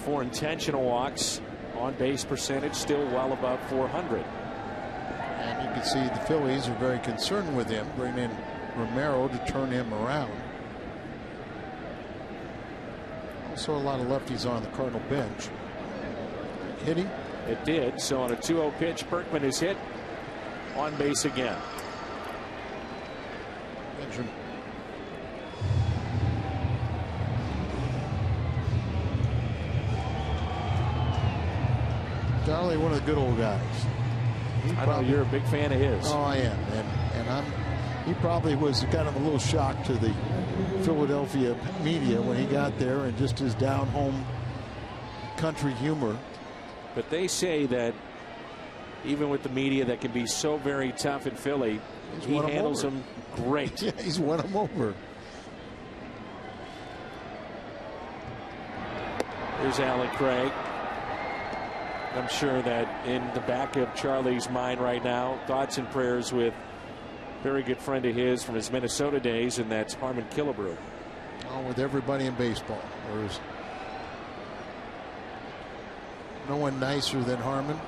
4 intentional walks. On-base percentage still well above 400. And you can see the Phillies are very concerned with him, bringing in Romero to turn him around. Also a lot of lefties on the Cardinal bench. Hit him? It did. So on a 2-0 pitch, Berkman is hit. On base again. Benjamin. Charlie, one of the good old guys. I know you're a big fan of his. Oh, I am, and he probably was kind of a little shock to the Philadelphia media when he got there, and just his down home country humor. But they say that even with the media that can be so very tough in Philly, he handles them great. Yeah, he's won them over. Here's Alan Craig. I'm sure that in the back of Charlie's mind right now, thoughts and prayers with a very good friend of his from his Minnesota days, and that's Harmon Killebrew. Oh, with everybody in baseball. There's no one nicer than Harmon.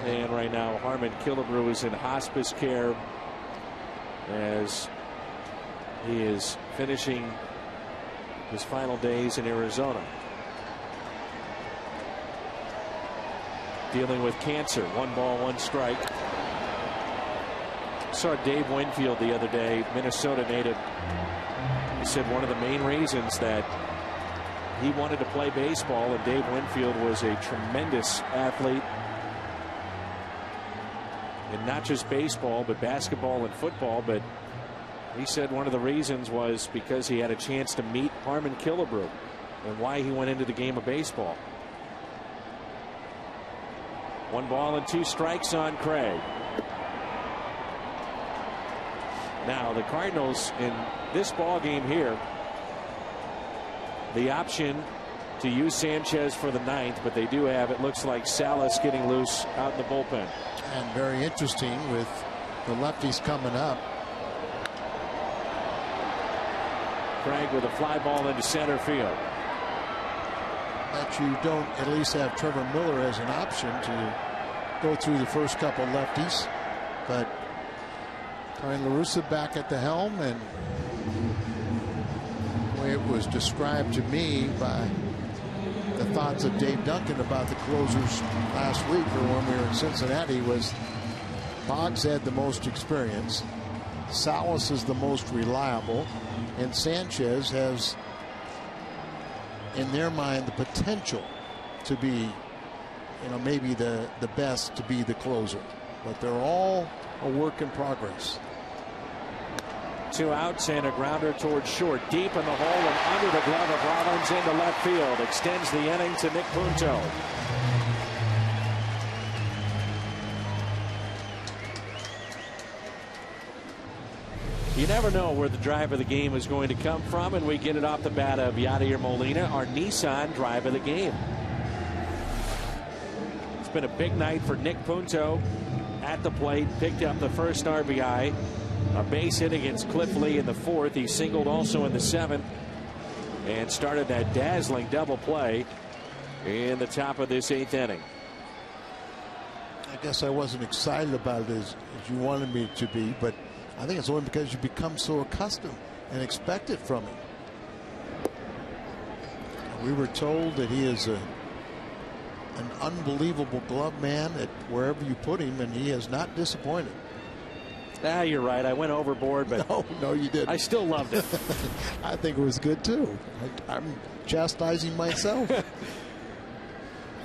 And right now, Harmon Killebrew is in hospice care as he is finishing his final days in Arizona. dealing with cancer. 1 ball, 1 strike. Saw Dave Winfield the other day, Minnesota native. He said one of the main reasons that he wanted to play baseball, and Dave Winfield was a tremendous athlete in not just baseball, but basketball and football. But he said one of the reasons was because he had a chance to meet Harmon Killebrew and why he went into the game of baseball. 1 ball and 2 strikes on Craig. Now the Cardinals in this ball game here, the option to use Sanchez for the 9th, but they do have, it looks like, Salas getting loose out in the bullpen. And very interesting with the lefties coming up. Craig with a fly ball into center field. That you don't at least have Trevor Miller as an option to go through the first couple lefties. But Tony La Russa back at the helm, and the way it was described to me by the thoughts of Dave Duncan about the closers last week or when we were in Cincinnati was Boggs had the most experience, Salas is the most reliable, and Sanchez has in their mind the potential to be, maybe the best to be the closer, but they're all a work in progress. 2 outs and a grounder towards short, deep in the hole and under the glove of Rollins into left field. Extends the inning to Nick Punto. You never know where the drive of the game is going to come from, and we get it off the bat of Yadier Molina, our Nissan drive of the game. It's been a big night for Nick Punto at the plate. Picked up the first RBI. A base hit against Cliff Lee in the 4th. He singled also in the 7th and started that dazzling double play in the top of this 8th inning. I guess I wasn't excited about it as you wanted me to be, but I think it's only because you become so accustomed and expect it from him. We were told that he is an unbelievable glove man at wherever you put him, and he has not disappointed. You're right. I went overboard, but no, you didn't. I still loved it. I think it was good too. I'm chastising myself.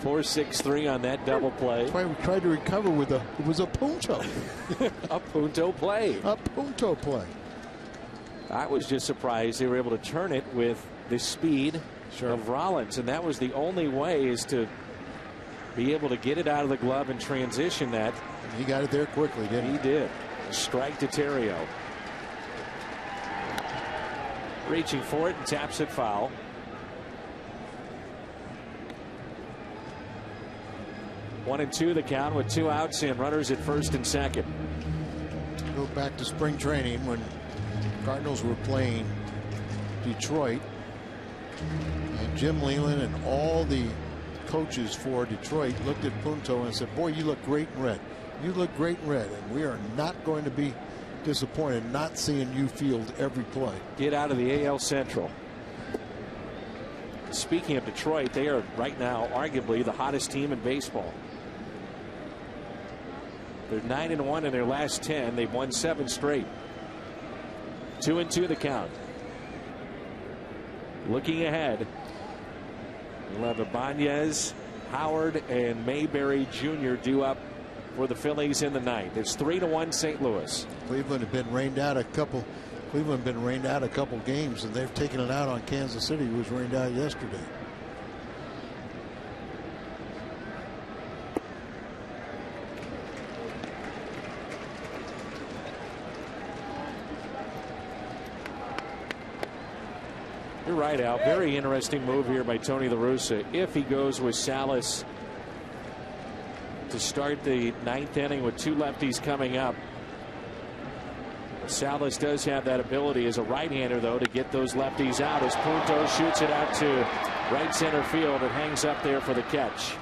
4-6-3 on that double play. That's why we tried to recover with it was a punto. A punto play. A punto play. I was just surprised they were able to turn it with the speed of Rollins, and that was the only way, is to be able to get it out of the glove and transition that. He got it there quickly, didn't he? He did. Strike to Terrio. Reaching for it and taps it foul. One and two the count with 2 outs and runners at first and second. Go back to spring training when Cardinals were playing Detroit, and Jim Leland and all the coaches for Detroit looked at Punto and said, boy, you look great in red. You look great in red, and we are not going to be disappointed not seeing you field every play. Get out of the AL Central. Speaking of Detroit, they are right now arguably the hottest team in baseball. They're 9-1 in their last 10. They've won 7 straight. 2-2 the count. Looking ahead, we'll have Ibanez, Howard, and Mayberry Jr. due up for the Phillies in the 9th. It's 3-1 St. Louis. Cleveland have been rained out a couple. Cleveland been rained out a couple games, and they've taken it out on Kansas City, who was rained out yesterday. You're right, Al. Very interesting move here by Tony La Russa. If he goes with Salas to start the 9th inning with 2 lefties coming up. Salas does have that ability as a right-hander, though, to get those lefties out as Punto shoots it out to right center field and hangs up there for the catch.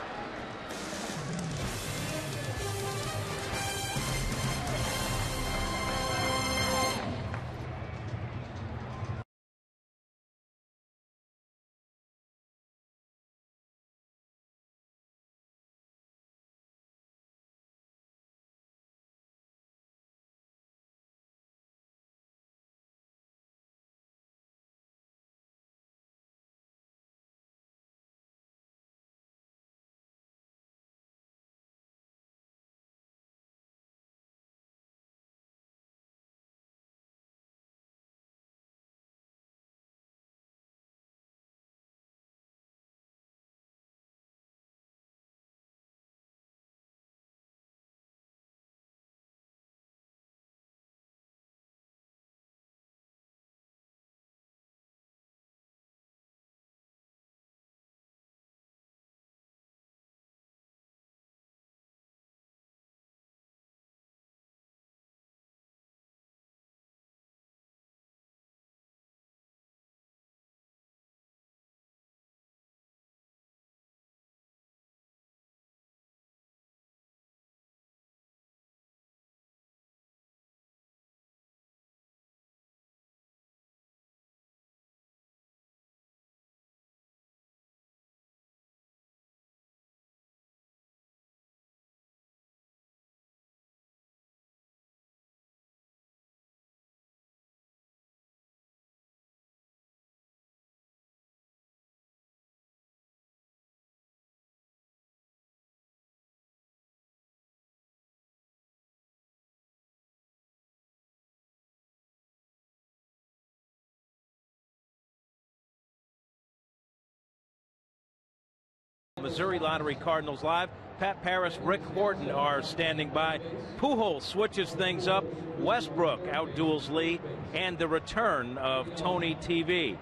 Missouri Lottery Cardinals Live. Pat Paris, Rick Horton are standing by. Pujols switches things up. Westbrook outduels Lee, and the return of Tony TV.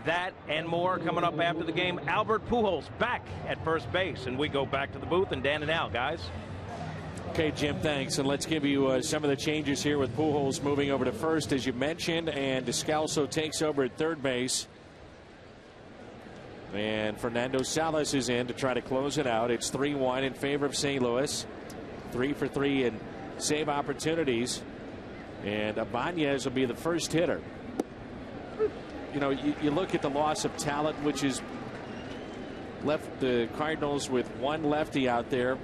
That and more coming up after the game. Albert Pujols back at first base, and we go back to the booth. And Dan and Al, guys. Okay, Jim, thanks. And let's give you some of the changes here with Pujols moving over to first, as you mentioned, and Descalso takes over at third base. And Fernando Salas is in to try to close it out. It's 3-1 in favor of St. Louis. 3 for 3 in save opportunities. And Ibanez will be the first hitter. You know, you look at the loss of talent, which has left the Cardinals with one lefty out there.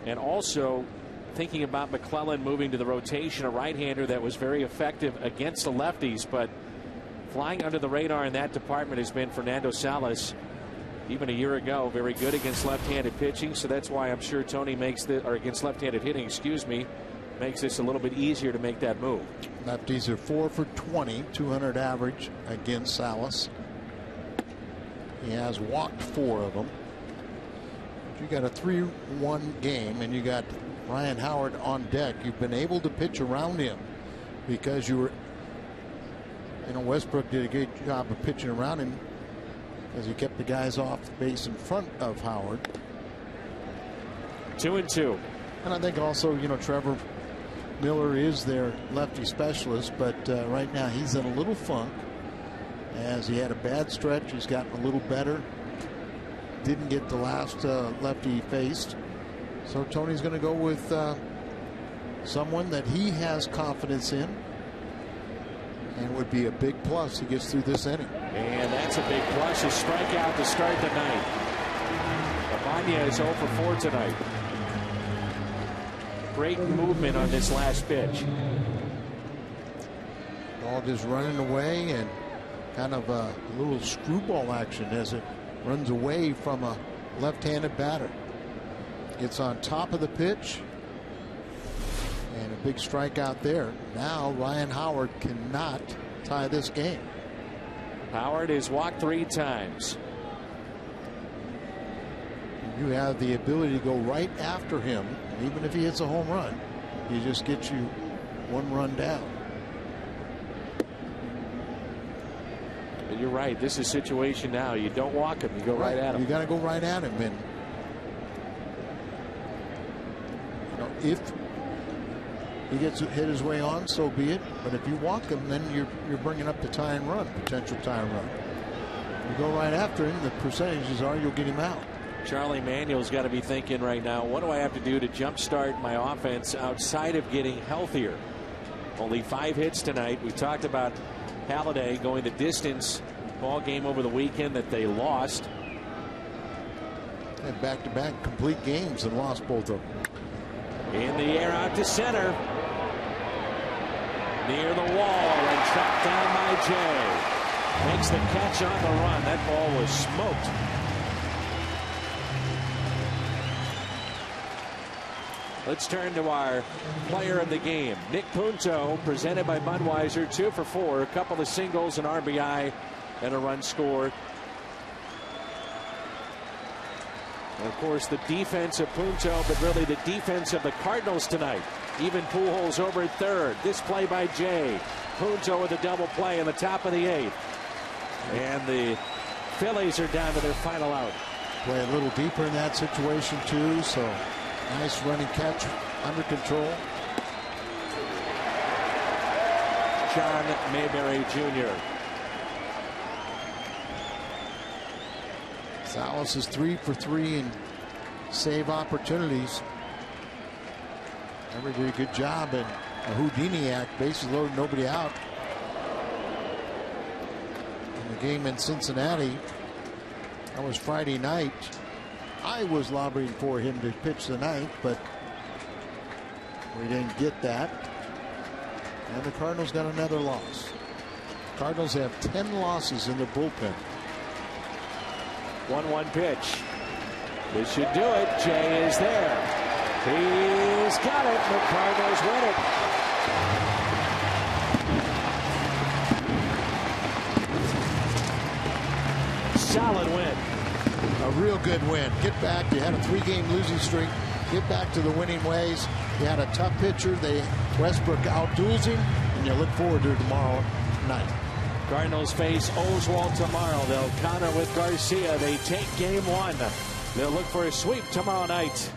And also thinking about McClellan moving to the rotation, a right-hander that was very effective against the lefties. But flying under the radar in that department has been Fernando Salas. Even a year ago, very good against left-handed pitching. So that's why I'm sure Tony makes the, or against left-handed hitting, excuse me, makes this a little bit easier to make that move. Lefties are 4 for 20, 200 average against Salas. He has walked 4 of them. You got a 3-1 game, and you got Ryan Howard on deck. You've been able to pitch around him because you were, you know, Westbrook did a good job of pitching around him as he kept the guys off the base in front of Howard. 2-2. And I think also, you know, Trevor Miller is their lefty specialist, but right now he's in a little funk as he had a bad stretch. He's gotten a little better. Didn't get the last lefty he faced. So Tony's going to go with someone that he has confidence in, and would be a big plus he gets through this inning. And that's a big plus. A strikeout to start the night. Ibanez 0 for 4 tonight. Great movement on this last pitch. Ball just running away, and kind of a little screwball action as it runs away from a left-handed batter. Gets on top of the pitch, and a big strikeout there. Now Ryan Howard cannot tie this game. Howard has walked 3 times. You have the ability to go right after him. Even if he hits a home run, he just gets you 1 run down. And you're right. This is a situation now. You don't walk him. You go right at him. You got to go right at him. And you know, if he gets hit his way on, so be it. But if you walk him, then you're bringing up the tie and run, potential tie and run. You go right after him, the percentages are you'll get him out. Charlie Manuel's got to be thinking right now, what do I have to do to jumpstart my offense outside of getting healthier? Only 5 hits tonight. We talked about Halladay going the distance ball game over the weekend that they lost. And back-to-back complete games and lost both of them. In the air out to center. Near the wall and trapped down by Jay. Makes the catch on the run. That ball was smoked. Let's turn to our player of the game. Nick Punto, presented by Budweiser, 2 for 4. A couple of singles, an RBI, and a run scored. And of course, the defense of Punto, but really the defense of the Cardinals tonight. Even Pujols over at third. This play by Jay. Punto with a double play in the top of the 8th. And the Phillies are down to their final out. Play a little deeper in that situation, too, so nice running catch under control. John Mayberry Jr. Salas is 3 for 3 in save opportunities. Remember, did a good job in a Houdini act, bases loaded, nobody out. In the game in Cincinnati, that was Friday night. I was lobbying for him to pitch the 9th, but we didn't get that. And the Cardinals got another loss. Cardinals have 10 losses in their bullpen. 1-1 pitch. This should do it. Jay is there. He's got it. The Cardinals win it. Solid win. A real good win. Get back. You had a 3-game losing streak. Get back to the winning ways. You had a tough pitcher. Westbrook outduels him, and you look forward to tomorrow night. Cardinals face Oswald tomorrow. They'll counter with Garcia. They take game 1. They'll look for a sweep tomorrow night.